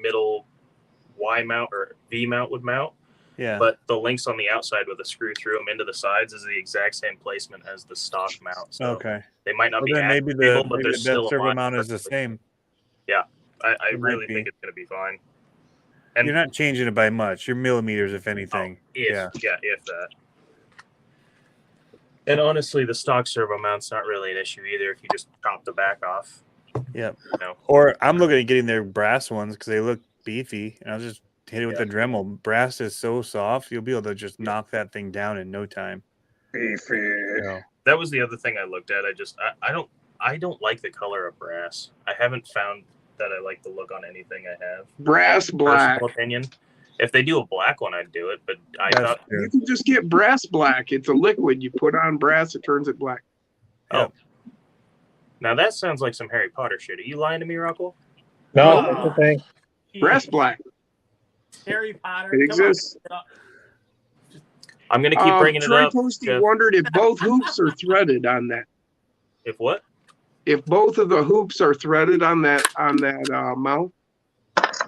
middle Y mount or V mount would mount. yeah. But the links on the outside with a screw through them into the sides is the exact same placement as the stock mount. So Okay. they might not Well, be then maybe stable, the but they're best still servo aligned mount is the perfectly. same. I It might really be. think it's going to be fine. And You're not changing it by much. You're millimeters, if anything. if Yeah. if that. And honestly, the stock servo mount's not really an issue either if you just chop the back off. Yep. You know. Or I'm looking at getting their brass ones because they look beefy, and I'll just hit it with Yeah. the Dremel. Brass is so soft, you'll be able to just knock that thing down in no time. Beefy. So, That was the other thing I looked at. I don't like the color of brass. I haven't found that I like the look on anything I have. Brass black. Personal opinion. If they do a black one, I'd do it. But I that's thought, true. You can just get brass black. It's a liquid. You put on brass, it turns it black. now that sounds like some Harry Potter shit. Are you lying to me, Rockwell? No, that's the thing. Brass black. Harry Potter. It come on. exists. I'm gonna keep bringing it Troy up. Posty Jeff. wondered if both hoops are threaded on that. If what? If both of the hoops are threaded on that mount.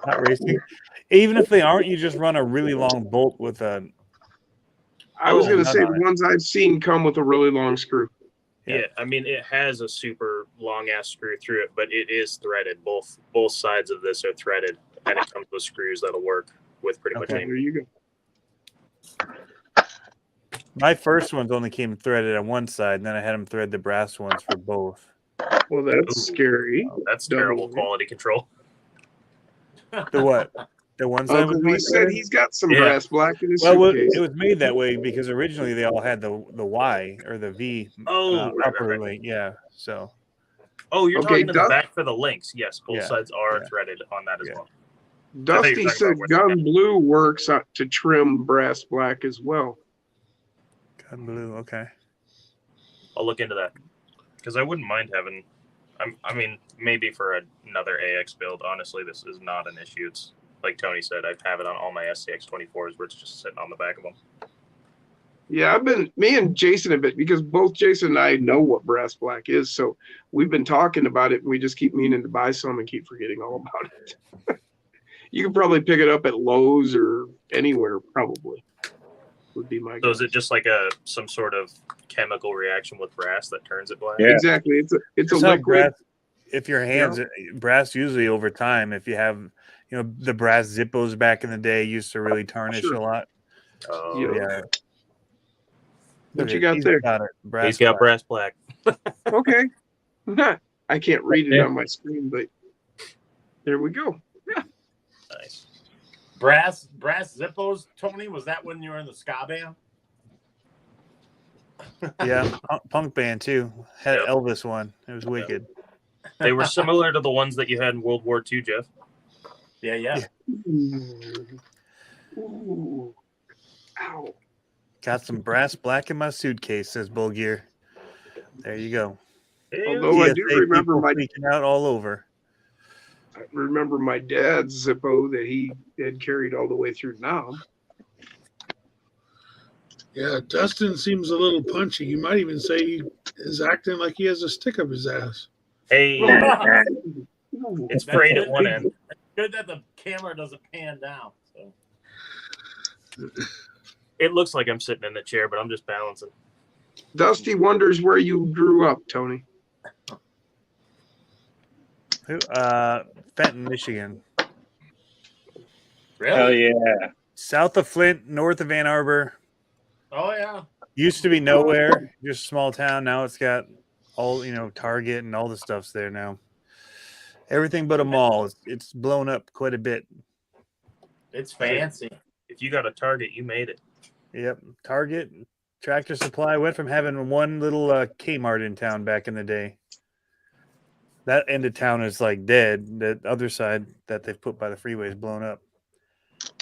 Not racing. Even if they aren't, you just run a really long bolt with a. I was Oh, going to none say on the it. ones I've seen come with a really long screw. Yeah. Yeah. I mean, it has a super long ass screw through it, but it is threaded. Both sides of this are threaded, and it comes with screws that'll work with pretty much Okay. any. There you go. My first ones only came threaded on one side, and then I had them thread the brass ones for both. Well, that's Ooh. scary. That's Double. terrible quality control. The what? The one Oh, side 'cause was he white said letter? he's got some Yeah. brass black in his Well, suitcase. it was made that way because originally they all had the Y or the V upper link. Yeah. So Oh, you're Okay, talking to the back for the links. Yes, both Yeah, sides are yeah. threaded on that as Yeah. well. Dusty talking said about where gun blue works to trim brass black as well. gun blue. Okay. I'll look into that because I wouldn't mind having. I mean, maybe for another AX build. Honestly, this is not an issue. It's like Tony said. I have it on all my SCX 24s where it's just sitting on the back of them. Yeah, me and Jason have been, because both Jason and I know what brass black is, so we've been talking about it, and we just keep meaning to buy some and keep forgetting all about it. You can probably pick it up at Lowe's or anywhere, probably. Would be my So guess. is it just like some sort of chemical reaction with brass that turns it black? Yeah. Exactly. It's a It's how liquid. brass, if your hands brass usually over time, if you have the brass Zippos back in the day used to really tarnish Sure. a lot. Oh, Yeah. Yeah. What Look you at- got he's there? got it. Brass he's got black. brass black. Okay. I can't read it Yeah. on my screen, but there we go. Nice. Brass Zippos, Tony. Was that when you were in the ska band? Yeah, punk band too. Had Yep. Elvis one. It was wicked. They were similar to the ones that you had in World War II, Jeff. Yeah, yeah. Ooh. Ow. Got some brass black in my suitcase, says Bull Gear. There you go. Although I do TSA remember people my freaking out all over. dad's Zippo that he had carried all the way through Nam. Yeah, Dustin seems a little punchy. You might even say he is acting like he has a stick up his ass. Hey, Ooh. it's frayed at That's one good. end. Good that the camera doesn't pan down. So It looks like I'm sitting in the chair, but I'm just balancing. Dusty wonders where you grew up, Tony. Fenton, Michigan. really? Hell yeah. South of Flint, north of Ann Arbor. Oh yeah. Used to be nowhere, just a small town. Now it's got all, Target and all the stuff's there now. Everything but a mall. It's blown up quite a bit. It's fancy. If you got a Target, you made it. Yep. Target, Tractor Supply went from having one little Kmart in town back in the day. That end of town is like dead. The other side that they've put by the freeway is blown up.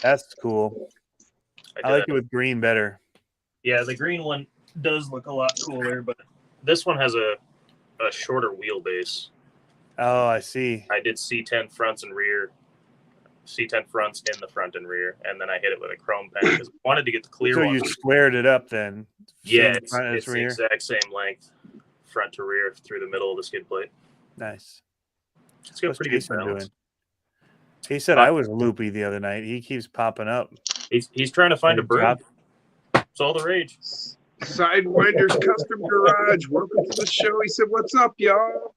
That's cool. I like it with green better. Yeah, the green one does look a lot cooler, but this one has a shorter wheelbase. Oh, I see. I did C10 fronts and rear, C10 fronts in the front and rear, and then I hit it with a chrome pen because I wanted to get the clear So one. you squared it up then. Yeah, Same front as it's the rear? exact same length, front to rear through the middle of the skid plate. Nice. It's got What's pretty good Jason balance. doing? He said I was loopy the other night. He keeps popping up. He's trying to find a Good broom. job. It's all the rage. Sidewinders Custom Garage. Welcome to the show. He said, "What's up, y'all?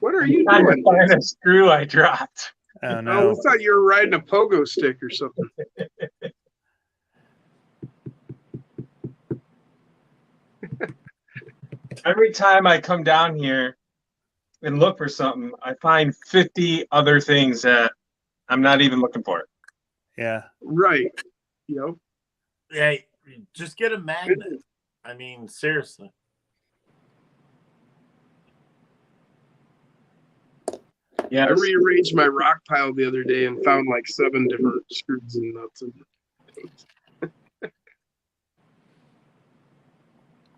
What are you Trying to doing?" find a screw I dropped. Oh Oh, no. we thought you were riding a pogo stick or something. Every time I come down here and look for something, I find 50 other things that I'm not even looking for. Yeah. Right. Yep. Yeah, just get a magnet. I mean, seriously. Yeah, I rearranged my rock pile the other day and found like 7 different screws and nuts.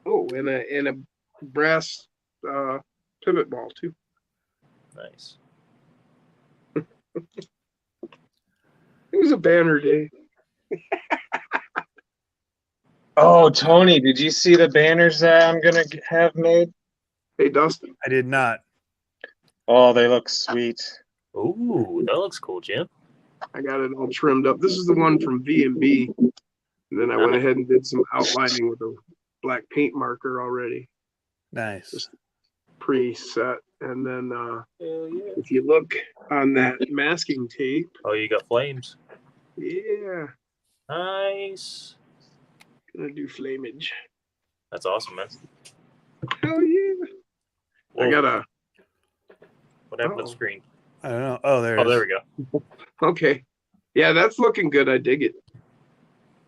Oh, and a brass pivot ball too. Nice. It was a banner day. Oh, Tony, did you see the banners that I'm gonna have made? Hey, Dustin. I did not. Oh, they look sweet. Ooh, that looks cool, Jim. I got it all trimmed up. This is the one from V&B. And then I went ahead and did some outlining with a black paint marker already, Nice. preset. And then if you look on that masking tape, Oh, you got flames. yeah, Nice. gonna do flamage. That's awesome, man. Hell yeah. I Well, got a what happened to the Uh-oh. screen? I don't know. Oh, there it Oh, is. there we go. Okay. Yeah, that's looking good. I dig it.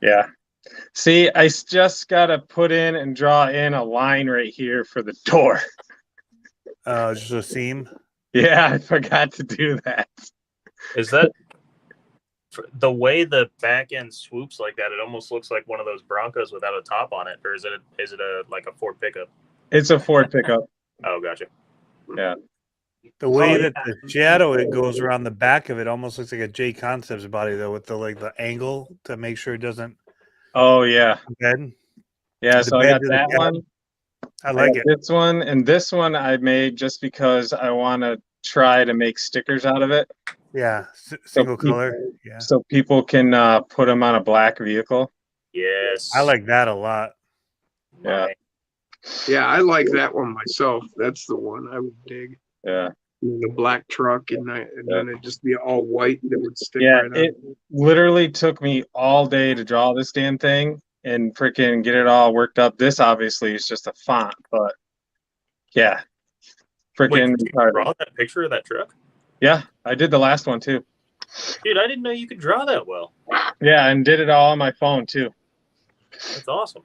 Yeah. See, just gotta put in and draw in a line right here for the door. Just a seam. Yeah, I forgot to do that. Is that the way the back end swoops like that? It almost looks like one of those Broncos without a top on it, or is it a like a Ford pickup? It's a Ford pickup. Oh, gotcha. Yeah. The way Oh, that yeah. the shadow it goes around the back of it almost looks like a J Concepts body though, with the angle to make sure it doesn't Oh yeah. bend. Yeah, The so I bed got to the that cab. one. I like got it. This one and this one I made just because I want to try to make stickers out of it. Yeah, single people- color. Yeah, So people can put them on a black vehicle. Yes. I like that a lot. Yeah. Yeah, I like that one myself. That's the one I would dig. Yeah. The black truck, and then it'd just be all white that would stick Yeah, right on. it literally took me all day to draw this damn thing and freaking get it all worked up. This obviously is just a font, but yeah. Wait, Freaking did you retarded. draw that picture of that truck? Yeah, I did the last one too. Dude, I didn't know you could draw that well. Yeah, and did it all on my phone too. That's awesome.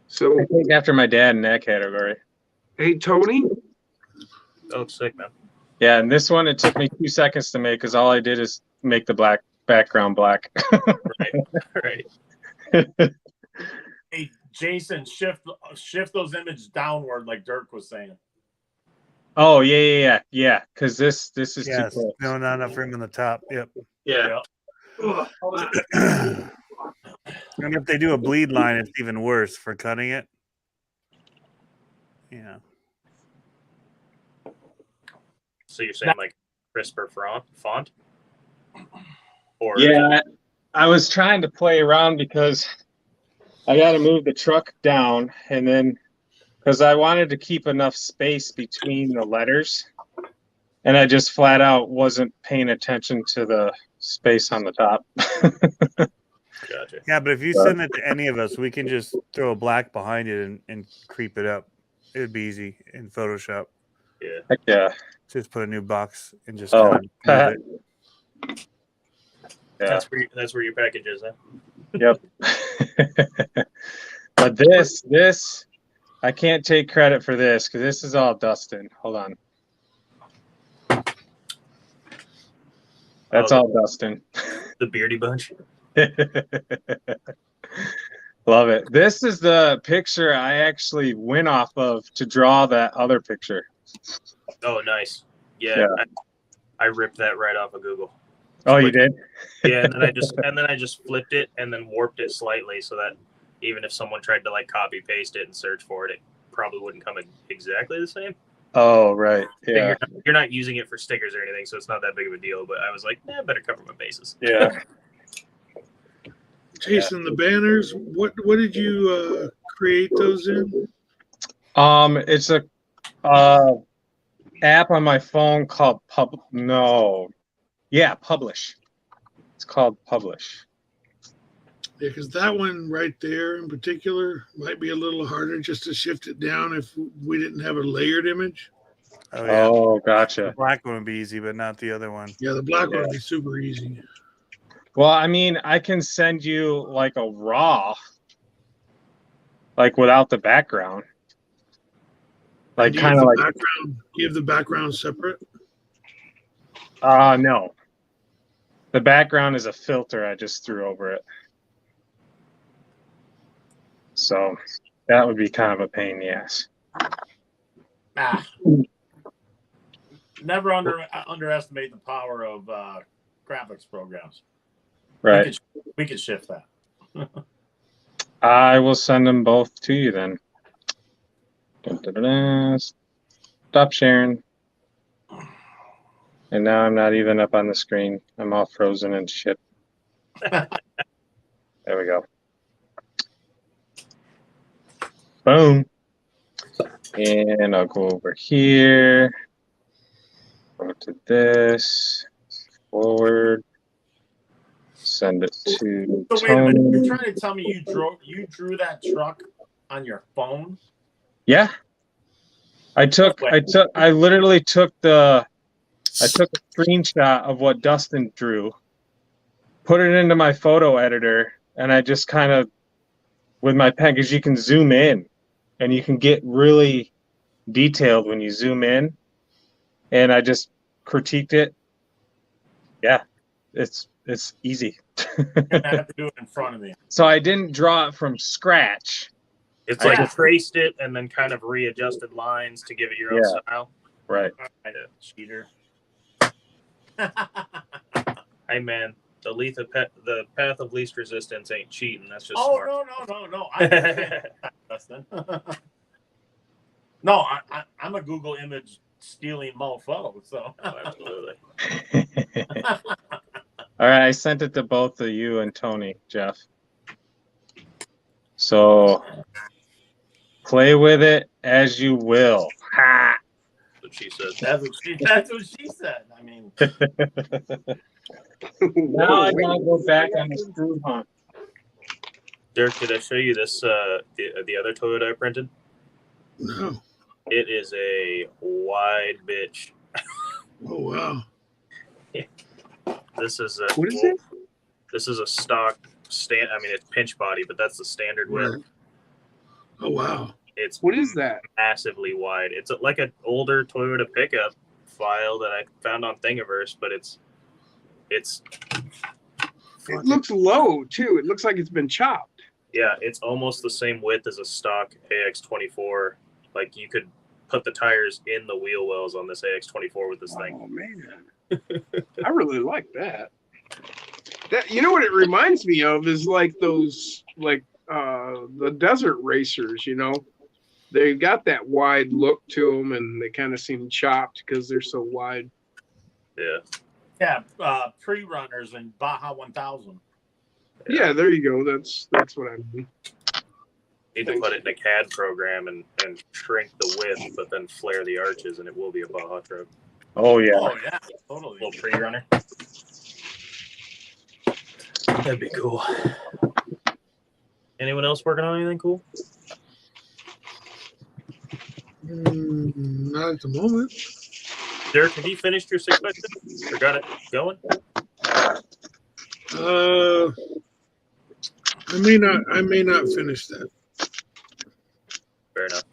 So, I think after my dad in that category. hey, Tony, That looks sick, man. Yeah, and this one it took me 2 seconds to make because all I did is make the black background black. Right. Hey, Jason, shift those images downward, like Dirk was saying. Oh yeah. Because this is Yes, too close. no, not enough room on the top. Yep. Yeah. And if they do a bleed line, it's even worse for cutting it. Yeah. So you're saying like crisper font? Or Yeah, I was trying to play around because I got to move the truck down and then because I wanted to keep enough space between the letters and I just flat out wasn't paying attention to the space on the top. Gotcha. Yeah, but if you send it to any of us, we can just throw a black behind it and creep it up. It would be easy in Photoshop. Yeah. Heck yeah. Just put a new box and just Oh. kind of move it. Yeah. That's where your package is, huh? Yep. But this, I can't take credit for this because this is all Dustin. Hold on. That's all Dustin. The Beardy Bunch. Love it. This is the picture I actually went off of to draw that other picture. Oh, nice. Yeah. I ripped that right off of Google. Oh, you did? Yeah, and then I just flipped it and then warped it slightly so that even if someone tried to like copy paste it and search for it, it probably wouldn't come exactly the same. Oh, right. Yeah. You're not using it for stickers or anything, so it's not that big of a deal. But I was like, better cover my bases. Yeah. Jason, the banners, what did you create those in? It's a app on my phone called Publish. It's called Publish. Yeah, because that one right there in particular might be a little harder just to shift it down if we didn't have a layered image. Oh, yeah. Oh, gotcha. The black one would be easy, but not the other one. Yeah, the black one would be super easy. Well, I mean, I can send you like a raw, like without the background. Like Do you have kind of the like background? Do you have the background separate? no. The background is a filter I just threw over it. So that would be kind of a pain in the ass. Never underestimate the power of graphics programs. Right. We could shift that. I will send them both to you then. Dun-dun-dun-dun. Stop sharing. And now I'm not even up on the screen. I'm all frozen and shit. There we go. Boom. And I'll go over here. Go to this. Forward. Send it to So wait a minute, Tony. you're trying to tell me you drew that truck on your phone? Yeah. I literally took the I took a screenshot of what Dustin drew, put it into my photo editor, and I just kind of, with my pen, because you can zoom in and you can get really detailed when you zoom in. And I just critiqued it. Yeah, it's easy. I have to do it in front of me. So I didn't draw it from scratch. It's I like just- traced it and then kind of readjusted lines to give it your own Yeah. style. Right. Kind of cheater. Hey man, the path of least resistance ain't cheating. That's just smart. No. I Dustin. No, I'm a Google image stealing mofo. So Absolutely. All right, I sent it to both of you and Tony, Jeff. So play with it as you will. Ha! That's what she said. that's what she said. I mean, Now I gotta go back on the screw hunt. Derek, did I show you this? The other Toyota I printed. No. It is a wide bitch. Oh wow. This is a What is it? This is a stock stand. I mean, it's pinch body, but that's the standard width. Right. Oh wow. It's What is that? massively wide. It's like an older Toyota pickup file that I found on Thingiverse, but it's It looks low too. It looks like it's been chopped. yeah, it's almost the same width as a stock AX24. Like you could put the tires in the wheel wells on this AX24 with this thing. Oh man, I really like that. That, you know what it reminds me of is like those the desert racers. You know, they've got that wide look to them, and they kind of seem chopped because they're so wide. Yeah. pre-runners and Baja 1000. Yeah, there you go. That's what I mean. Need to put it in a CAD program and shrink the width, but then flare the arches, and it will be a Baja truck. Oh yeah. Oh yeah, totally. Little pre-runner. That'd be cool. Anyone else working on anything cool? Not at the moment. Derek, have you finished your 6x6 or got it going? I may not finish that. Fair enough.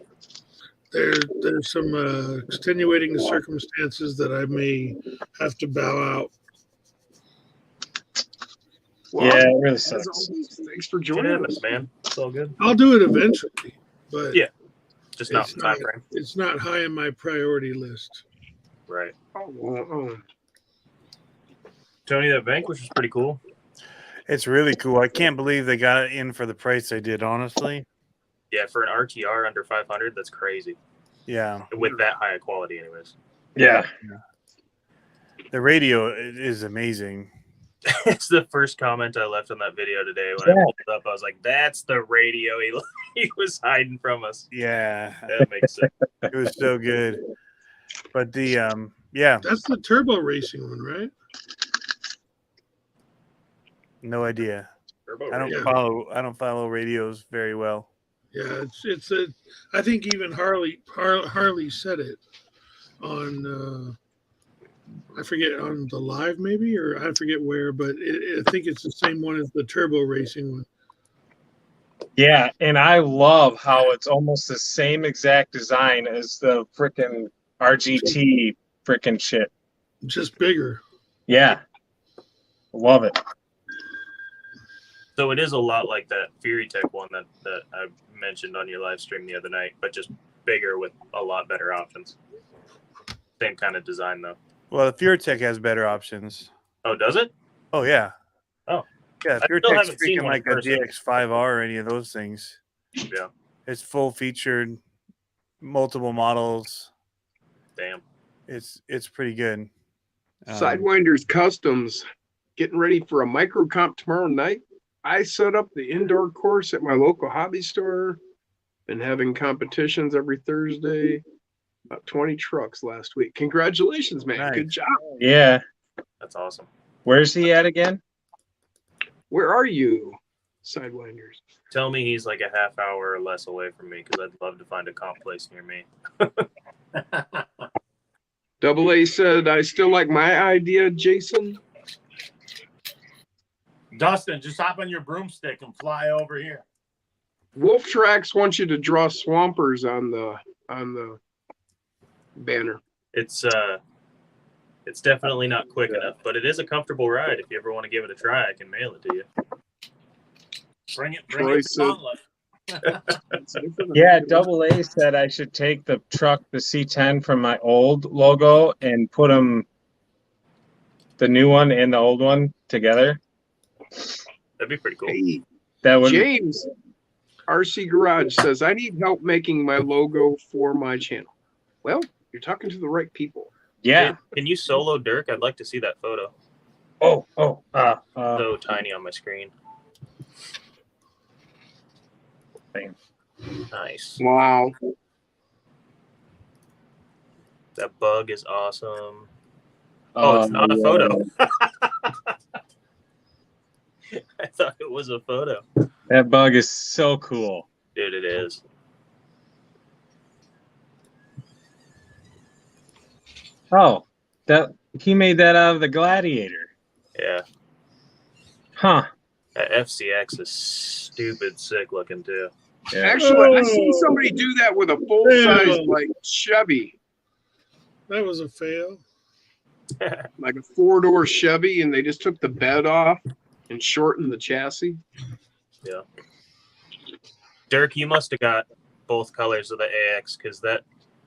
There's some extenuating circumstances that I may have to bow out. Well, Yeah, it really as sucks. always, thanks for It joining happens, us. man. It's all good. I'll do it eventually, but Yeah. Just not It's the time not- frame. it's not high on my priority list. Right. Oh. Tony, that Vanquish was pretty cool. It's really cool. I can't believe they got it in for the price they did, honestly. Yeah, for an RTR under 500, that's crazy. Yeah. With that high a quality, anyways. Yeah. The radio is amazing. It's the first comment I left on that video today. When I pulled it up, I was like, that's the radio he was hiding from us. Yeah. That makes sense. It was so good. But the yeah, That's the turbo racing one, right? no idea. Turbo I radio. don't follow radios very well. Yeah, it's a. I think even Harley said it on. I forget, on the live maybe, or I forget where, but I think it's the same one as the turbo racing one. Yeah, and I love how it's almost the same exact design as the freaking RGT freaking shit. Just bigger. Yeah. Love it. So it is a lot like that Fury Tech one that I mentioned on your live stream the other night, but just bigger with a lot better options. Same kind of design though. Well, the FureTech has better options. Oh, does it? Oh yeah. Oh. Yeah, I still FureTech's haven't seen freaking one in like a person. DX5R or any of those things. Yeah. It's full featured, multiple models. Damn. It's pretty good. Sidewinders Customs getting ready for a micro comp tomorrow night. I set up the indoor course at my local hobby store. Been having competitions every Thursday. About 20 trucks last week. Congratulations, man. Nice. Good job. Yeah. That's awesome. Where's he at again? Where are you, Sidewinders? Tell me he's like a half hour or less away from me because I'd love to find a comp place near me. Double A said, I still like my idea, Jason. Dustin, just hop on your broomstick and fly over here. Wolf Tracks wants you to draw swampers on the banner. It's definitely not quick enough, but it is a comfortable ride. If you ever want to give it a try, I can mail it to you. Bring Troy it to said- Gauntlet. Yeah, Double A said I should take the truck, the C10 from my old logo and put them, the new one and the old one together. That'd be pretty cool. Hey, That would, James, RC Garage says, I need help making my logo for my channel. Well, you're talking to the right people. yeah. Can you solo Dirk? I'd like to see that photo. So tiny on my screen. Thing. Nice. Wow. That bug is awesome. Oh, it's not a photo. I thought it was a photo. That bug is so cool. Dude, it is. Oh, that he made that out of the Gladiator. Yeah. Huh. That FCX is stupid sick looking too. Yeah. Actually, I seen somebody do that with a full size like Chevy, That was a fail. like a 4-door Chevy, and they just took the bed off and shortened the chassis. Yeah. Dirk, you must have got both colors of the AX because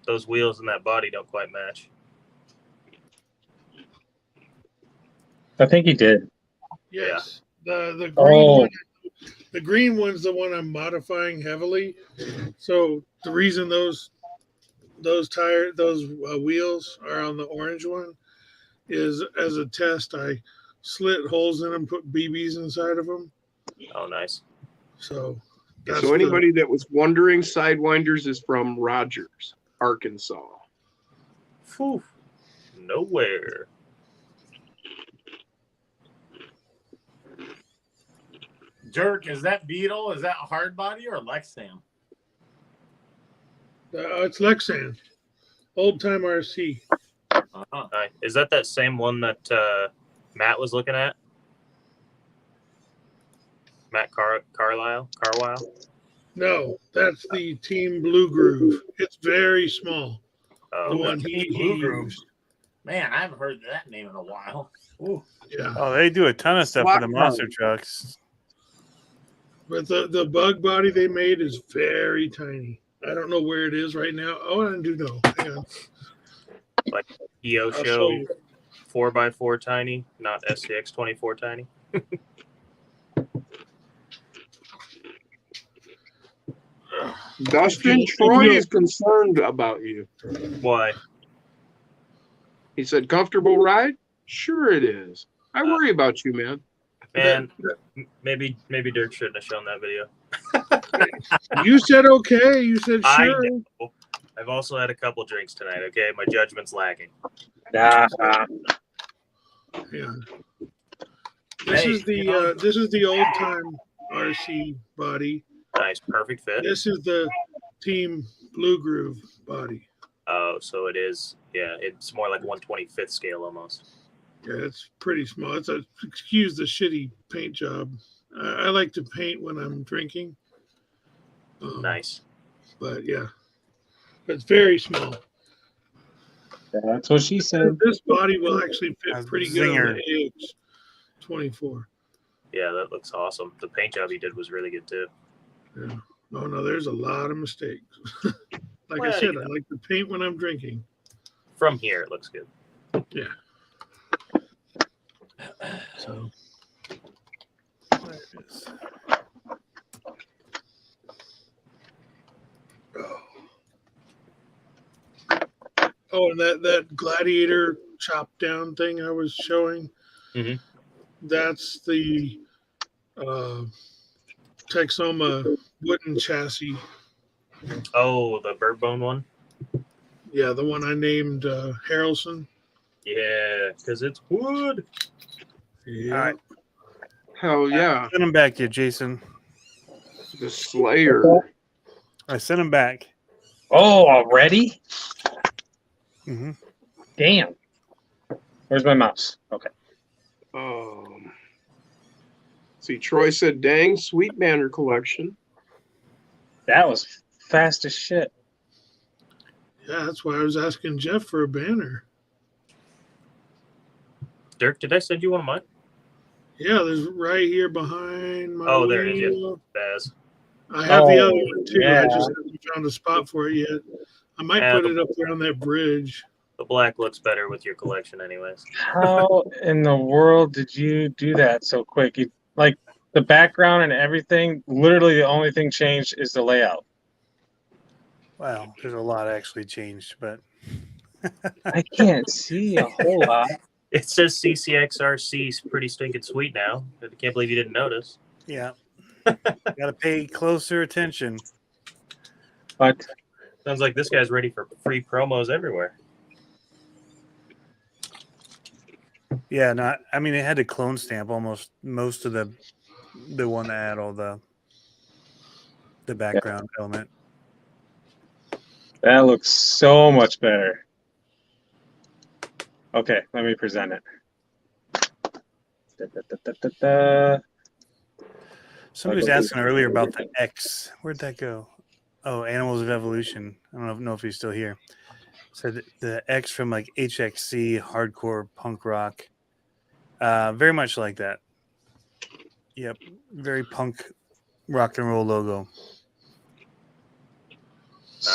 those wheels and that body don't quite match. I think he did. Yes. The green Oh. one. The green one's the one I'm modifying heavily. So the reason those wheels are on the orange one is as a test. I slit holes in them, put BBs inside of them. Oh, nice. So So anybody that was wondering, Sidewinders is from Rogers, Arkansas. Phew. Nowhere. Dirk, is that Beetle? Is that a hard body or Lexan? it's Lexan, old time RC. Uh-huh. Is that same one that Matt was looking at? Matt Carlisle? No, that's the Team Blue Groove. It's very small. Oh, The okay. one he Blue Groove. used. Man, I haven't heard that name in a while. Ooh. Yeah. Oh, they do a ton of stuff for the monster trucks. But the bug body they made is very tiny. I don't know where it is right now. Oh, I do know. Hang on. EO I'll show show you. 4x4 tiny, not SCX 24 tiny. Dustin Troy is concerned about you. Why? He said, comfortable ride? Sure it is. I worry about you, man. Man, maybe Dirk shouldn't have shown that video. You said okay. You said I sure. know. I've also had a couple drinks tonight. Okay, my judgment's lacking. Yeah. This Hey, is the old time RC body. Nice, perfect fit. This is the Team Blue Groove body. Oh, so it is. Yeah, it's more like 1/25th scale almost. Yeah, it's pretty small. Excuse the shitty paint job. I like to paint when I'm drinking. Nice. But yeah, it's very small. That's what she said. This body will actually fit That's pretty good on zinger. the AX 24. Yeah, that looks awesome. The paint job he did was really good too. Yeah. No, there's a lot of mistakes. Like Well, I said, you I know. like to paint when I'm drinking. From here, it looks good. Yeah. So. There it is. Oh, and that Gladiator chop down thing I was showing, Mhm. that's the Texoma wooden chassis. Oh, the bird bone one. Yeah, the one I named Harrelson. Yeah, because it's wood. Yeah. All right. Hell yeah. Send them back to you, Jason. The Slayer. I sent them back. Oh, already? Hmm. Damn. Where's my mouse? Okay. See, Troy said, dang, sweet banner collection. That was fast as shit. Yeah, that's why I was asking Jeff for a banner. Dirk, did I send you one of mine? Yeah, there's right here behind my. Oh, there it is, yeah. wheel. Baz. I have the Oh, other one too. yeah. I just haven't found a spot for it yet. I might Yeah, put it up there on that bridge. The black looks better with your collection, anyways. How in the world did you do that so quick? You, like the background and everything, literally the only thing changed is the layout. Well, there's a lot actually changed, but I can't see a whole lot. It says CCXRC is pretty stinking sweet now. I can't believe you didn't notice. yeah. Got to pay closer attention. But Sounds like this guy's ready for free promos everywhere. Yeah, not. I mean, it had to clone stamp almost most of the one that had all the background element. that looks so much better. Okay, let me present it. Da, da, da, da, da, da. Somebody was asking earlier about the X. Where'd that go? Oh, Animals of Evolution. I don't know if he's still here. Said the X from like HXC, hardcore punk rock. Very much like that. Yep, very punk rock and roll logo.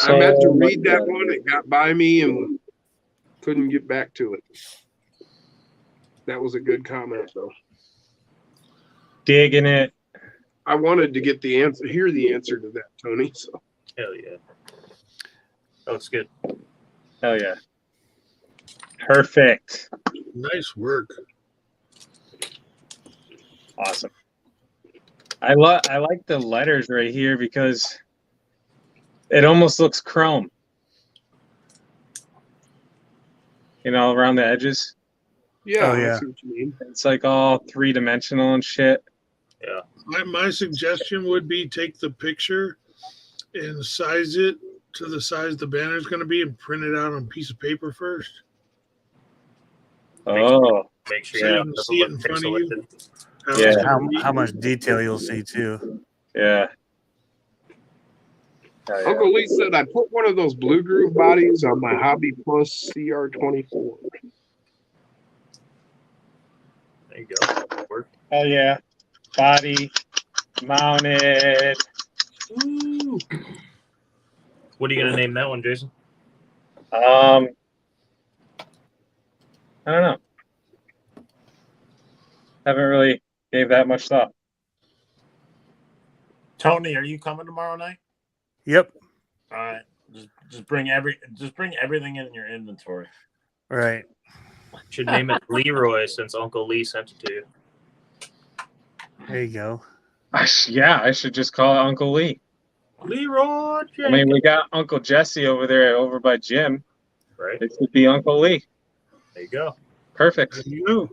I meant to read that one. It got by me and couldn't get back to it. That was a good comment, though. Digging it. I wanted to get the answer, hear the answer to that, Tony. So Hell yeah. That looks good. Hell yeah. Perfect. Nice work. Awesome. I like the letters right here because it almost looks chrome. You know, around the edges. yeah, Oh, yeah. I see what you mean. It's like all three-dimensional and shit. Yeah. My suggestion would be take the picture and size it to the size the banner is going to be and print it out on a piece of paper first. Oh, Make sure So you you don't can have see it in to front of pixel you. it. Yeah. How much detail you'll see too. yeah. Hell yeah. Uncle Lee said I put one of those Blue Groove bodies on my Hobby Plus CR24. There you go. Work. Hell yeah. Body mounted. Ooh. What are you gonna name that one, Jason? I don't know. Haven't really gave that much thought. Tony, are you coming tomorrow night? Yep. All right. Just bring everything in your inventory. Right. Should name it Leroy since Uncle Lee sent it to you. There you go. I should just call it Uncle Lee. Leroy I mean, we got Uncle Jesse over by Jim. Right. It should be Uncle Lee. There you go. Perfect. There you go.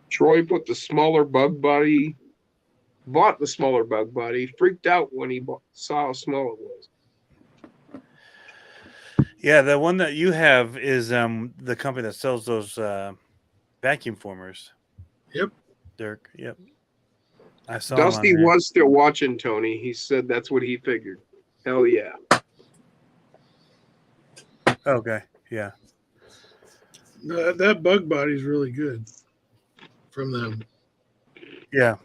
Troy put the smaller bug body, bought the smaller bug body, freaked out when he saw how small it was. Yeah, the one that you have is the company that sells those vacuum formers. Yep. Dirk. Yep. I saw him on Dusty there. was still watching, Tony. He said that's what he figured. Hell yeah. Okay. Yeah. No, that bug body is really good from them. Yeah.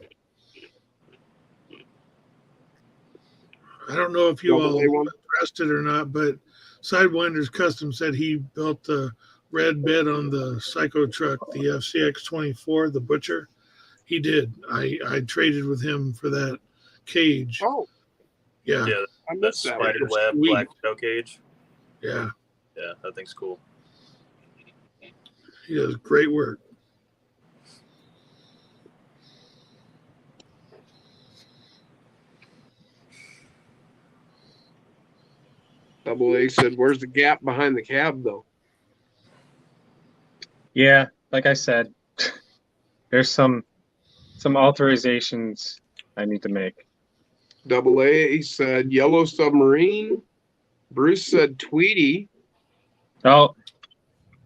I don't know if you all Double A one? addressed it or not, but Sidewinders Custom said he built the red bed on the Psycho truck, the FCX24, the Butcher. He did. I traded with him for that cage. Oh, Yeah, Yeah, I that missed that. spider web Sweet. black show cage. yeah. Yeah, that thing's cool. He does great work. Double A said, where's the gap behind the cab, though? Yeah, like I said, there's some authorizations I need to make. Double A said, yellow submarine, Bruce said Tweety. Oh,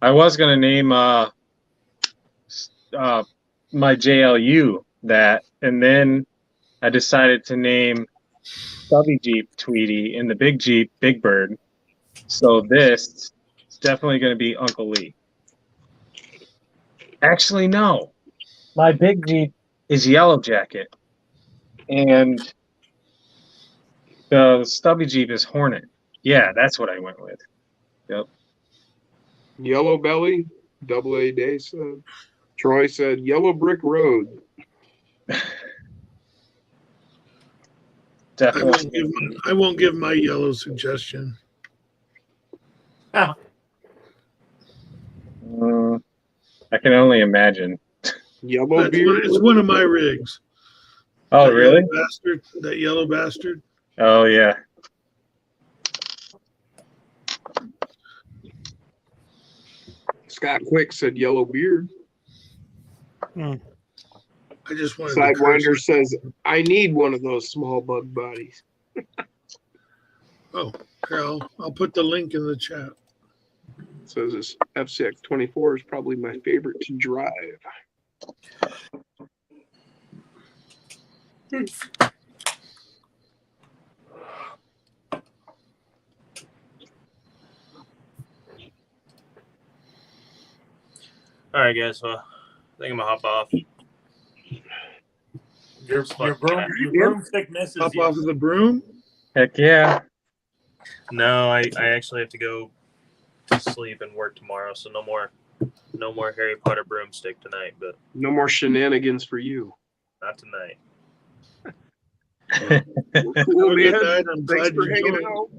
I was gonna name my JLU that, and then I decided to name Stubby Jeep Tweety and the Big Jeep Big Bird. So this is definitely going to be Uncle Lee. Actually, no. My Big Jeep is Yellow Jacket, and the Stubby Jeep is Hornet. Yeah, that's what I went with. Yep. Yellow Belly. Double A Day said. Troy said Yellow Brick Road. Definitely. I won't give my yellow suggestion. I can only imagine. Yellow Beard. It's one of my rigs. Oh, That really? yellow bastard, that yellow bastard. Oh, yeah. Scott Quick said Yellow Beard. I just wanted to Sidewinder says, I need one of those small bug bodies. Oh, here, I'll put the link in the chat. Says this FCX 24 is probably my favorite to drive. All right, guys. Well, I think I'm gonna hop off. Your broomstick misses Hop you. off of the broom. Heck yeah. No, I actually have to go to sleep and work tomorrow, so no more Harry Potter broomstick tonight, but No more shenanigans for you. not tonight. Cool, Have a good man. night. I'm Thanks glad for you hanging joined. out.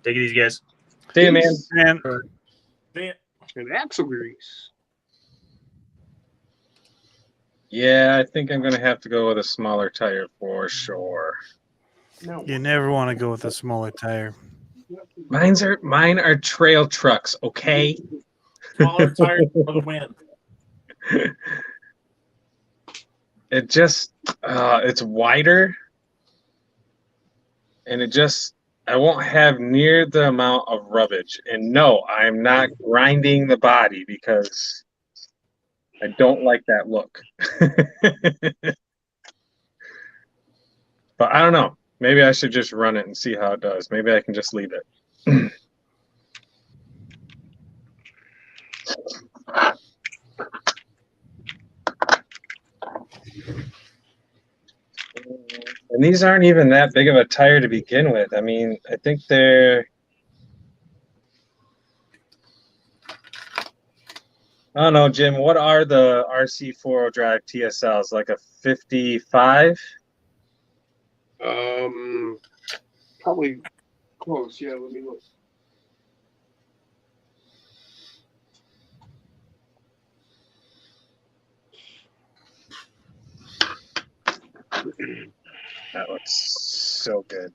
Take it easy, guys. See you, man. Man, See ya. And axle grease. Yeah, I think I'm going to have to go with a smaller tire for sure. No. you never want to go with a smaller tire. Mine are trail trucks, okay? Smaller tires for the win. It just it's wider, and I won't have near the amount of rubbish. And no, I'm not grinding the body because I don't like that look. But I don't know. Maybe I should just run it and see how it does. Maybe I can just leave it. And these aren't even that big of a tire to begin with. I mean, I think they're, I don't know, Jim, what are the RC4 drive TSLs? Like a 55? Probably close. Yeah, let me look. That looks so good.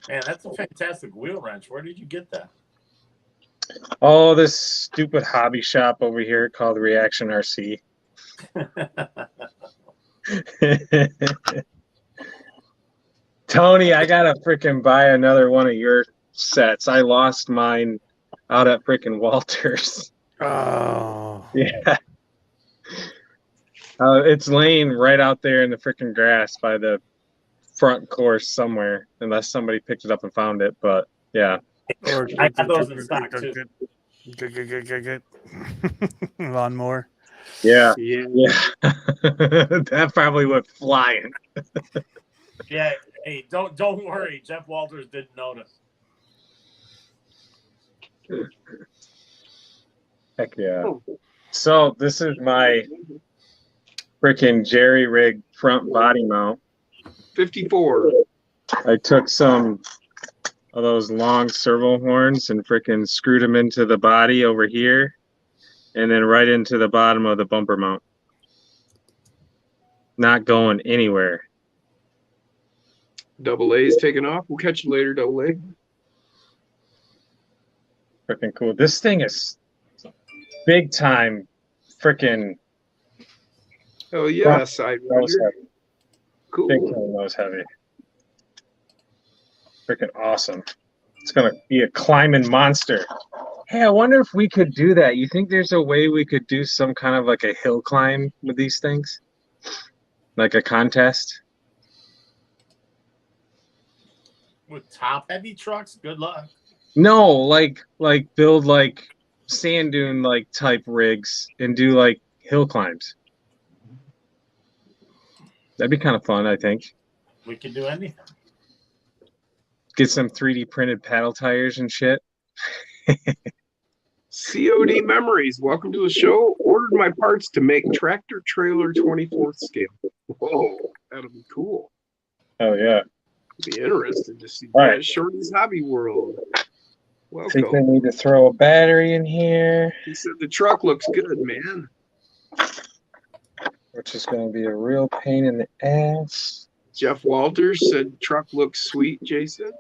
Man, that's a fantastic wheel wrench. Where did you get that? Oh, this stupid hobby shop over here called Reaction RC. Tony, I gotta freaking buy another one of your sets. I lost mine out at freaking Walters. Oh, Yeah. It's laying right out there in the freaking grass by the front course somewhere, unless somebody picked it up and found it. But yeah. or I got those in stock, too. Good. Lawnmower. Yeah. Yeah. Yeah. That probably went flying. Yeah. Hey, don't worry. Jeff Walters didn't notice. Heck yeah. So this is my freaking jerry rig front body mount. 54. I took some of those long servo horns and freaking screwed them into the body over here and then right into the bottom of the bumper mount. Not going anywhere. Double A's taking off. We'll catch you later, Double A. Freaking cool. This thing is big time freaking Oh yeah, nose Sidewinder. heavy. Cool. Big time nose heavy. Freaking awesome. It's gonna be a climbing monster. Hey, I wonder if we could do that. You think there's a way we could do some kind of like a hill climb with these things? Like a contest? With top heavy trucks, good luck. No, like build like sand dune like type rigs and do like hill climbs. That'd be kind of fun, I think. We can do anything. Get some 3D printed paddle tires and shit. COD Memories, welcome to the show. Ordered my parts to make tractor trailer 24th scale. Whoa, that'll be cool. Oh yeah. Be interested to see All that. right. Shorty's Hobby World. I think I Welcome. need to throw a battery in here, He said the truck looks good, man. which is going to be a real pain in the ass. Jeff Walters said truck looks sweet, Jason.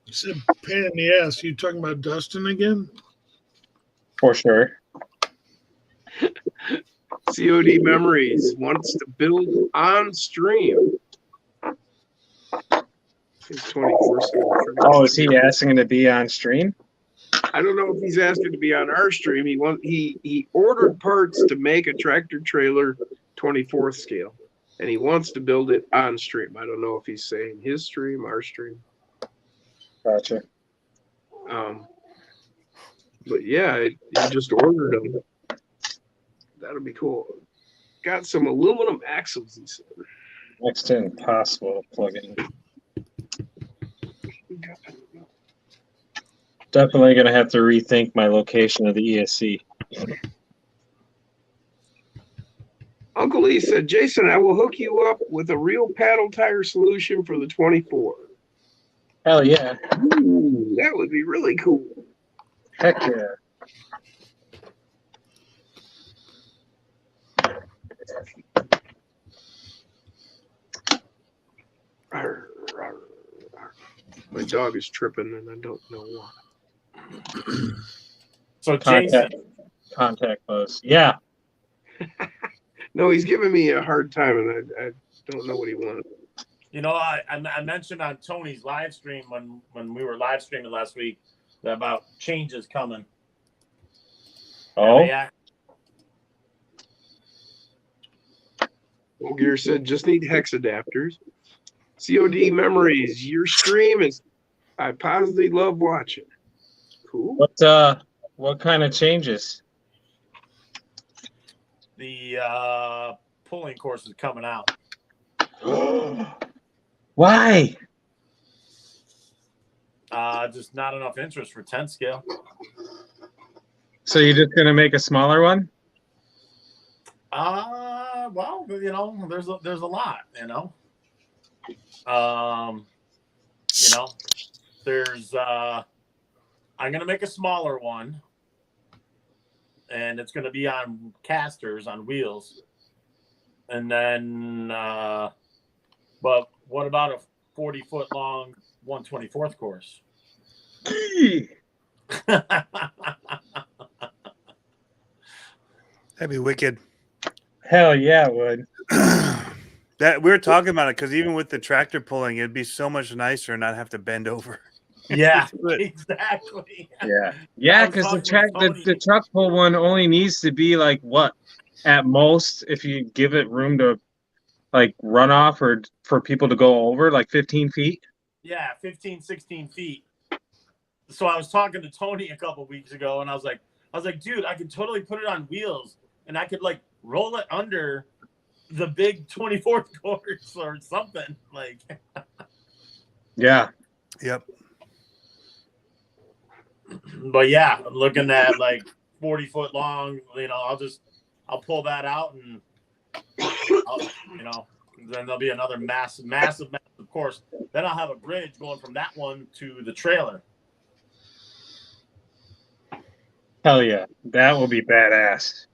You said pain in the ass. You talking about Dustin again? For sure. COD Memories wants to build on stream. His 24 scale. Oh, is he asking to be on stream? I don't know if he's asking to be on our stream. He ordered parts to make a tractor trailer 24th scale, and he wants to build it on stream. I don't know if he's saying his stream, our stream. Gotcha. But yeah, he just ordered them. That'll be cool. Got some aluminum axles, he said. Next to impossible to plug in. Definitely going to have to rethink my location of the ESC. Uncle Lee said, Jason, I will hook you up with a real paddle tire solution for the 24. Hell yeah. Ooh, that would be really cool. Heck yeah. Arr, arr, arr. My dog is tripping and I don't know why. So Jason, Contact us. Yeah. No, he's giving me a hard time and I don't know what he wanted. you know, I mentioned on Tony's live stream when we were live streaming last week about changes coming. Oh, Yeah. Gear said, just need hex adapters. COD Memories, your stream is, I positively love watching. Cool. what kind of changes? The pulling course is coming out. Why? Just not enough interest for 10 scale. So you're just going to make a smaller one? Well, you know, there's a lot, you know. There's I'm gonna make a smaller one, and it's gonna be on casters on wheels. And then but what about a 40-foot long 1/24th course? That'd be wicked. Hell yeah, it would. That we were talking about it because even with the tractor pulling, it'd be so much nicer not have to bend over. Yeah, Good. exactly. Yeah, I was because the talking with the truck pull one only needs to be like what? At most, if you give it room to like run off or for people to go over, like 15 feet. Yeah, 15, 16 feet. So I was talking to Tony a couple weeks ago, and I was like, dude, I could totally put it on wheels, and I could like roll it under the big 24th course or something. Like, Yeah. Yep. but yeah, I'm looking at like 40-foot long. You know, I'll pull that out, and then there'll be another massive course. Then I'll have a bridge going from that one to the trailer. Hell yeah. That will be badass.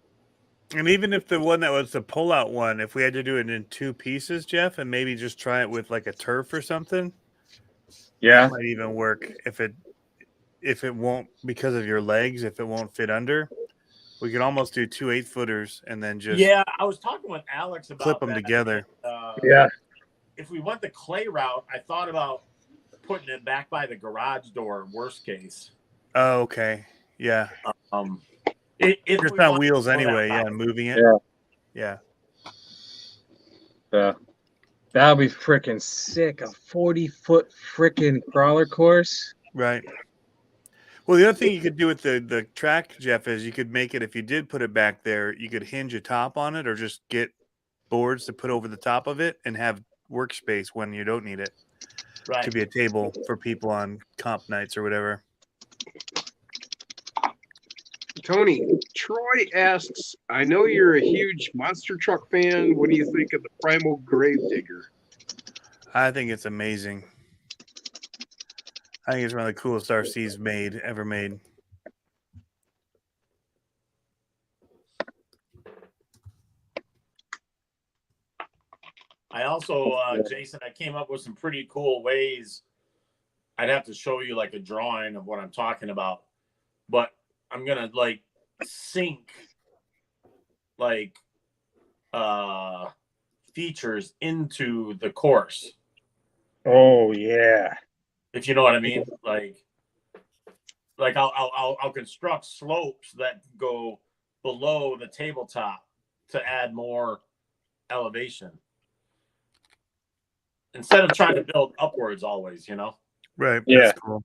And even if the one that was the pull-out one, if we had to do it in 2 pieces, Jeff, and maybe just try it with like a turf or something, Yeah. might even work. If it won't, because of your legs, if it won't fit under, we could almost do 2 8-footers and then just I was talking with Alex about clip them that. together. Yeah. If we went the clay route, I thought about putting it back by the garage door. Worst case. Oh, okay. Yeah. If Just we on want wheels to go that anyway. Yeah, route. moving it. Yeah. Yeah. Yeah. That'll be freaking sick. A 40-foot freaking crawler course. Right. Well, the other thing you could do with the track, Jeff, is you could make it, if you did put it back there, you could hinge a top on it or just get boards to put over the top of it and have workspace when you don't need it. Right. Could be a table for people on comp nights or whatever. Tony, Troy asks, I know you're a huge monster truck fan. What do you think of the Primal Gravedigger? I think it's amazing. I think it's one of the coolest RCs ever made. I also, Jason, I came up with some pretty cool ways. I'd have to show you like a drawing of what I'm talking about, but I'm gonna like sync like features into the course. Oh yeah. If you know what I mean, like I'll construct slopes that go below the tabletop to add more elevation instead of trying to build upwards always, you know? Right. Yeah. That's cool.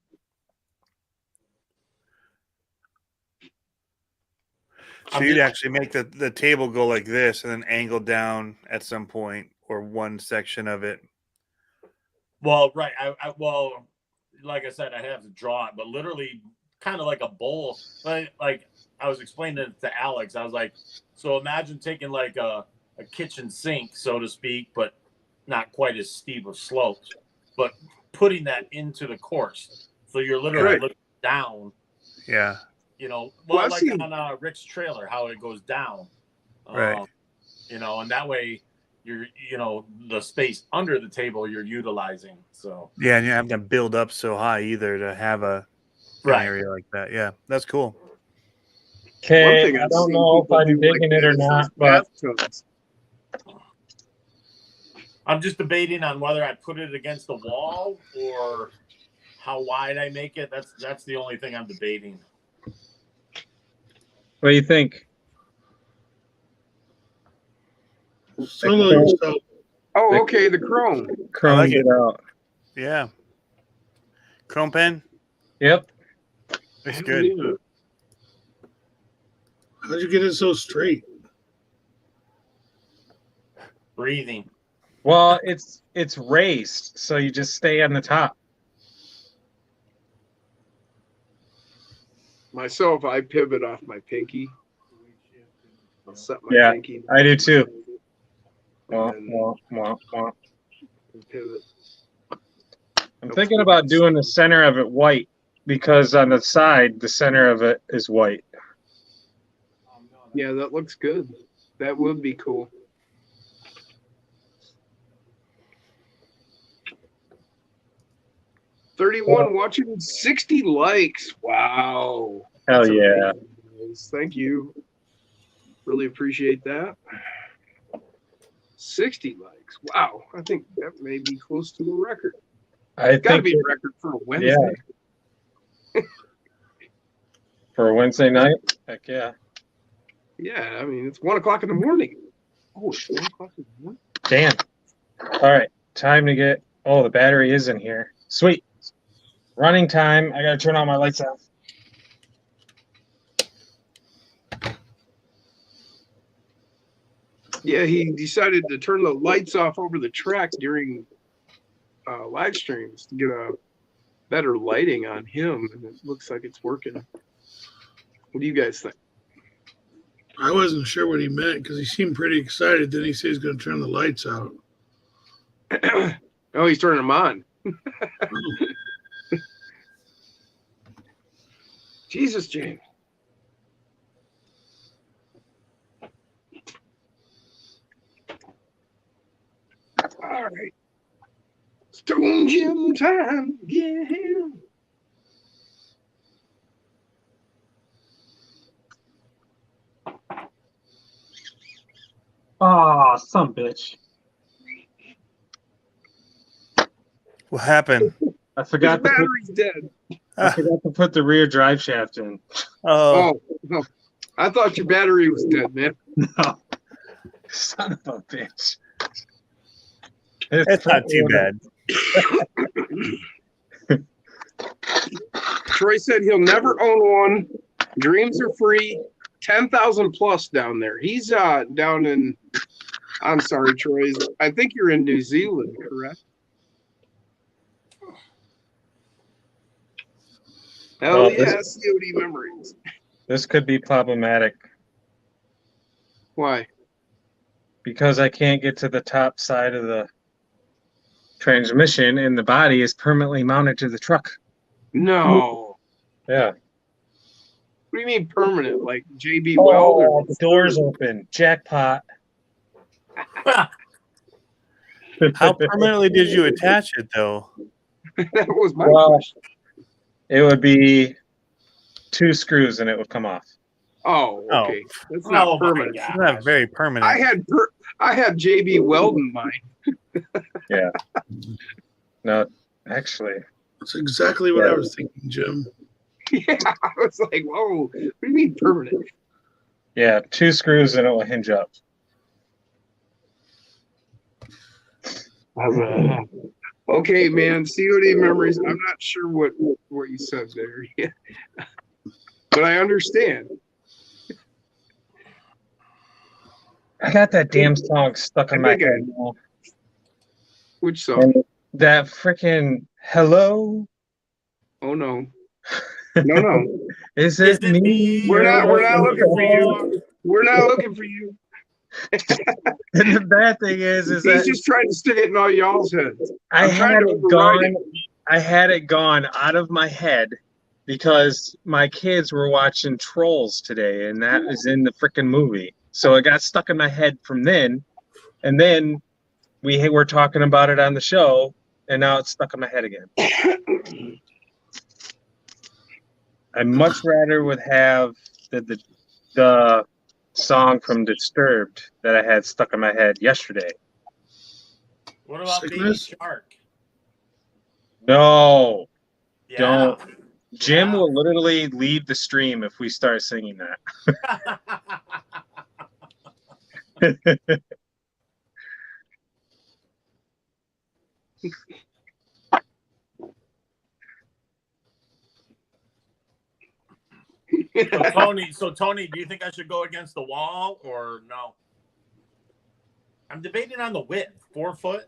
So you'd actually make the table go like this and then angle down at some point or one section of it. Well, right. Well, like I said, I'd have to draw it, but literally kind of like a bowl. Like I was explaining it to Alex. I was like, so imagine taking like a kitchen sink, so to speak, but not quite as steep of slopes, but putting that into the course. So you're literally looking down. Yeah. You know, Well, like on Rick's trailer, how it goes down. Right. You know, and that way you're, you know, the space under the table you're utilizing. So Yeah, and you have to build up so high either to have an area like that. Yeah, that's cool. Okay, I don't know if I'm digging it or not, but I'm just debating on whether I put it against the wall or how wide I make it. That's the only thing I'm debating. what do you think? Solo yourself. Oh, okay, the chrome. Chromed like it out. Yeah. Chrome pen? Yep. It's good. How'd you get it so straight? Breathing. Well, it's raised, so you just stay on the top. Myself, I pivot off my pinky. I'll set my Yeah, pinky. I do too. And then I'm pivot. thinking about doing the center of it white because on the side, the center of it is white. Yeah, that looks good. That would be cool. $31 watching, 60 likes. Wow. Hell That's yeah. amazing. Thank you. Really appreciate that. 60 likes. Wow. I think that may be close to a record. I Gotta think be a record for a Wednesday. for a Wednesday night. Heck yeah. Yeah, I mean, it's 1 o'clock in the morning. Oh, it's 1 o'clock in the morning. Damn. All right. Time to get. Oh, the battery is in here. Sweet. Running time. I got to turn all my lights off. Yeah, he decided to turn the lights off over the track during live streams to get a better lighting on him, and it looks like it's working. What do you guys think? I wasn't sure what he meant because he seemed pretty excited. Then he said he's going to turn the lights out. Oh, he's turning them on. Jesus, James. All right. Stone Gym time. Yeah. Oh, some bitch. What happened? I His forgot to put, battery's dead. I forgot to put the rear drive shaft in. Oh, Oh, no. I thought your battery was dead, man. No. Son of a bitch. it's not too bad. Troy said he'll never own one. Dreams are free. 10,000 plus down there. He's down in, I'm sorry, Troy. I think you're in New Zealand, correct? Hell Well, yeah, COD memories. This could be problematic Why? because I can't get to the top side of the transmission and the body is permanently mounted to the truck. No. Yeah. What do you mean permanent? Like JB Weld? Oh, Or the door's open. Jackpot. How permanently did you attach it, though? That was my Well, question. it would be 2 screws and it would come off. Oh, okay. That's Oh not my permanent. God. It's not very permanent. I had JB Weld in mind. Yeah. No, actually. That's exactly what I was thinking, Jim. Yeah, I was like, whoa, what do you mean permanent? Yeah, 2 screws and it will hinge up. Okay, man, COD memories. I'm not sure what you said there. But I understand. I got that damn song stuck in I my think head now. Which song? And that freaking hello. Oh no. No. Is it me? We're not looking for you. you. We're not looking for you. And the bad thing is He's that just trying to stick it in all y'all's heads. I I'm had trying to it override gone. I had it gone out of my head because my kids were watching Trolls today, and that is in the freaking movie. So it got stuck in my head from then, and then we were talking about it on the show, and now it's stuck in my head again. I much rather would have the song from Disturbed that I had stuck in my head yesterday. What about Baby Sickness? Shark? No, Yeah. don't. Jim Yeah. will literally leave the stream if we start singing that. So Tony, do you think I should go against the wall or no? I'm debating on the width, 4 foot.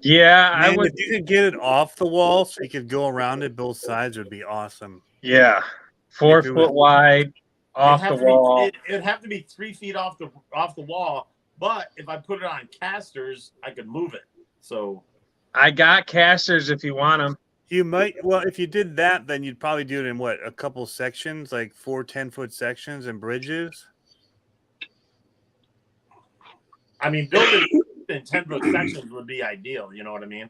Yeah, I Man, would. if you could get it off the wall so you could go around it both sides, would be awesome. Yeah, 4 If it was- foot wide, off the wall. It'd have to be 3 feet off the wall. But if I put it on casters, I could move it. So I got casters if you want them. You might, well, if you did that, then you'd probably do it in what, a couple sections, like 4 10-foot sections and bridges. I mean, building in 10-foot sections would be ideal. You know what I mean?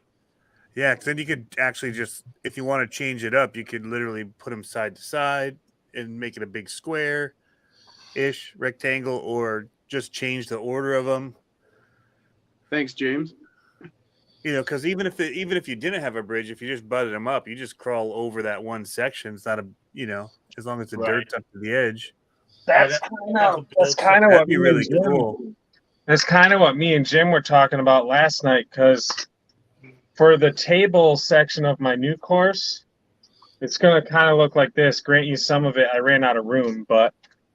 Yeah, because then you could actually just, if you want to change it up, you could literally put them side to side and make it a big square-ish rectangle, or just change the order of them. Thanks, James. You know, because even if you didn't have a bridge, if you just butted them up, you just crawl over that one section. It's not a, you know, as long as the dirt's up to the edge. That's kind of what That'd be really cool. That's kind of what me and Jim were talking about last night, because for the table section of my new course, it's going to kind of look like this. Grant you some of it, I ran out of room, but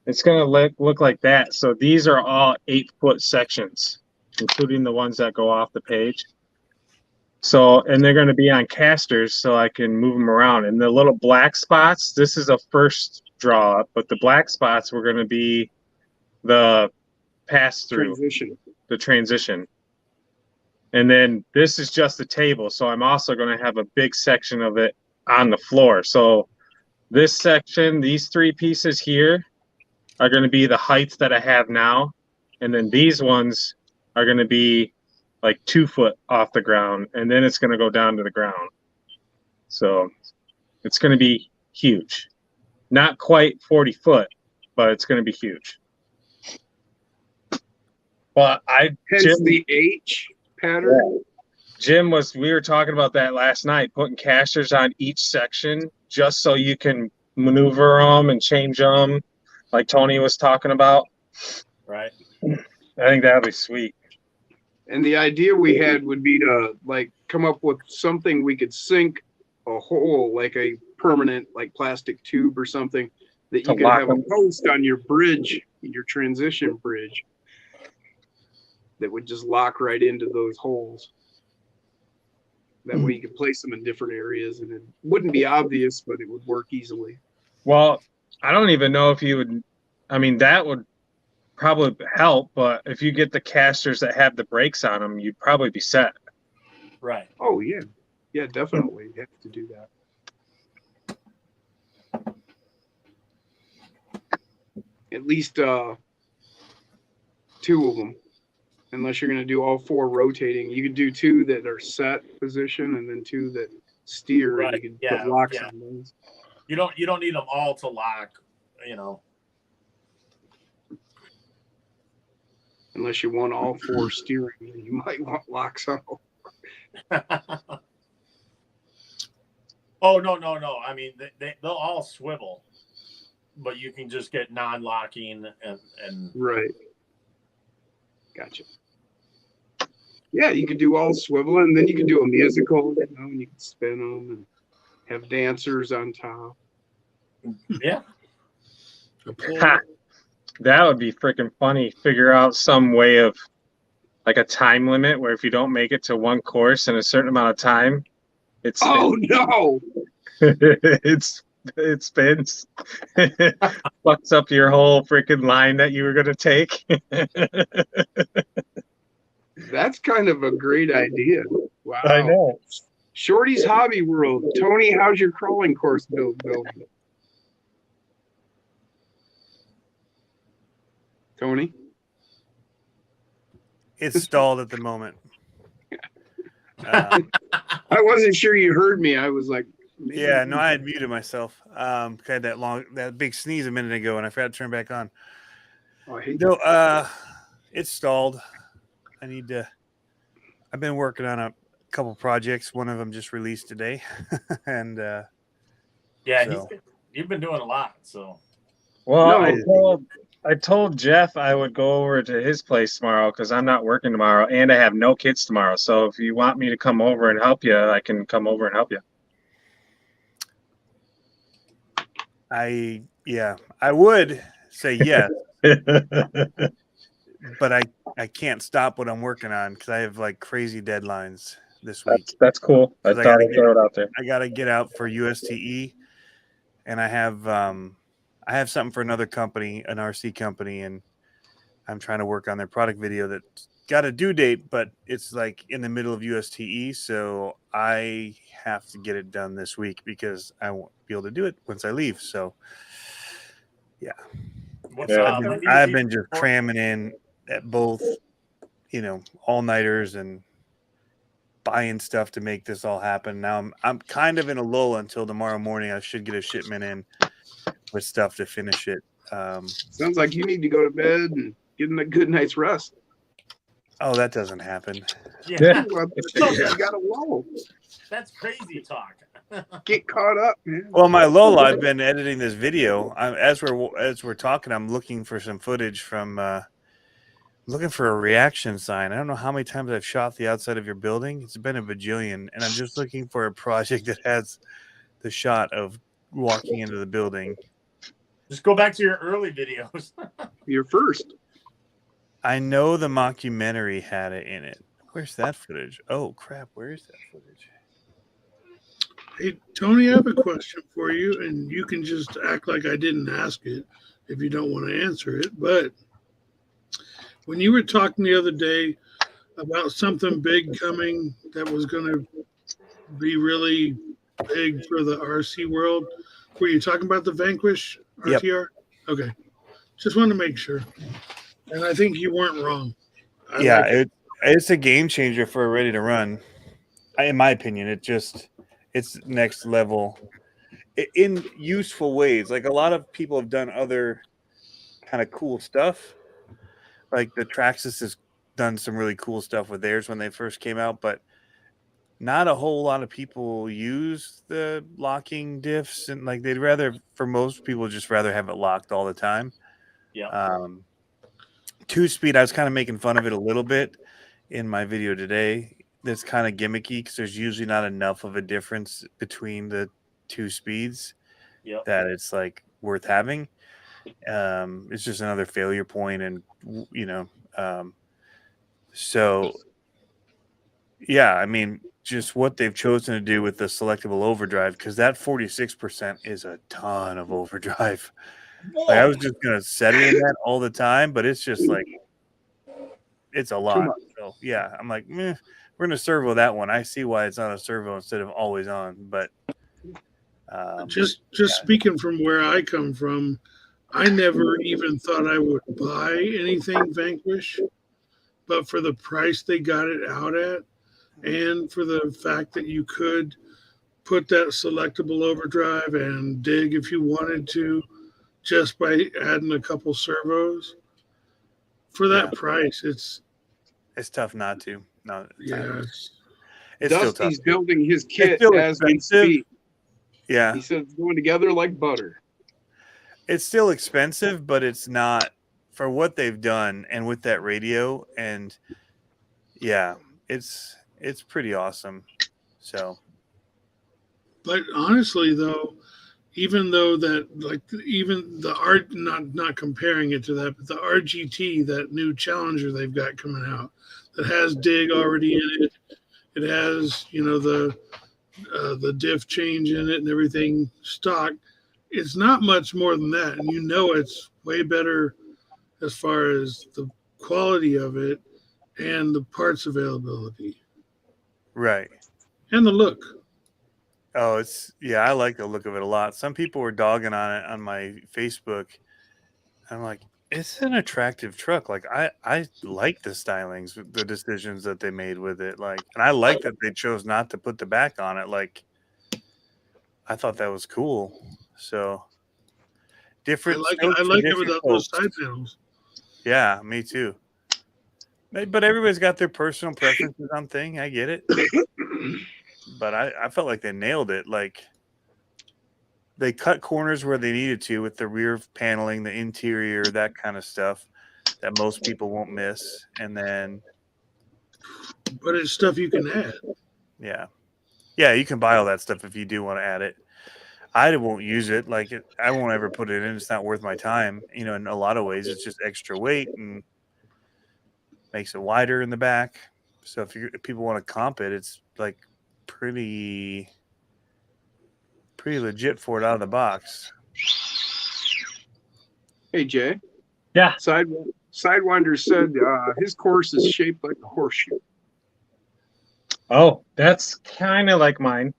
it's going to look like that. So these are all 8-foot sections, including the ones that go off the page. So, and they're going to be on casters so I can move them around. And the little black spots, this is a first draw, but the black spots were going to be the pass through, the transition. And then this is just the table. So I'm also going to have a big section of it on the floor. So this section, these 3 pieces here are going to be the heights that I have now. And then these ones are going to be like 2 foot off the ground, and then it's going to go down to the ground. So it's going to be huge. Not quite 40 foot, but it's going to be huge. But Hence the H pattern. Jim we were talking about that last night, putting casters on each section just so you can maneuver them and change them, like Tony was talking about. Right. I think that'd be sweet. And the idea we had would be to like come up with something we could sink a hole, like a permanent, like plastic tube or something that To you could lock have a them. post on your bridge, your transition bridge, that would just lock right into those holes. That way you could place them in different areas and it wouldn't be obvious, but it would work easily. Well, I don't even know if you would. I mean, that would probably help, but if you get the casters that have the brakes on them, you'd probably be set. Right. Oh yeah. Yeah, definitely. You have to do that. At least 2 of them. Unless you're going to do all 4 rotating. You could do 2 that are set position and then 2 that steer. Right. And you could Yeah, put locks yeah. on those. You don't need them all to lock, you know. Unless you want all 4 steering, you might want locks on. Oh no. I mean they'll all swivel, but you can just get non-locking and Right. Gotcha. Yeah, you could do all swivel and then you can do a musical, you know, and you can spin them and have dancers on top. yeah. A pole. Ha! That would be freaking funny. Figure out some way of like a time limit where if you don't make it to one course in a certain amount of time, it's Oh no! it spins. Fucks up your whole freaking line that you were gonna take. That's kind of a great idea. Wow. I know. Shorty's Hobby World. Tony, how's your crawling course building? Tony? It's stalled at the moment. Um, I wasn't sure you heard me. I was like, maybe- yeah, no, I had muted myself. I had that big sneeze a minute ago, and I forgot to turn back on. Oh, I hate No, it's stalled. I've been working on a couple projects. One of them just released today, and Yeah, So- you've been doing a lot, so Well, No. I told Jeff I would go over to his place tomorrow because I'm not working tomorrow and I have no kids tomorrow. So if you want me to come over and help you, I can come over and help you. I would say yes, but I can't stop what I'm working on because I have like crazy deadlines this week. That's cool. I 'Cause I thought gotta I'd throw it out there. I got to get out for USTE, and I have something for another company, an RC company, and I'm trying to work on their product video that's got a due date, but it's like in the middle of USTE, so I have to get it done this week because I won't be able to do it once I leave. So what's Yeah. I've been just cramming in at both, all-nighters and buying stuff to make this all happen. Now I'm kind of in a lull until tomorrow morning. I should get a shipment in with stuff to finish it. Sounds like you need to go to bed and get a good night's rest. Oh, that doesn't happen. Yeah, Well, you got to lull. that's crazy talk. Get caught up, man. Well, my lull, I've been editing this video. As we're talking, I'm looking for some footage from looking for a reaction sign. I don't know how many times I've shot the outside of your building. It's been a bajillion, and I'm just looking for a project that has the shot of walking into the building. Just go back to your early videos. You're first. I know the mockumentary had it in it. Where's that footage? Oh crap! Where is that footage? Hey, Tony, I have a question for you, and you can just act like I didn't ask it if you don't want to answer it. But when you were talking the other day about something big coming that was going to be really big for the RC world, were you talking about the Vanquish Yep. RTR? Okay. Just wanted to make sure. And I think you weren't wrong. I Yeah, like it. it's a game changer for Ready to Run. In my opinion, it's next level in useful ways. Like a lot of people have done other kind of cool stuff. Like the Traxxas has done some really cool stuff with theirs when they first came out, but not a whole lot of people use the locking diffs, and like they'd rather, for most people, just rather have it locked all the time. Yeah. 2-speed, I was kind of making fun of it a little bit in my video today. That's kind of gimmicky because there's usually not enough of a difference between the 2 speeds Yep. that it's like worth having. It's just another failure point, and so yeah, I mean, just what they've chosen to do with the selectable overdrive, because that 46% is a ton of overdrive. Like, I was just gonna set it in that all the time, but it's just like it's a lot. So yeah, I'm like, we're gonna servo that one. I see why it's on a servo instead of always on, but Just speaking from where I come from, I never even thought I would buy anything Vanquish, but for the price they got it out at, and for the fact that you could put that selectable overdrive and dig if you wanted to, just by adding a couple servos. For that price, it's tough not to. No, yeah. it's still tough. Dusty's building his kit still as we expensive. speak. Yeah, He said it's going together like butter. it's still expensive, but it's not for what they've done and with that radio. And yeah, it's pretty awesome. So, But honestly, though, even though that, like, even the art, not comparing it to that, but the RGT, that new Challenger they've got coming out, that has dig already in it. It has, the diff change in it and everything stock. It's not much more than that, and it's way better as far as the quality of it and the parts availability right. and the look. Oh, I like the look of it a lot. Some people were dogging on it on my Facebook. I'm like, it's an attractive truck. Like, I like the stylings, the decisions that they made with it. Like, and I like that they chose not to put the back on it. Like, I thought that was cool. So different. I like it without those side panels. Yeah, me too. But everybody's got their personal preferences on thing. I get it. But I felt like they nailed it. Like, they cut corners where they needed to with the rear paneling, the interior, that kind of stuff that most people won't miss. And then, But it's stuff you can add. yeah, you can buy all that stuff if you do want to add it. I won't use it. Like, I won't ever put it in. It's not worth my time. In a lot of ways, it's just extra weight and makes it wider in the back. So if people want to comp it, it's like pretty legit for it out of the box. Hey, Jay. Yeah. Sidewinder said his course is shaped like a horseshoe. Oh, that's kind of like mine.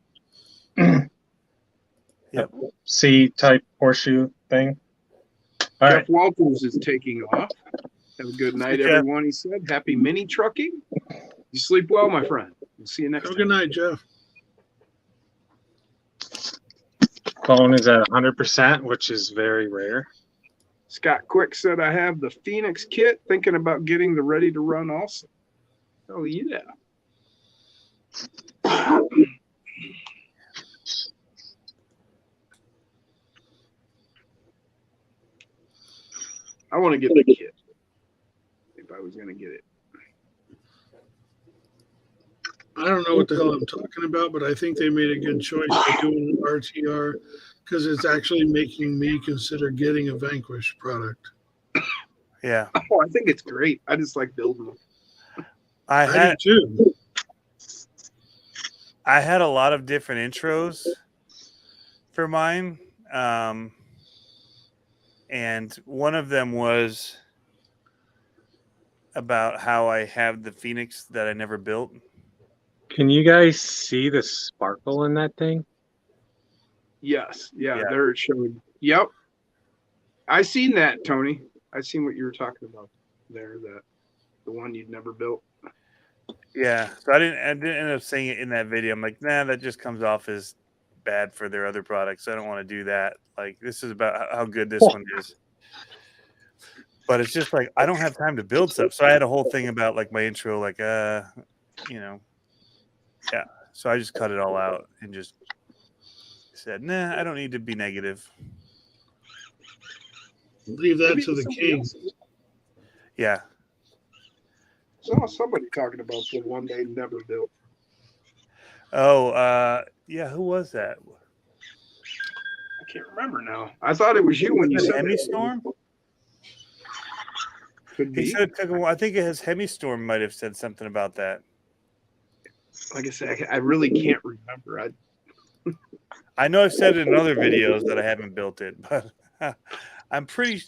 Yep. C-type horseshoe thing. All Jeff right. Walters is taking off. Have a good night, Jeff. everyone, he said. Happy mini trucking. You sleep well, my friend. We'll see you next Have a time. good night, Jeff. Phone is at 100%, which is very rare. Scott Quick said, I have the Phoenix kit, thinking about getting the ready to run also. Oh, yeah. I want to get the kit if I was going to get it. I don't know what the hell I'm talking about, but I think they made a good choice by doing an RTR because it's actually making me consider getting a Vanquish product. Yeah. Oh, I think it's great. I just like building them. I do too. I had a lot of different intros for mine. And one of them was about how I have the Phoenix that I never built. Can you guys see the sparkle in that thing? Yes. Yeah, Yeah. there it showed. Yep. I seen that, Tony. I seen what you were talking about there, the one you'd never built. Yeah. So I didn't end up saying it in that video. I'm like, nah, that just comes off as bad for their other products. I don't want to do that. Like, this is about how good this one is. But it's just like, I don't have time to build stuff. So I had a whole thing about like my intro, like, yeah. So I just cut it all out and just said, nah, I don't need to be negative. Leave that Maybe to the somebody king. else. Yeah. Saw somebody talking about the one they never built. Oh, yeah. Who was that? I can't remember now. I thought it was you when you Was it said Hemi that. Storm? Could He be. said it took a while. I think his Hemi Storm might have said something about that. Like I said, I really can't remember. I know I've said it in other videos that I haven't built it, but I'm pretty.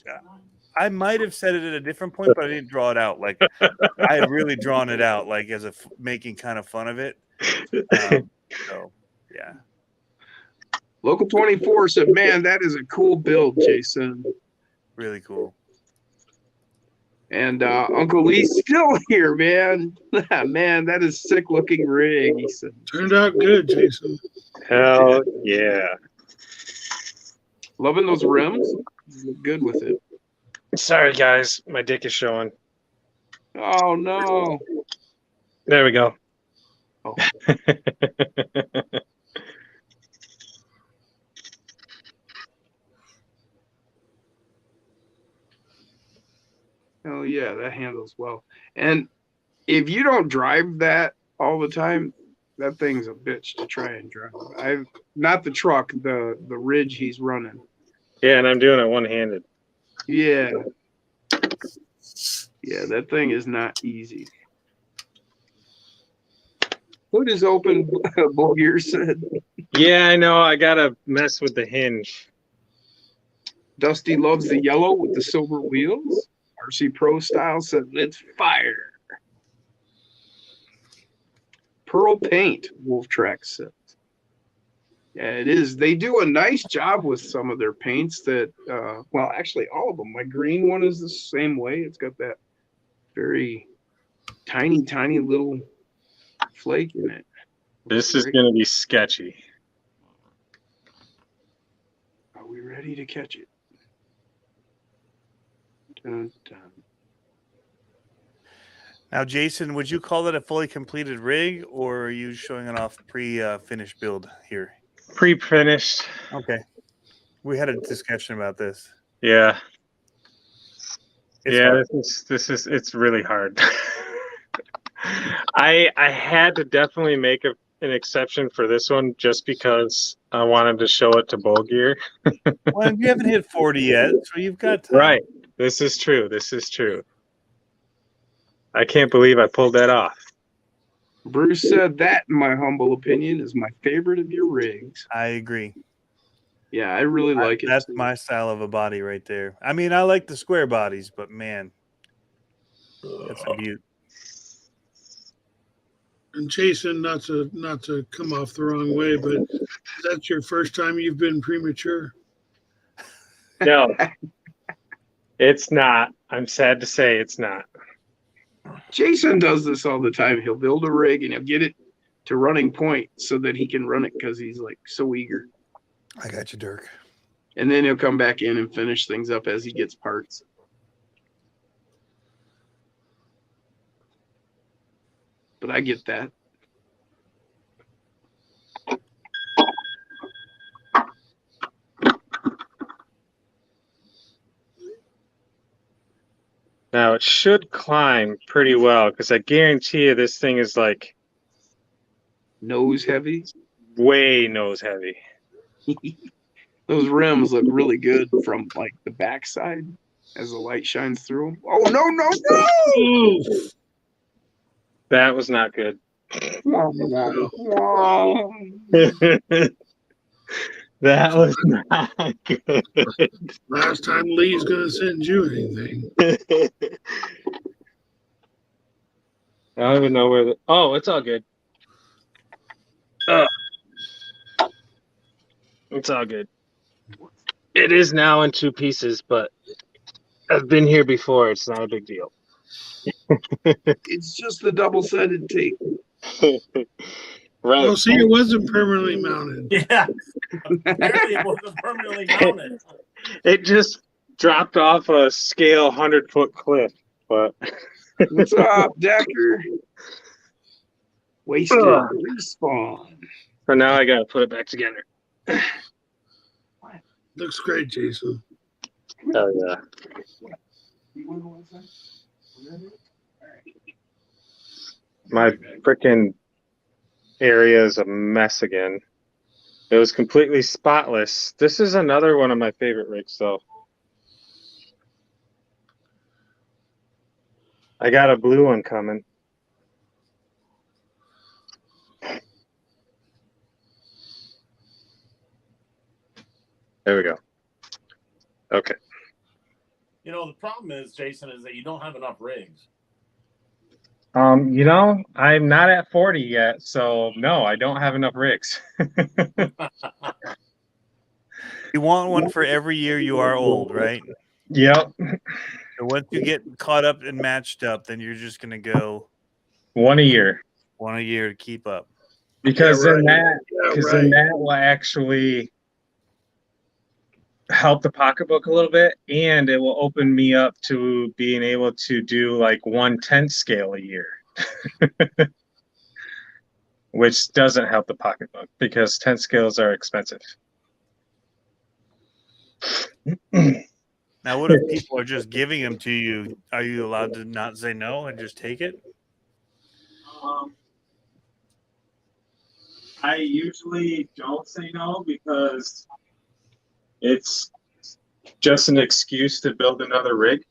I might have said it at a different point, but I didn't draw it out. Like I had really drawn it out, like as a making kind of fun of it. So yeah. Local 24 said, "Man, that is a cool build, Jason." Really cool. And Uncle Lee's still here, man. Man, that is sick looking rig. He said, Turned out good, Jason. Hell yeah. "Loving those rims. Look good with it." Sorry, guys. My dick is showing. Oh no. There we go. Oh. Oh yeah, that handles well. And if you don't drive that all the time, that thing's a bitch to try and drive. I've not the truck, the ridge he's running. Yeah, and I'm doing it one-handed. Yeah. Yeah, that thing is not easy. Hood is open, Bulgier said. Yeah, I know. I gotta mess with the hinge. Dusty loves the yellow with the silver wheels. RC Pro Style said, "Let's fire." Pearl paint, Wolf Track says. Yeah, it is. They do a nice job with some of their paints that, well, actually all of them. My green one is the same way. It's got that very tiny little flake in it. This is gonna be sketchy. Are we ready to catch it? Dun, dun. Now, Jason, would you call that a fully completed rig, or are you showing it off pre-finished build here? Pre-finished. Okay. We had a discussion about this. Yeah. It's yeah, hard. it's really hard. I had to definitely make an exception for this one just because I wanted to show it to Bulgier. Well, you haven't hit 40 yet, so you've got time. Right. This is true. This is true. I can't believe I pulled that off. Bruce said that, in my humble opinion, is my favorite of your rigs. I agree. Yeah, I really like it. That's my style of a body right there. I mean, I like the square bodies, but man, that's a beaut. And Jason, not to come off the wrong way, but that's your first time you've been premature. No, it's not. I'm sad to say it's not. Jason does this all the time. He'll build a rig and he'll get it to running point so that he can run it because he's like so eager. I got you, Dirk. And then he'll come back in and finish things up as he gets parts. But I get that. Now it should climb pretty well because I guarantee you this thing is like Nose heavy. way nose heavy. Those rims look really good from like the backside as the light shines through them. Oh no! That was not good. That was not good. Last time Lee's gonna send you anything. I don't even know where the. Oh, it's all good. It's all good. It is now in two pieces, but I've been here before. It's not a big deal. It's just the double-sided tape. Right. Well, see, it wasn't permanently mounted. Yeah. Apparently it wasn't permanently mounted. It just dropped off a scale 100-foot cliff, but What's up, Decker? Wasted Ugh. respawn. For now, I gotta put it back together. Looks great, Jason. Oh yeah. My freaking area is a mess again. It was completely spotless. This is another one of my favorite rigs, though. I got a blue one coming. There we go. Okay. You know, the problem is, Jason, is that you don't have enough rigs. You know, I'm not at 40 yet, so no, I don't have enough rigs. You want one for every year you are old, right? Yep. So once you get caught up and matched up, then you're just gonna go One a year. one a year to keep up. Because Yeah, then right. that Yeah, because right. then that will actually help the pocketbook a little bit, and it will open me up to being able to do like 1/10 scale a year. Which doesn't help the pocketbook because 10 scales are expensive. Now, what if people are just giving them to you? Are you allowed to not say no and just take it? I usually don't say no because it's just an excuse to build another rig.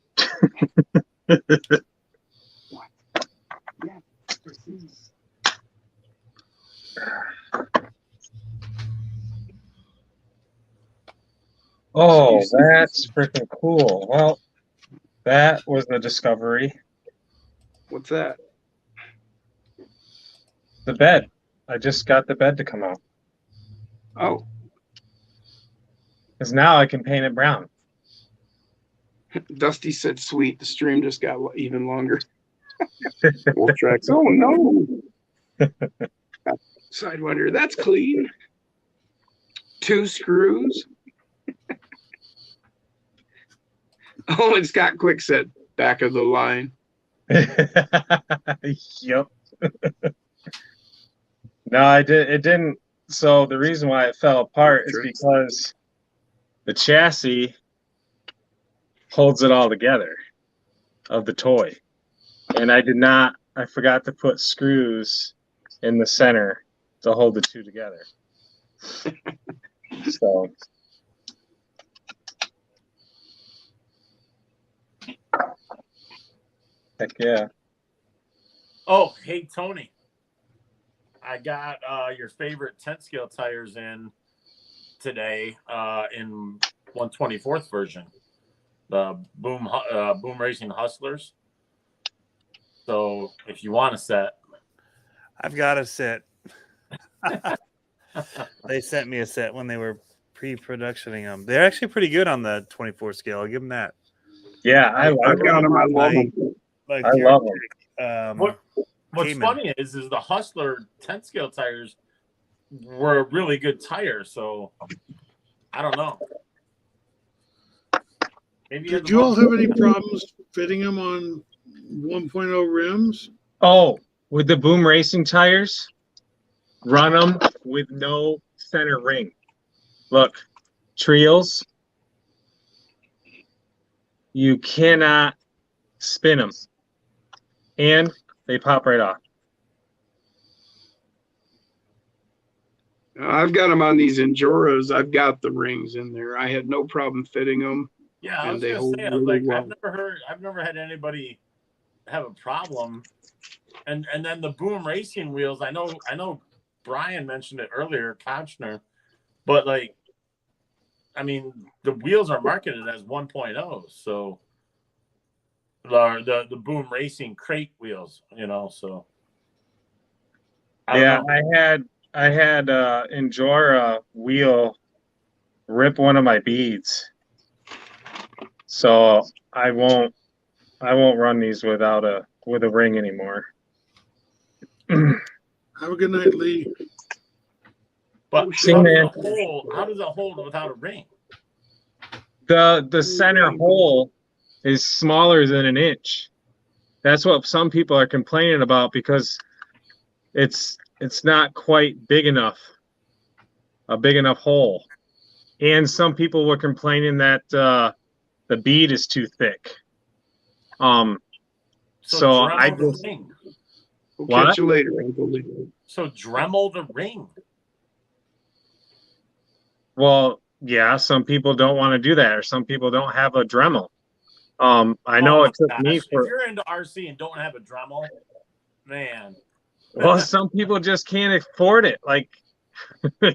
Oh, that's freaking cool. Well, that was the discovery. What's that? The bed. I just got the bed to come out. Oh, Because now I can paint it brown. Dusty said sweet. The stream just got even longer. Wolf tracks. Oh no. Sidewinder, that's clean. 2 screws. Oh, and Scott Quick said back of the line. Yep. No, I did. It didn't. So the reason why it fell apart is because the chassis holds it all together of the toy, and I forgot to put screws in the center to hold the two together. So. Heck yeah. Oh, hey, Tony. I got your favorite 10 scale tires in today in 1/24th version, the Boom Racing Hustlers. So if you want a set, I've got a set. They sent me a set when they were pre-productioning them. They're actually pretty good on the 24 scale. I'll give them that. Yeah, I I've got them. I love them. Like I love them. What's Cayman. funny is the Hustler 10 scale tires were a really good tire. So I don't know. Maybe Did you all have any problems fitting them on 1.0 rims? Oh, with the Boom Racing tires, run them with no center ring. Look, Trios, you cannot spin them, and they pop right off. I've got them on these Enduras. I've got the rings in there. I had no problem fitting them. Yeah, I And was they gonna hold say, I was really like, well. I've never had anybody have a problem. And then the Boom Racing wheels, I know Brian mentioned it earlier, Kochner, but like, I mean, the wheels are marketed as 1.0, so the Boom Racing crate wheels, so I don't know. I had Endura wheel rip one of my beads, so I won't run these with a ring anymore. Have a good night, Lee. But See, man. how does it hold without a ring? The center hole is smaller than an inch. That's what some people are complaining about because it's not quite big enough, a big enough hole. And some people were complaining that the bead is too thick. So Dremel I the just ring. We'll What? catch you later, Uncle Lee. So Dremel the ring. well, yeah, some people don't want to do that, or some people don't have a Dremel. I know Oh it took my me gosh. for If you're into RC and don't have a Dremel, man. well, some people just can't afford it. Like,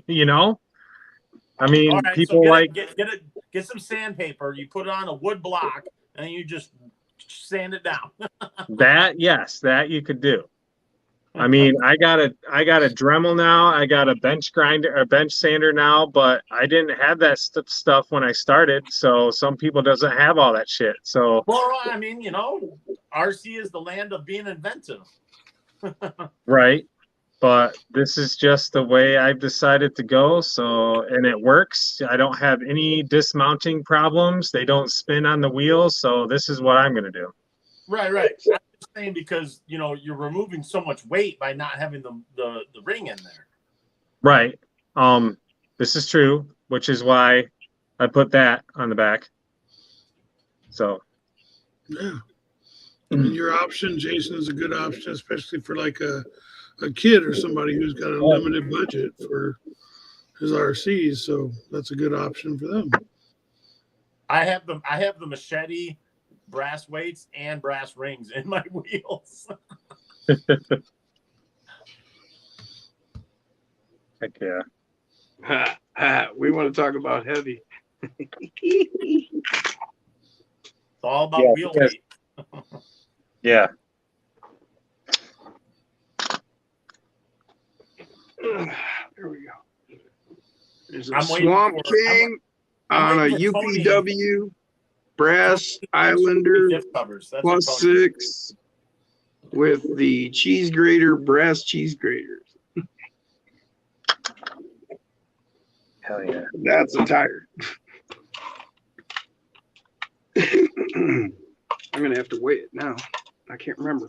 you know, I mean, All right, so people like get some sandpaper. You put it on a wood block, and you just sand it down. that. Yes, that you could do. I mean, I got a Dremel now. I got a bench grinder or bench sander now, but I didn't have that stuff when I started. So some people doesn't have all that shit. So Well, I mean, RC is the land of being inventive. right, but this is just the way I've decided to go. So and it works. I don't have any dismounting problems. They don't spin on the wheels. So this is what I'm gonna do. Right. I'm just saying because you're removing so much weight by not having the ring in there. Right. This is true, which is why I put that on the back. So Yeah. And your option, Jason, is a good option, especially for like a kid or somebody who's got a limited budget for his RCs. So that's a good option for them. I have the machete brass weights and brass rings in my wheels. heck yeah. We want to talk about heavy. It's all about Yeah, wheel because- weight. Yeah. There we go. There's a I'm waiting Swamp for- King I'm on a waiting for Tony. UPW brass Islander Diff covers. That's what plus Tony- 6 with the cheese grater, brass cheese graters. Hell yeah. That's a tire. I'm gonna have to weigh it now. I can't remember.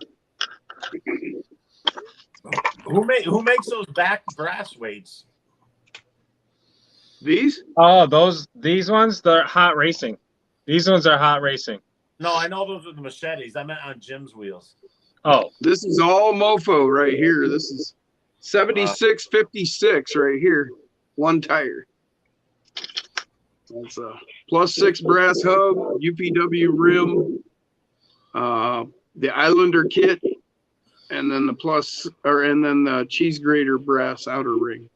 Who makes those back brass weights? These? Oh, these ones, they're hot racing. These ones are hot racing. No, I know those are the machetes. I meant on Jim's wheels. Oh, This is all mofo right here. This is 7656 right here. One tire. That's a plus 6 brass hub, UPW rim, the Islander kit, and then the cheese grater brass outer ring.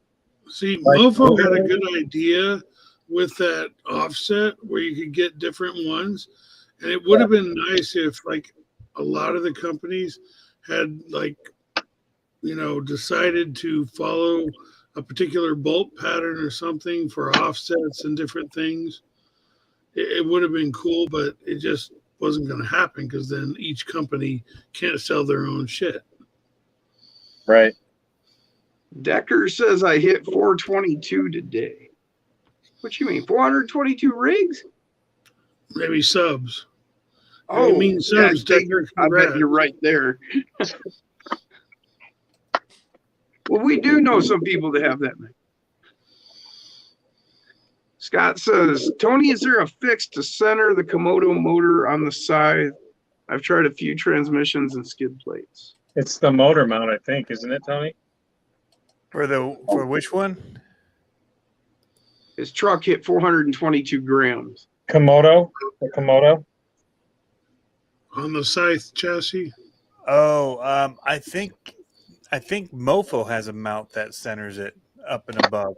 See, Like- Mofo had a good idea with that offset where you could get different ones. And it would have been nice if like a lot of the companies had decided to follow a particular bolt pattern or something for offsets and different things. It would have been cool, but it just wasn't going to happen because then each company can't sell their own shit. right. Decker says I hit 422 today. What you mean, 422 rigs? Maybe subs. Oh, you mean yeah, subs, Decker? I bet you're right there. Well, we do know some people that have that many. Scott says, Tony, is there a fix to center the Komodo motor on the side? I've tried a few transmissions and skid plates. It's the motor mount, I think, isn't it, Tony? For which one? His truck hit 422 grams. Komodo? The Komodo? On the Scythe chassis. Oh, I think Mofo has a mount that centers it up and above,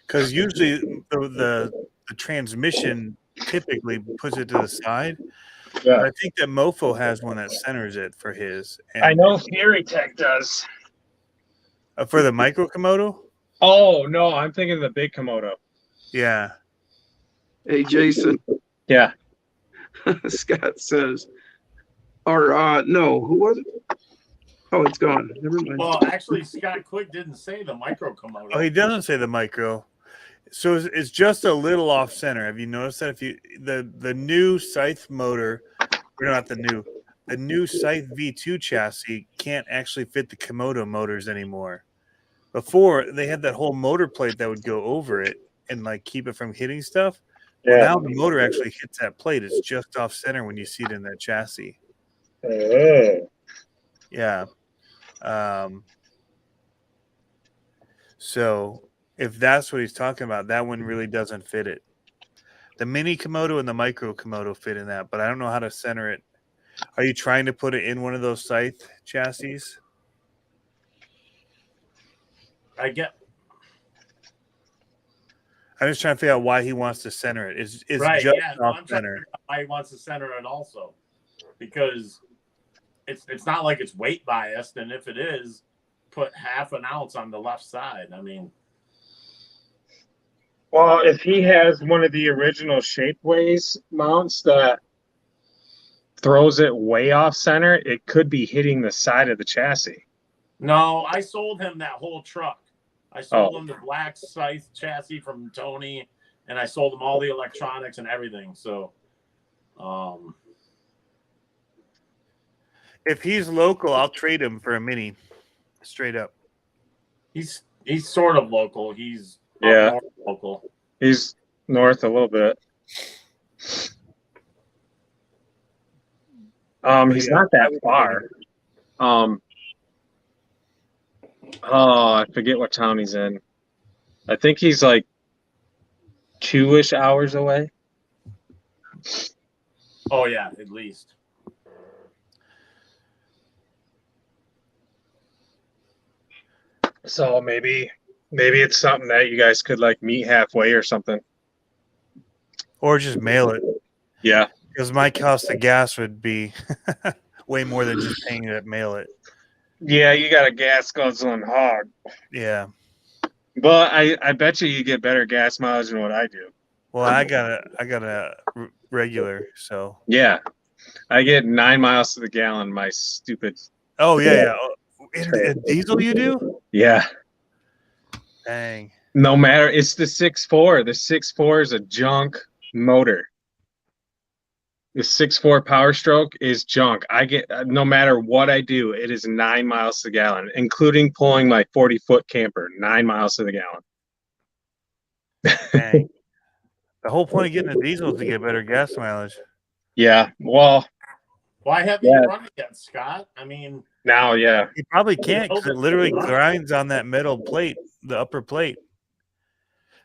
because usually the transmission typically puts it to the side. Yeah. But I think that Mofo has one that centers it for his. And, I know Fury Tech does. For the micro Komodo. Oh, no, I'm thinking of the big Komodo. Yeah. Hey, Jason, Yeah. Scott says, or no, who was it? Oh, it's gone. Never mind. Well, actually, Scott Quick didn't say the micro Komodo. Oh, he doesn't say the micro. So it's just a little off center. Have you noticed that? If you the new Scythe motor, or not the new, the new Scythe V2 chassis can't actually fit the Komodo motors anymore. Before, they had that whole motor plate that would go over it and like keep it from hitting stuff. Well, now the motor actually hits that plate. It's just off center when you see it in that chassis. Oh. Yeah. So if that's what he's talking about, that one really doesn't fit it. The mini Komodo and the micro Komodo fit in that, but I don't know how to center it. Are you trying to put it in one of those Scythe chassis? I get I'm just trying to figure out why he wants to center it. It's right. just Yeah, no, off I'm trying to center. figure out why he wants to center it also, because it's not like it's weight biased, and if it is, put half an ounce on the left side. I mean, Well, if he has one of the original Shapeways mounts that throws it way off center, it could be hitting the side of the chassis. no, I sold him that whole truck. I sold him the black Scythe chassis from Tony, and I sold him all the electronics and everything. So, If he's local, I'll trade him for a mini. Straight up. he's sort of local. He's up Yeah. north local. He's north a little bit. He's not that far. Oh, I forget what town he's in. I think he's like 2-ish hours away. Oh yeah, at least. So maybe it's something that you guys could like meet halfway or something. Or just mail it. Yeah. Because my cost of gas would be way more than just paying to mail it. Yeah, you got a gas guzzling hog. Yeah. But I bet you get better gas mileage than what I do. Well, I got a regular, so. Yeah. I get 9 miles to the gallon, my stupid. Oh yeah. Oh, diesel you do? Yeah. Dang. No matter, it's the 6.4. The 6.4 is a junk motor. The 6.4 Power Stroke is junk. I get, no matter what I do, it is 9 miles to the gallon, including pulling my 40-foot camper, 9 miles to the gallon. Dang. The whole point of getting a diesel is to get better gas mileage. Yeah. Well, Why haven't you run it yet, Scott? I mean, now, yeah. You probably can't because it literally grinds on that metal plate, the upper plate.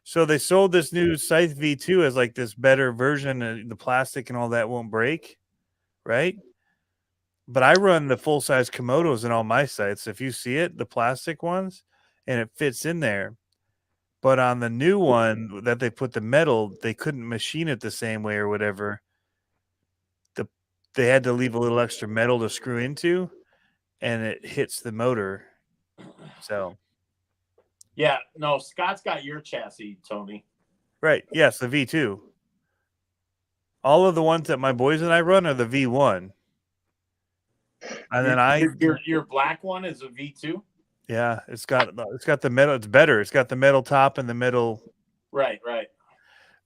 So they sold this new Scythe V2 as like this better version. The plastic and all that won't break, right? But I run the full-size Komodos in all my sites. If you see it, the plastic ones, and it fits in there. But on the new one that they put the metal, they couldn't machine it the same way or whatever. They had to leave a little extra metal to screw into, and it hits the motor. So, yeah, no, Scott's got your chassis, Tony. right. Yes, the V2. All of the ones that my boys and I run are the V1. And then your black one is a V2? Yeah, it's got the metal. It's better. It's got the metal top and the metal. Right.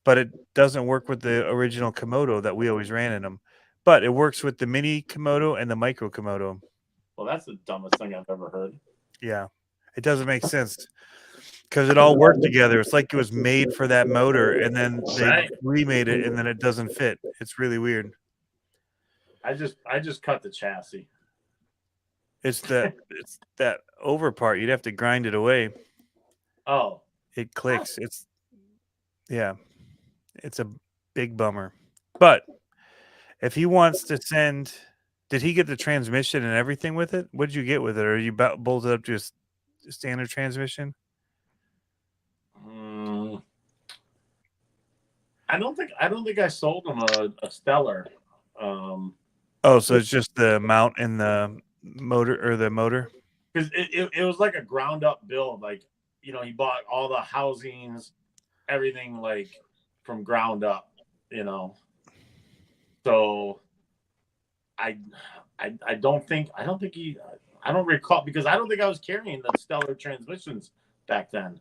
But it doesn't work with the original Komodo that we always ran in them. But it works with the mini Komodo and the micro Komodo. Well, that's the dumbest thing I've ever heard. Yeah, it doesn't make sense because it all worked together. It's like it was made for that motor, and then they remade it, and then it doesn't fit. It's really weird. I just cut the chassis. It's that over part. You'd have to grind it away. Oh, It clicks. It's a big bummer. But if he wants to send, did he get the transmission and everything with it? What did you get with it? Or are you bolted up to a standard transmission? I don't think I sold him a Stellar. Oh, so it's just the mount and the motor, or the motor? Because it was like a ground up build. Like, you know, he bought all the housings, everything like from ground up, you know. So I don't recall, because I don't think I was carrying the Stellar transmissions back then.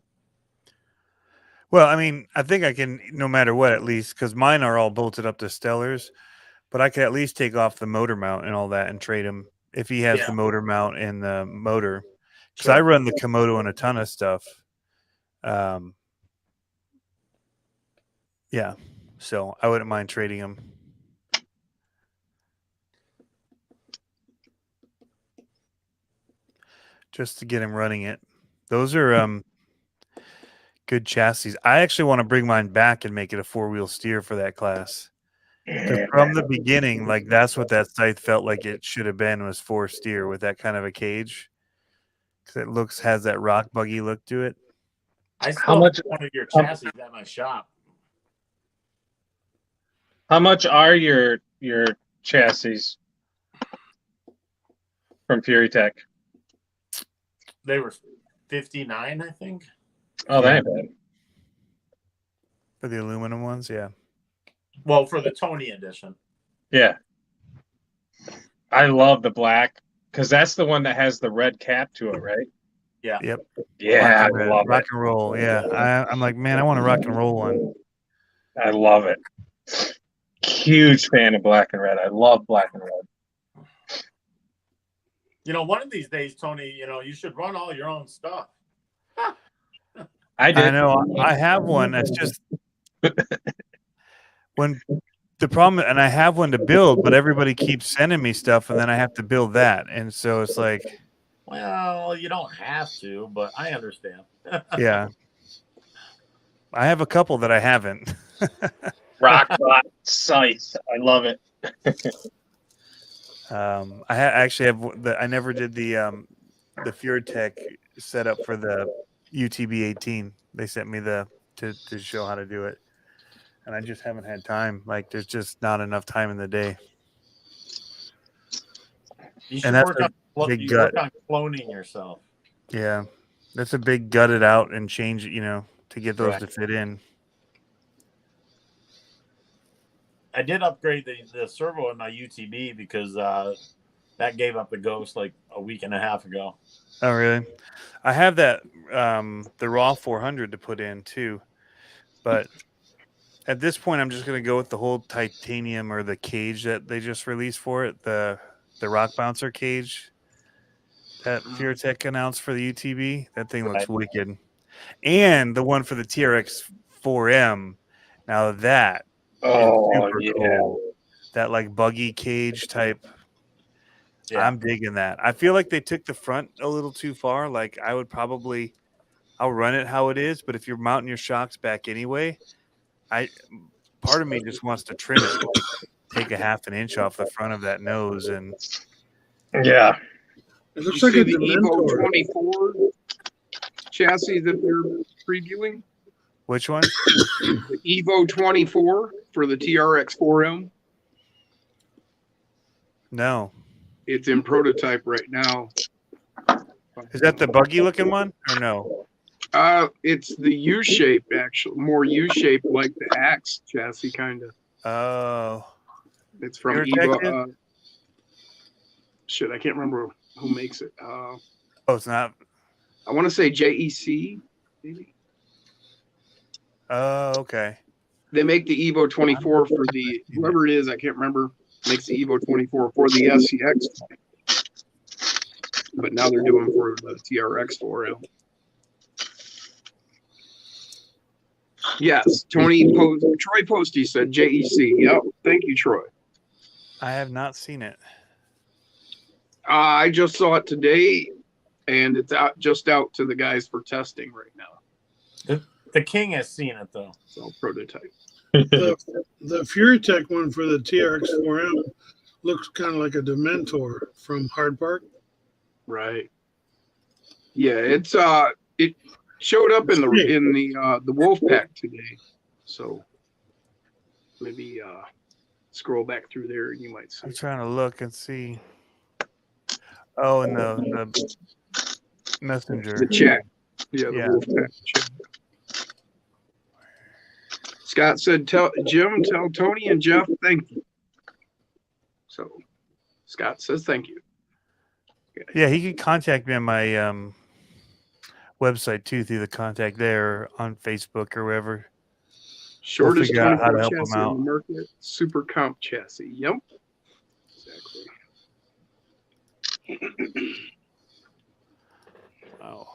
Well, I mean, I think I can, no matter what, at least, because mine are all bolted up to Stellars. But I could at least take off the motor mount and all that and trade him if he has Yeah. the motor mount and the motor. Because Sure. I run the Komodo and a ton of stuff. Yeah. So I wouldn't mind trading him. Just to get him running it. Those are good chassis. I actually want to bring mine back and make it a 4-wheel steer for that class. 'Cause from the beginning, like that's what that scythe felt like it should have been, was 4 steer with that kind of a cage. Because it has that rock buggy look to it. I How still much- have one of your chassis at my shop. How much are your chassis from Fury Tech? They were 59, I think. Oh, that ain't bad. For the aluminum ones, yeah. Well, for the Tony edition. Yeah. I love the black because that's the one that has the red cap to it, right? Yeah. Yep. Yeah, I Rock and love rock it. and roll. Yeah. I'm like, man, I want a rock and roll one. I love it. Huge fan of black and red. I love black and red. You know, one of these days, Tony, you know, you should run all your own stuff. I did. I know. I have one. That's just when the problem, and I have one to build, but everybody keeps sending me stuff, and then I have to build that, and so it's like, Well, you don't have to, but I understand. yeah. I have a couple that I haven't. Rock scythe. I love it. I actually have I never did the FureTech setup for the UTB 18. They sent me to show how to do it, and I just haven't had time. Like, there's just not enough time in the day. You should And that's work a on, big you work gut. on cloning yourself. Yeah, that's a big gutted out and change it, to get those to fit in. I did upgrade the servo in my UTB because that gave up the ghost like a week and a half ago. Oh, really? I have that the Raw 400 to put in too, but at this point, I'm just going to go with the whole titanium or the cage that they just released for it, the rock bouncer cage that FureTech announced for the UTB. That thing looks wicked, and the one for the TRX 4M. Now that super cool. That like buggy cage type. Yeah. I'm digging that. I feel like they took the front a little too far. Like I'll run it how it is, but if you're mounting your shocks back anyway, part of me just wants to trim it, take a half an inch off the front of that nose, and yeah. It looks You like see a the Evo Dementor. 24 chassis that they're previewing? which one? The Evo 24 for the TRX 4M. No, It's in prototype right now. is that the buggy looking one or no? It's the U shape, actually, more U shape, like the Axe chassis, kind of. Oh, It's from Pure Evo. I can't remember who makes it. oh, it's not. I want to say JEC, maybe. Oh, okay. They make the Evo 24 for the whoever it is. I can't remember. Makes the Evo 24 for the SCX, but now they're doing for the TRX 4M. Yes, Troy Posty said JEC. Yep, thank you, Troy. I have not seen it. I just saw it today, and it's out to the guys for testing right now. The King has seen it though. So prototype. The FureTech one for the TRX 4M looks kind of like a Dementor from Hard Park. Right. Yeah, it showed up in the Wolfpack today. So maybe scroll back through there and you might see. I'm trying to look and see. Oh, and the messenger. The chat. Yeah, the Yeah. Wolfpack chat. Scott said, tell Tony and Jeff thank you. So Scott says thank you. Yeah, he can contact me on my website too through the contact there on Facebook or wherever. Shortest figure out how to 24 help 'em chassis on out. the market, super comp chassis. Yep. Exactly. Wow.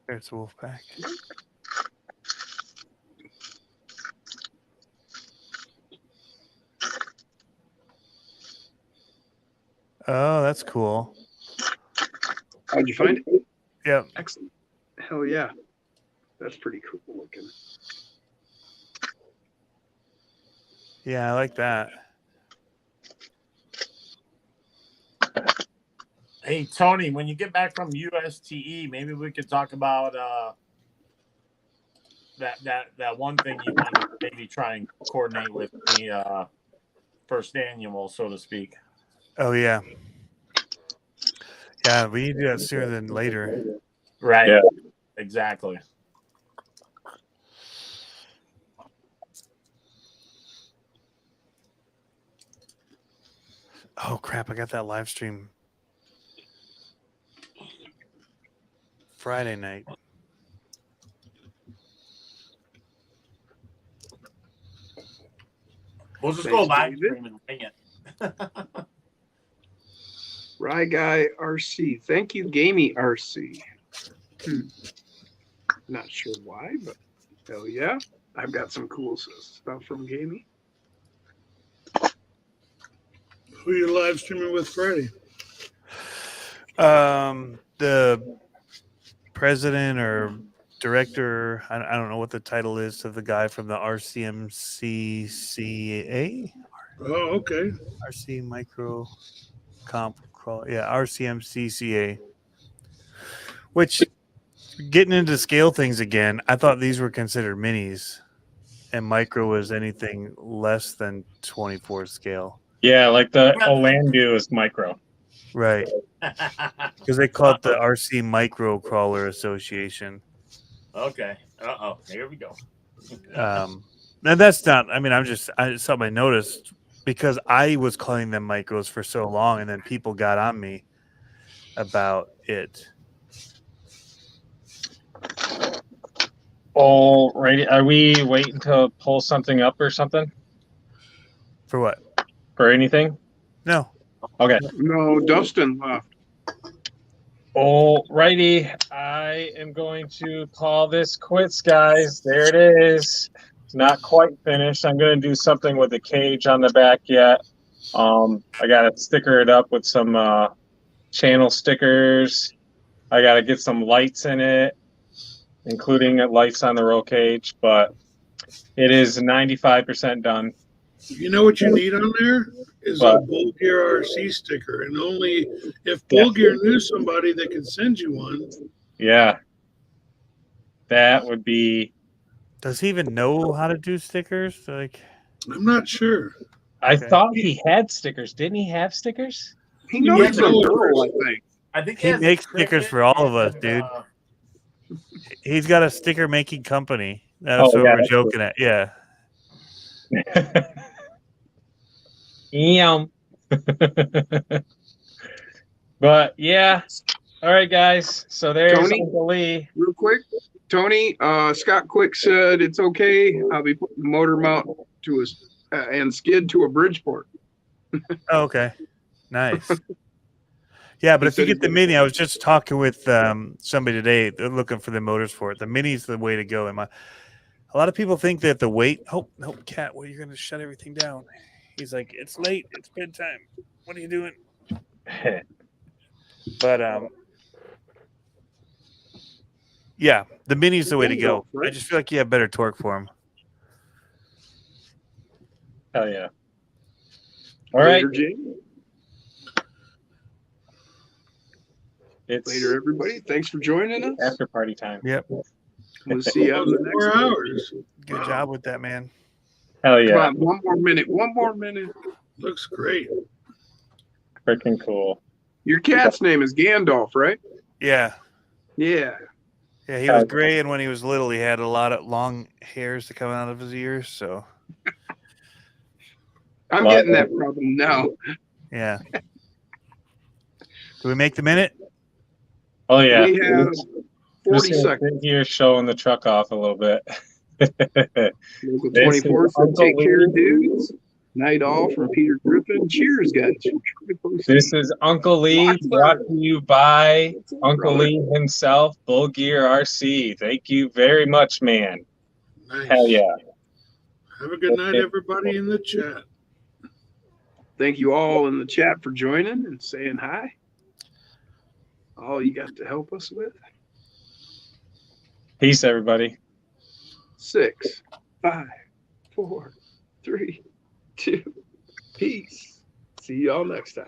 There's Wolfpack. Oh, that's cool. How'd you find it? Yep. Excellent. Hell yeah. That's pretty cool looking. Yeah, I like that. Hey Tony, when you get back from USTE, maybe we could talk about that one thing you want to maybe try and coordinate with the first annual, so to speak. Oh yeah. Yeah, we need to do that sooner than later. Right. Yeah. Exactly. Oh crap, I got that live stream Friday night. We'll just Thanks, go live David. stream and hang it. Rye Guy RC. Thank you, Gamey RC. Not sure why, but hell yeah. I've got some cool stuff from Gamey. Who you live streaming with Friday? The president or director, I don't know what the title is, of the guy from the RCMCCA, Oh, okay. RC Micro Comp Crawl, yeah, RCMCCA. Which, getting into scale things again, I thought these were considered minis, and micro was anything less than 24 scale. Yeah, like the Olandu is micro. Right. Because they call it the RC Micro Crawler Association. Okay. Uh-oh. Here we go. And that's not, I mean, it's something I noticed because I was calling them micros for so long, and then people got on me about it. All righty. Are we waiting to pull something up or something? For what? For anything? No. Okay. No, Dustin left. All righty. I am going to call this quits, guys. There it is. It's not quite finished. I'm going to do something with the cage on the back yet. I got to sticker it up with some channel stickers. I got to get some lights in it, including lights on the roll cage, but it is 95% done. You know what you need on there is a What? Bull Gear RC sticker, and only if Bull Gear knew somebody that could send you one. Yeah. That would be. Does he even know how to do stickers? Like, I'm not sure. I Okay. thought he had stickers. Didn't he have stickers? He knows Yeah, some no, girl, I think. I think He has makes cricket stickers for all of us, and, dude. He's got a sticker making company. That's Oh, what yeah, we're that's joking at. Yeah. Yum. But yeah. All right, guys. So there's Tony? Uncle Lee. Real quick, Tony, Scott Quick said it's okay. I'll be putting the motor mount to his and skid to a Bridgeport. Oh, okay. Nice. Yeah, but He if you said get the mini, I was just talking with somebody today. They're looking for the motors for it. The mini's the way to go. A lot of people think that the weight. Oh, no, Cat, well, you're going to shut everything down. He's like, it's late. It's bedtime. What are you doing? But yeah, the mini's the way to go. I just feel like you have better torque for them. Hell yeah. All right. Later, Jay. It's Later, everybody. Thanks for joining us. after party time. Yep. We'll see you on the next 4 one. hours. Good job with that, man. Hell Come yeah. on, one more minute. One more minute. Looks great. Freaking cool. Your cat's name is Gandalf, right? Yeah. Yeah. Yeah, he was gray, and when he was little, he had a lot of long hairs to come out of his ears. So I'm Love getting it. that problem now. Yeah. Do we make the minute? Oh yeah. We have Just 40 gonna seconds. sit here showing the truck off a little bit. Local This is 24 said, Uncle take care, Lee. dudes. Night all from Peter Griffin. Cheers, guys. This is Uncle Lee, Lots brought of- to you by What's up, Uncle brother? Lee himself, Bull Gear RC. Thank you very much, man. Nice. Hell yeah. Have a good night, everybody in the chat. Thank you all in the chat for joining and saying hi. All you got to help us with. Peace, everybody. 6, 5, 4, 3, 2. Peace. See y'all next time.